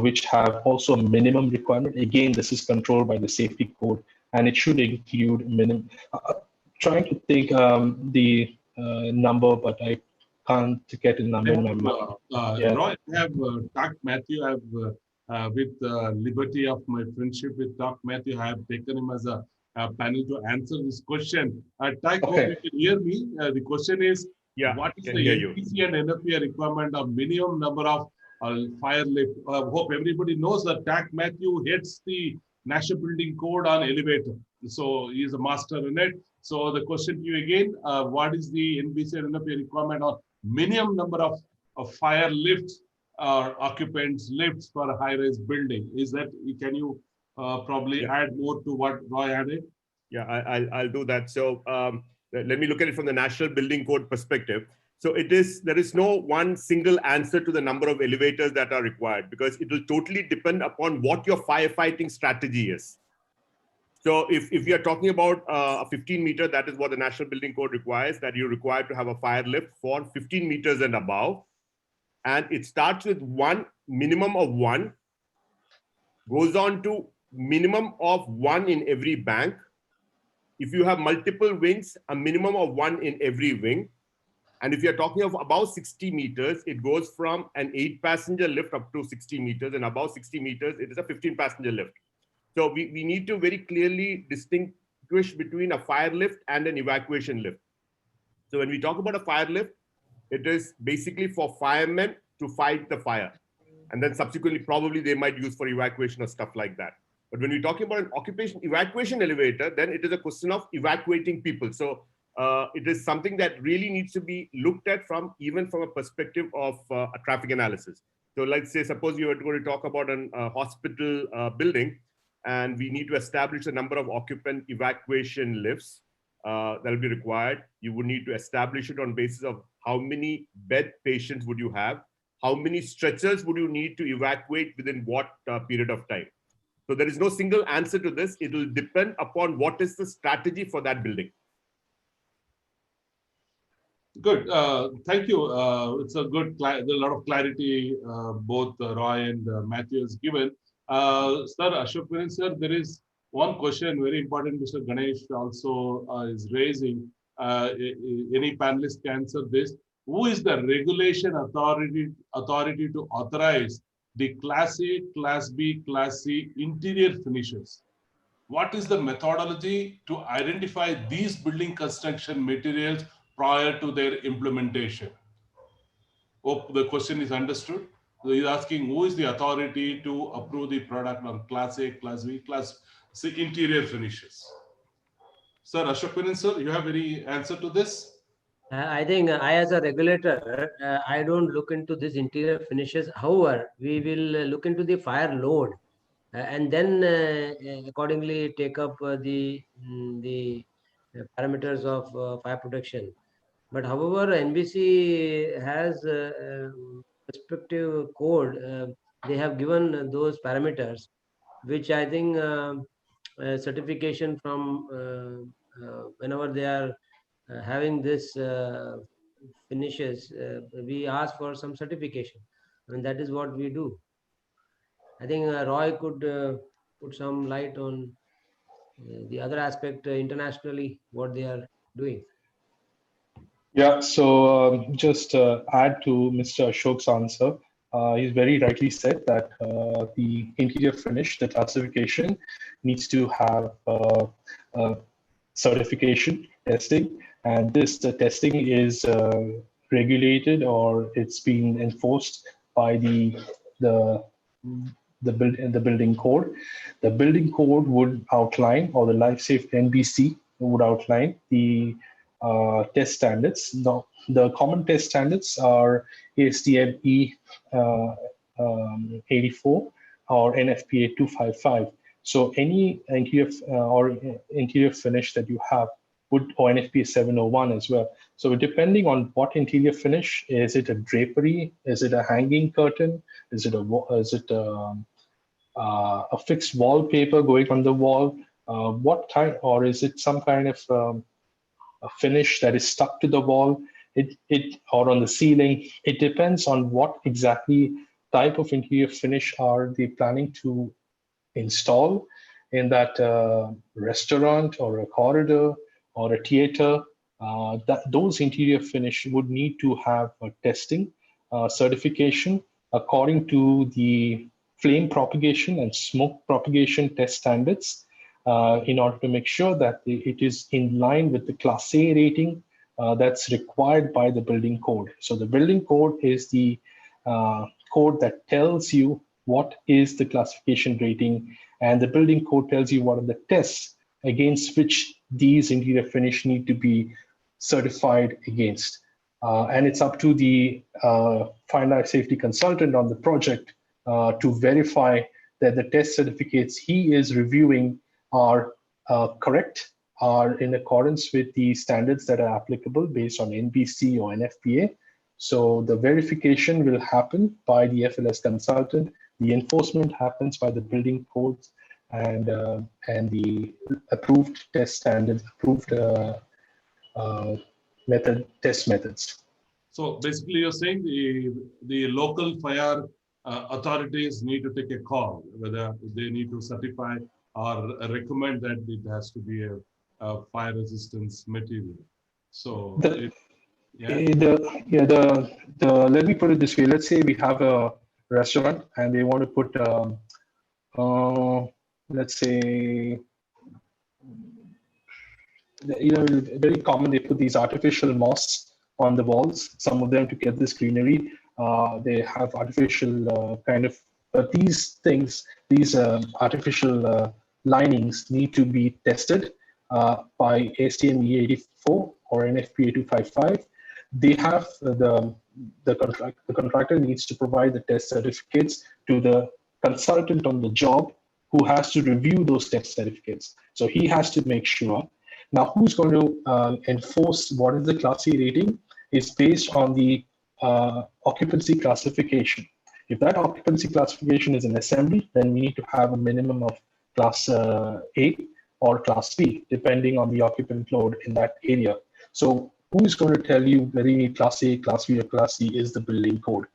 which have also a minimum requirement. Again, this is controlled by the safety code, and it should include minimum. Trying to think the number, but I can't get a number in my mind. Roy, I have talked Matthew. I have, with liberty of my friendship with Doc Matthew, I have taken him as a panel to answer this question. Tyke, hope you can hear me. The question is, what is the NPC and NFPA requirement of minimum number of fire lift? Hope everybody knows that Doc Matthew heads the National Building Code on elevator. So he is a master in it. So the question to you again, what is the NBC and NFPA requirement on minimum number of fire lifts or occupants lifts for a high-rise building? Is that, can you probably add more to what Roy added? Yeah, I'll do that. So let me look at it from the National Building Code perspective. So there is no one single answer to the number of elevators that are required, because it will totally depend upon what your firefighting strategy is. So if we are talking about a 15 meter, that is what the National Building Code requires, that you're required to have a fire lift for 15 meters and above. And it starts with minimum of 1, goes on to minimum of 1 in every bank. If you have multiple wings, a minimum of 1 in every wing. And if you're talking of about 60 meters, it goes from an 8-passenger lift up to 60 meters, and above 60 meters, it is a 15-passenger lift. So we need to very clearly distinguish between a fire lift and an evacuation lift. So when we talk about a fire lift, it is basically for firemen to fight the fire. And then subsequently, probably they might use for evacuation or stuff like that. But when we're talking about an occupation evacuation elevator, then it is a question of evacuating people. So it is something that really needs to be looked at even from a perspective of a traffic analysis. So let's say, suppose you are going to talk about a hospital building, and we need to establish the number of occupant evacuation lifts that will be required. You would need to establish it on basis of how many bed patients would you have, how many stretchers would you need to evacuate within what period of time. So there is no single answer to this. It will depend upon what is the strategy for that building. Good. Thank you. It's a good, there's a lot of clarity both Roy and Matthew has given. Sir, Ashok Menon, sir, there is one question very important Mr. Ganesh also is raising. Any panelist can answer this. Who is the regulation authority to authorize the Class A, Class B, Class C interior finishes? What is the methodology to identify these building construction materials prior to their implementation? Hope the question is understood. So he's asking who is the authority to approve the product on Class A, Class B, Class C interior finishes? Sir, Ashok Menon, sir, you have any answer to this? I think I, as a regulator, I don't look into this interior finishes. However, we will look into the fire load and then accordingly take up the parameters of fire protection. But however, NBC has respective code. They have given those parameters, which I think certification from whenever they are having this finishes, we ask for some certification, and that is what we do. I think Roy could put some light on the other aspect internationally, what they are doing. Yeah, so just add to Mr. Ashok's answer. He's very rightly said that the interior finish, the classification, needs to have certification testing, and this testing is regulated or it's been enforced by the the building code. The building code would outline, or the life safe NBC would outline the test standards. The common test standards are ASTM E84 or NFPA 255. So any interior or interior finish that you have would, or NFPA 701 as well. So depending on what interior finish, is it a drapery? Is it a hanging curtain? Is it a fixed wallpaper going on the wall? What kind, or is it some kind of a finish that is stuck to the wall? Or on the ceiling? It depends on what exactly type of interior finish are they planning to install in that restaurant or a corridor or a theater. Those interior finish would need to have a testing certification according to the flame propagation and smoke propagation test standards in order to make sure that it is in line with the Class A rating that's required by the building code. So the building code is the code that tells you what is the classification rating, and the building code tells you what are the tests against which these interior finish need to be certified against. And it's up to the fire safety consultant on the project to verify that the test certificates he is reviewing are correct, are in accordance with the standards that are applicable based on NBC or NFPA. So the verification will happen by the FLS consultant. The enforcement happens by the building codes and the approved test standards, approved test methods. So basically, you're saying the local fire authorities need to take a call whether they need to certify or recommend that it has to be a fire resistance material. So let me put it this way. Let's say we have a restaurant and they want to put let's say, very common, they put these artificial moss on the walls, some of them to get this greenery. They have artificial these things, these artificial linings need to be tested by ASTM E84 or NFPA 255. They have the contractor needs to provide the test certificates to the consultant on the job, who has to review those test certificates. So he has to make sure. Now, who's going to enforce what is the Class C rating is based on the occupancy classification. If that occupancy classification is an assembly, then we need to have a minimum of Class A or Class B, depending on the occupant load in that area. So who is going to tell you whether you need Class A, Class B, or Class C is the building code.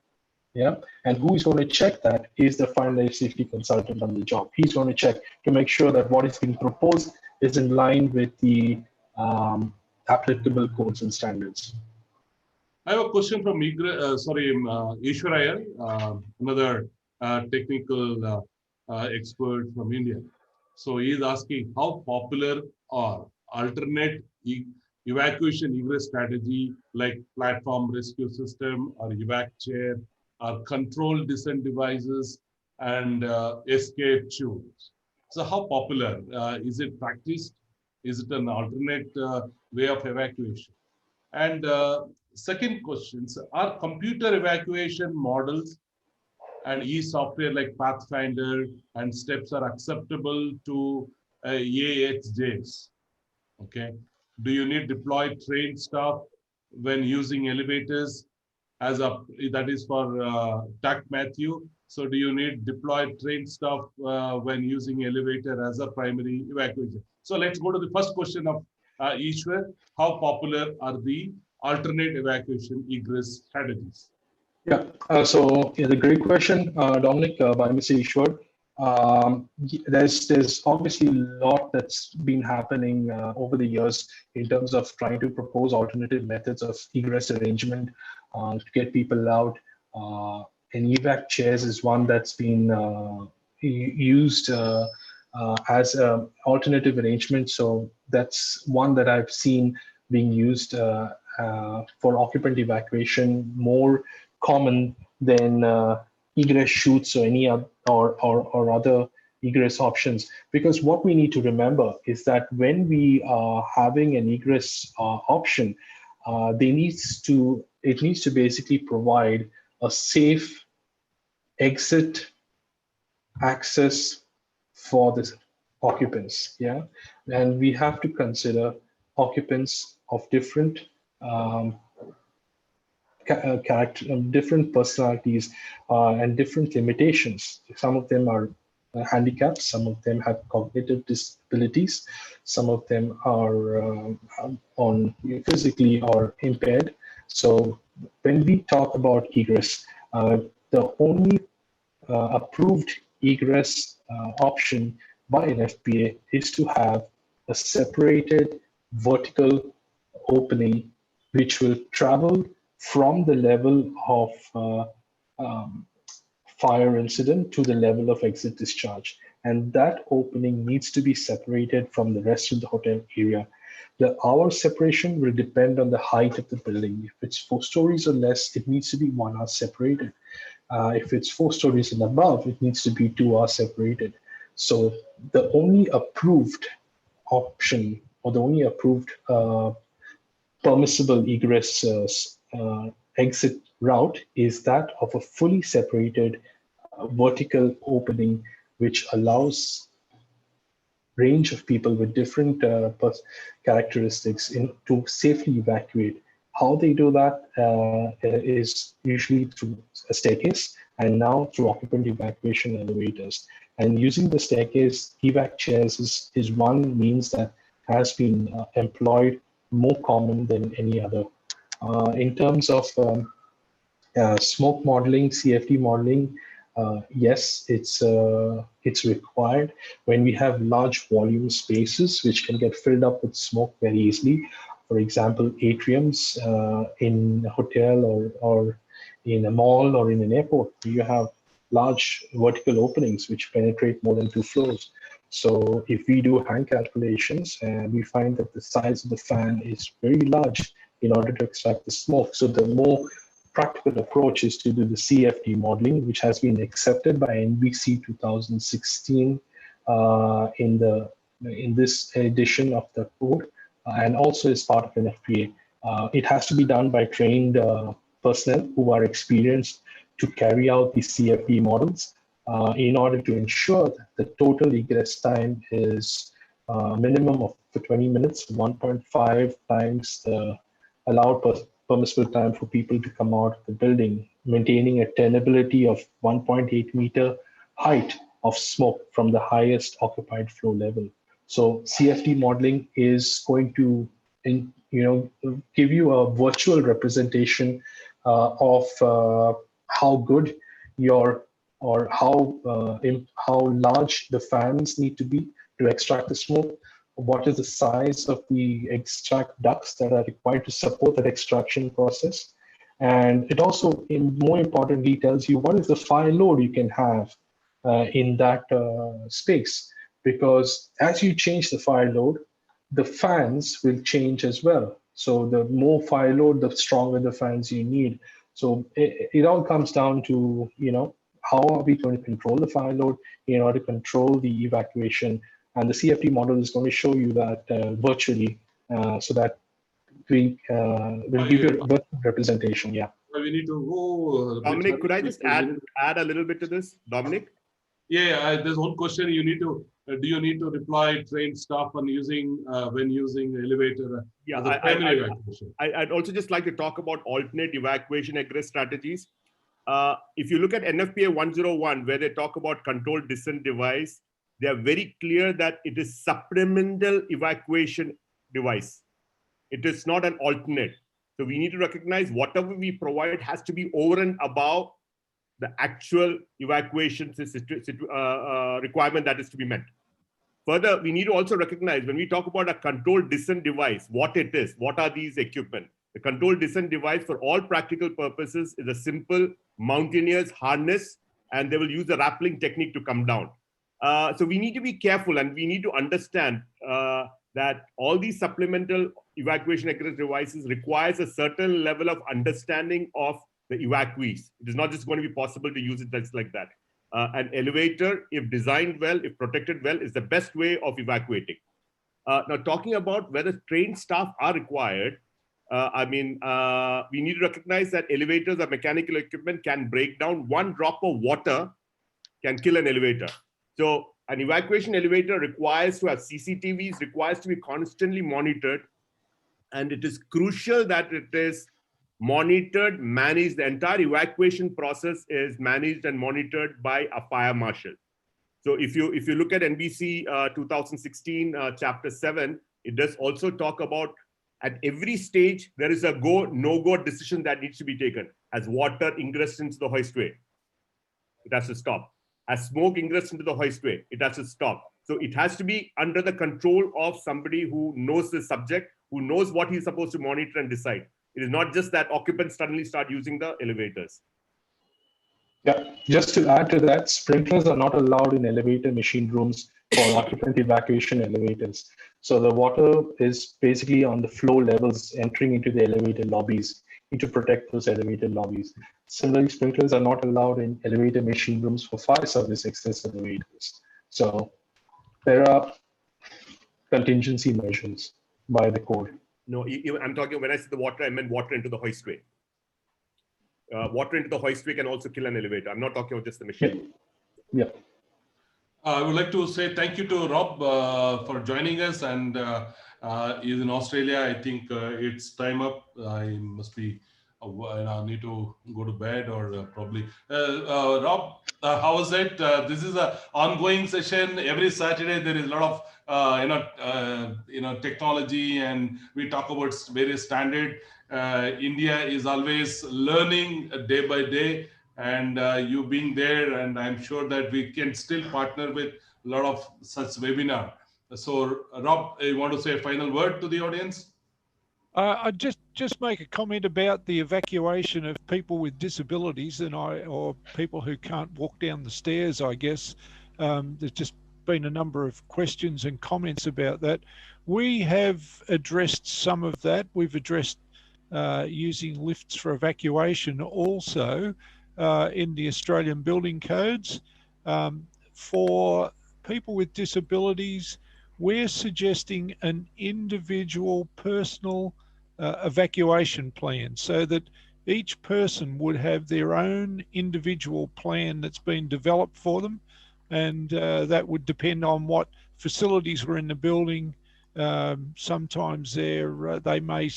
Yeah, and who is going to check that is the fire life safety consultant on the job. He's going to check to make sure that what is being proposed is in line with the applicable codes and standards. I have a question from Ishwaraya, another technical expert from India. So he is asking how popular are alternate evacuation egress strategy like platform rescue system or evac chair or controlled descent devices and escape tubes. So how popular is it practiced? Is it an alternate way of evacuation? And second questions, are computer evacuation models and e-software like Pathfinder and steps are acceptable to AHJs? Okay. Do you need deployed trained staff when using elevators as that is for TAC Matthew? So do you need deployed trained staff when using elevator as a primary evacuation? So let's go to the first question of Ishwar. How popular are the alternate evacuation egress strategies? Yeah, so the great question, Dominic, by Mr. Ishwar. There's obviously a lot that's been happening over the years in terms of trying to propose alternative methods of egress arrangement to get people out. And evac chairs is one that's been used as an alternative arrangement. So that's one that I've seen being used for occupant evacuation, more common than egress chutes or any other or other egress options. Because what we need to remember is that when we are having an egress option, it needs to basically provide a safe exit access for the occupants. Yeah, and we have to consider occupants of different different personalities and different limitations. Some of them are handicapped, some of them have cognitive disabilities, some of them are physically or impaired. So when we talk about egress, the only approved egress option by NFPA is to have a separated vertical opening which will travel from the level of fire incident to the level of exit discharge. And that opening needs to be separated from the rest of the hotel area. The hour separation will depend on the height of the building. If it's 4 stories or less, it needs to be 1 hour separated. If it's 4 stories and above, it needs to be 2 hours separated. So the only approved option or the only approved permissible egress exit route is that of a fully separated vertical opening, which allows range of people with different characteristics to safely evacuate. How they do that is usually through a staircase and now through occupant evacuation elevators. And using the staircase, evac chairs is one means that has been employed more common than any other. In terms of smoke modeling, CFD modeling, yes, it's required when we have large volume spaces which can get filled up with smoke very easily. For example, atriums in a hotel or in a mall or in an airport, you have large vertical openings which penetrate more than 2 floors. So if we do hand calculations, we find that the size of the fan is very large in order to extract the smoke. So the more practical approach is to do the CFD modeling, which has been accepted by NBC 2016 in this edition of the code, and also is part of NFPA. It has to be done by trained personnel who are experienced to carry out these CFD models in order to ensure that the total egress time is minimum of 20 minutes, 1.5 times the allowed permissible time for people to come out of the building, maintaining a tenability of 1.8 meter height of smoke from the highest occupied floor level. So CFD modeling is going to, give you a virtual representation of how good your or how large the fans need to be to extract the smoke. What is the size of the extract ducts that are required to support that extraction process? And it also, more importantly, tells you what is the fire load you can have in that space. Because as you change the fire load, the fans will change as well. So the more fire load, the stronger the fans you need. So it all comes down to, how are we going to control the fire load in order to control the evacuation? And the CFD model is going to show you that virtually, so that we will give you a virtual representation. Yeah. We need to go. Dominic, could I just add a little bit to this, Dominic? Yeah, there's one question you need to. Do you need to reply trained staff on using when using elevator? Yeah, as a primary evacuation? I'd also just like to talk about alternate evacuation egress strategies. If you look at NFPA 101, where they talk about controlled descent device, they are very clear that it is supplemental evacuation device. It is not an alternate. So we need to recognize whatever we provide has to be over and above the actual evacuation requirement that is to be met. Further, we need to also recognize when we talk about a controlled descent device, what it is, what are these equipment? The controlled descent device for all practical purposes is a simple mountaineer's harness, and they will use the rappelling technique to come down. So we need to be careful, and we need to understand that all these supplemental evacuation egress devices requires a certain level of understanding of the evacuees. It is not just going to be possible to use it just like that. An elevator, if designed well, if protected well, is the best way of evacuating. Now, talking about whether trained staff are required, we need to recognize that elevators or mechanical equipment can break down. One drop of water can kill an elevator. So an evacuation elevator requires to have CCTVs, requires to be constantly monitored. And it is crucial that it is monitored, managed. The entire evacuation process is managed and monitored by a fire marshal. So if you look at NBC 2016 chapter 7, it does also talk about at every stage, there is a go, no-go decision that needs to be taken. As water ingress into the hoistway, it has to stop. As smoke ingress into the hoistway, it has to stop. So it has to be under the control of somebody who knows the subject, who knows what he's supposed to monitor and decide. It is not just that occupants suddenly start using the elevators. Yeah, just to add to that, sprinklers are not allowed in elevator machine rooms for occupant evacuation elevators. So the water is basically on the floor levels entering into the elevator lobbies, to protect those elevator lobbies. Similarly, sprinklers are not allowed in elevator machine rooms for fire service access elevators. So there are contingency measures by the code. No, I'm talking, when I said the water, I meant water into the hoistway. Water into the hoistway can also kill an elevator. I'm not talking about just the machine. Yeah. I would like to say thank you to Rob for joining us, and he's in Australia. I think it's time up. I must be, I need to go to bed or probably. Rob, how was it? This is an ongoing session. Every Saturday there is a lot of technology, and we talk about various standard. India is always learning day by day. And you being there, and I'm sure that we can still partner with a lot of such webinar. So, Rob, you want to say a final word to the audience? I'd just make a comment about the evacuation of people with disabilities or people who can't walk down the stairs, I guess. There's just been a number of questions and comments about that. We have addressed some of that. We've addressed using lifts for evacuation also in the Australian building codes. For people with disabilities, we're suggesting an individual personal evacuation plan so that each person would have their own individual plan that's been developed for them, and that would depend on what facilities were in the building. Sometimes they may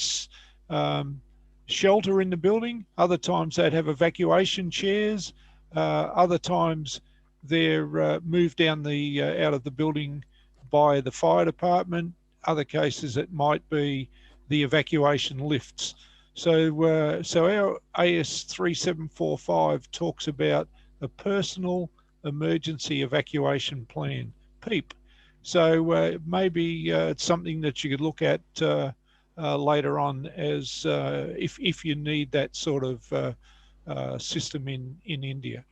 shelter in the building, other times they'd have evacuation chairs, other times they're moved down the out of the building by the fire department. Other cases it might be the evacuation lifts. So so our AS 3745 talks about a personal emergency evacuation plan, PEEP. So maybe it's something that you could look at later on as if you need that sort of system in India.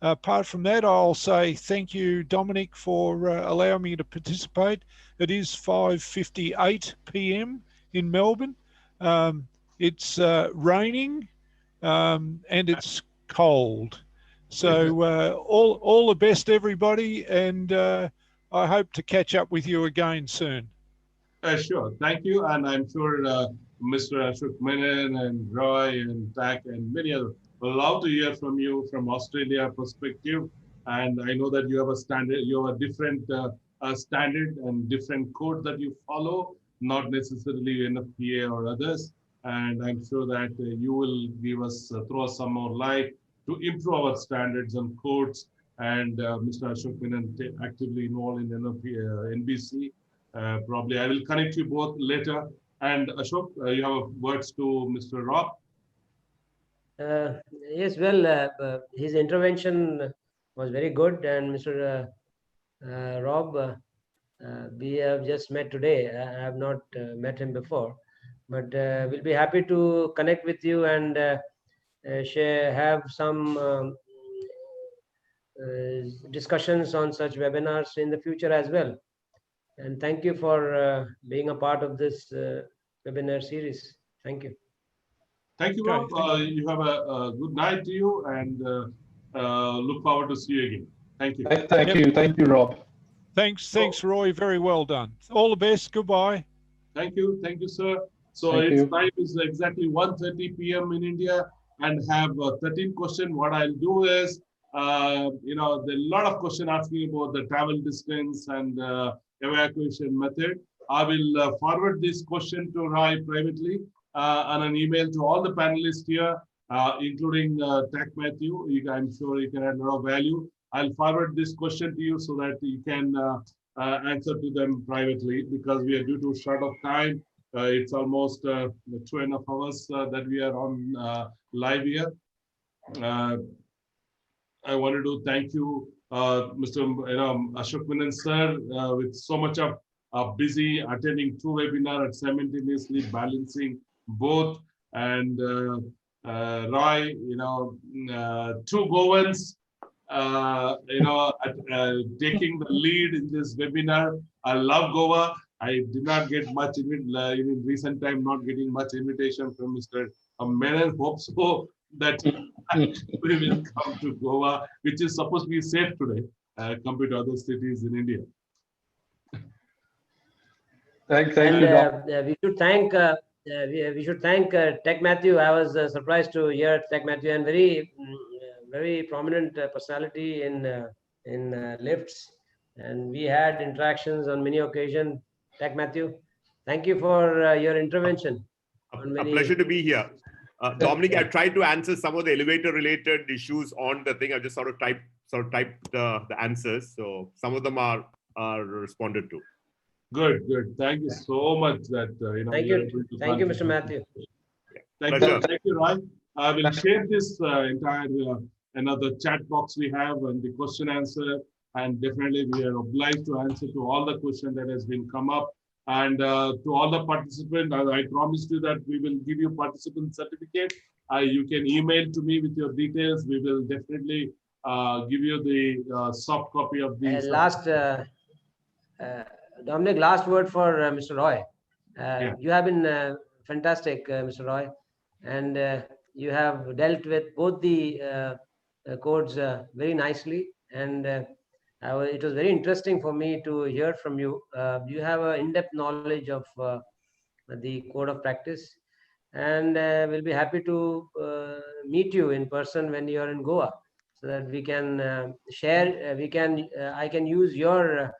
Apart from that, I'll say thank you, Dominic, for allowing me to participate. It is 5:58 p.m. in Melbourne. It's raining and it's cold. So all the best, everybody, and I hope to catch up with you again soon. Sure, thank you, and I'm sure Mr. Ashok Menon and Roy and Tak and many others will love to hear from you from Australia perspective. And I know that you have a standard, you have a different standard and different code that you follow, not necessarily NFPA or others. And I'm sure that you will give us throw us some more light to improve our standards and codes. And Mr. Ashok Menon actively involved in NFPA, NBC. Probably I will connect you both later. And Ashok, you have words to Mr. Rob? Yes, well, his intervention was very good. And Mr. Rob, we have just met today. I have not met him before, but we'll be happy to connect with you and have some discussions on such webinars in the future as well. And thank you for being a part of this webinar series. Thank you. Thank you, Rob. You have a good night to you, and look forward to see you again. Thank you. Thank you, Rob. Thanks, Roy. Very well done. All the best. Goodbye. Thank you, sir. So time is exactly 1:30 p.m. in India, and have 13 questions. What I'll do is, there are a lot of questions asking about the travel distance and evacuation method. I will forward this question to Roy privately on an email to all the panelists here, including Tak Matthew. I'm sure you can add a lot of value. I'll forward this question to you so that you can answer to them privately, because we are due to short of time. It's almost 2.5 hours that we are on live here. I wanted to thank you, Mr. Ashok Menon sir, with so much of busy attending 2 webinars and simultaneously balancing both. And Roy, 2 Goans, taking the lead in this webinar. I love Goa. I did not get much in recent time, not getting much invitation from Mr. Menon. Hope so that we will come to Goa, which is supposed to be safe today compared to other cities in India. Thank you. We should thank we should thank Tak Matthew. I was surprised to hear Tak Matthew, and very prominent personality in lifts, and we had interactions on many occasions. Tak Matthew, thank you for your intervention. A pleasure to be here. Dominic, I've tried to answer some of the elevator-related issues on the thing. I've just sort of typed the answers, so some of them are responded to. Good. Thank you so much. Thank you, Mr. Matthew. Thank you, Roy. I will share this entire another chat box we have and the question answer, and definitely we are obliged to answer to all the questions that has been come up. And to all the participants, I promised you that we will give you participant certificate. You can email to me with your details. We will definitely give you the soft copy of these. Dominic, last word for Mr. Roy. You have been fantastic, Mr. Roy. And you have dealt with both the codes very nicely. And it was very interesting for me to hear from you. You have an in-depth knowledge of the code of practice. And we'll be happy to meet you in person when you are in Goa, so that we can share. I can use your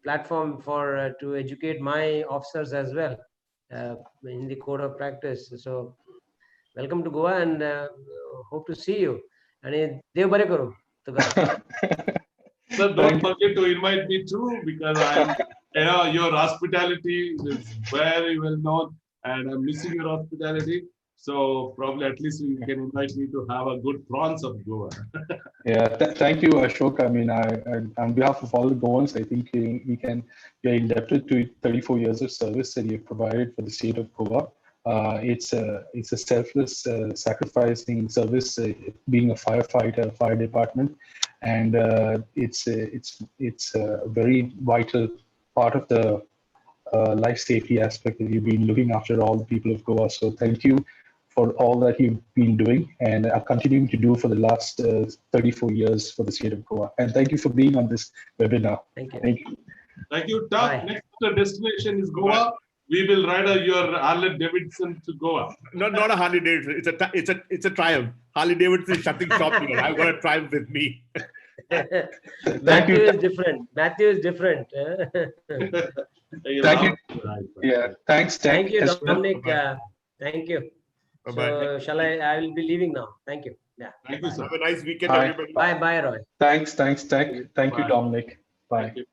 platform for to educate my officers as well in the code of practice. So welcome to Goa, and hope to see you. And Dev bare karo, Tuga. So don't forget to invite me too, because your hospitality is very well known, and I'm missing your hospitality. So probably at least you can invite me to have a good prawns of Goa. Yeah, thank you, Ashok. I mean, on behalf of all the Goans, I think we are indebted to 34 years of service that you've provided for the state of Goa. It's a selfless, sacrificing service, being a firefighter, fire department, and it's a very vital part of the life safety aspect that you've been looking after all the people of Goa. So thank you for all that you've been doing and are continuing to do for the last 34 years for the state of Goa. And thank you for being on this webinar. Thank you. Thank you. Thank you, Tom. Bye. Next destination is Goa. We will ride your Harley Davidson to Goa. Not a Harley Davidson. It's a Triumph. Harley Davidson is shutting shop here. I've got a Triumph with me. Thank you. Is different. Matthew is different. Thank you. Yeah, thanks. Thank you, as well. Dominic. Thank you. Bye-bye. So shall I will be leaving now. Thank you. Yeah. Thank you, sir. Have a nice weekend, Bye. everybody. Bye, Roy. Thank you, Bye. Dominic. Bye. Thank you.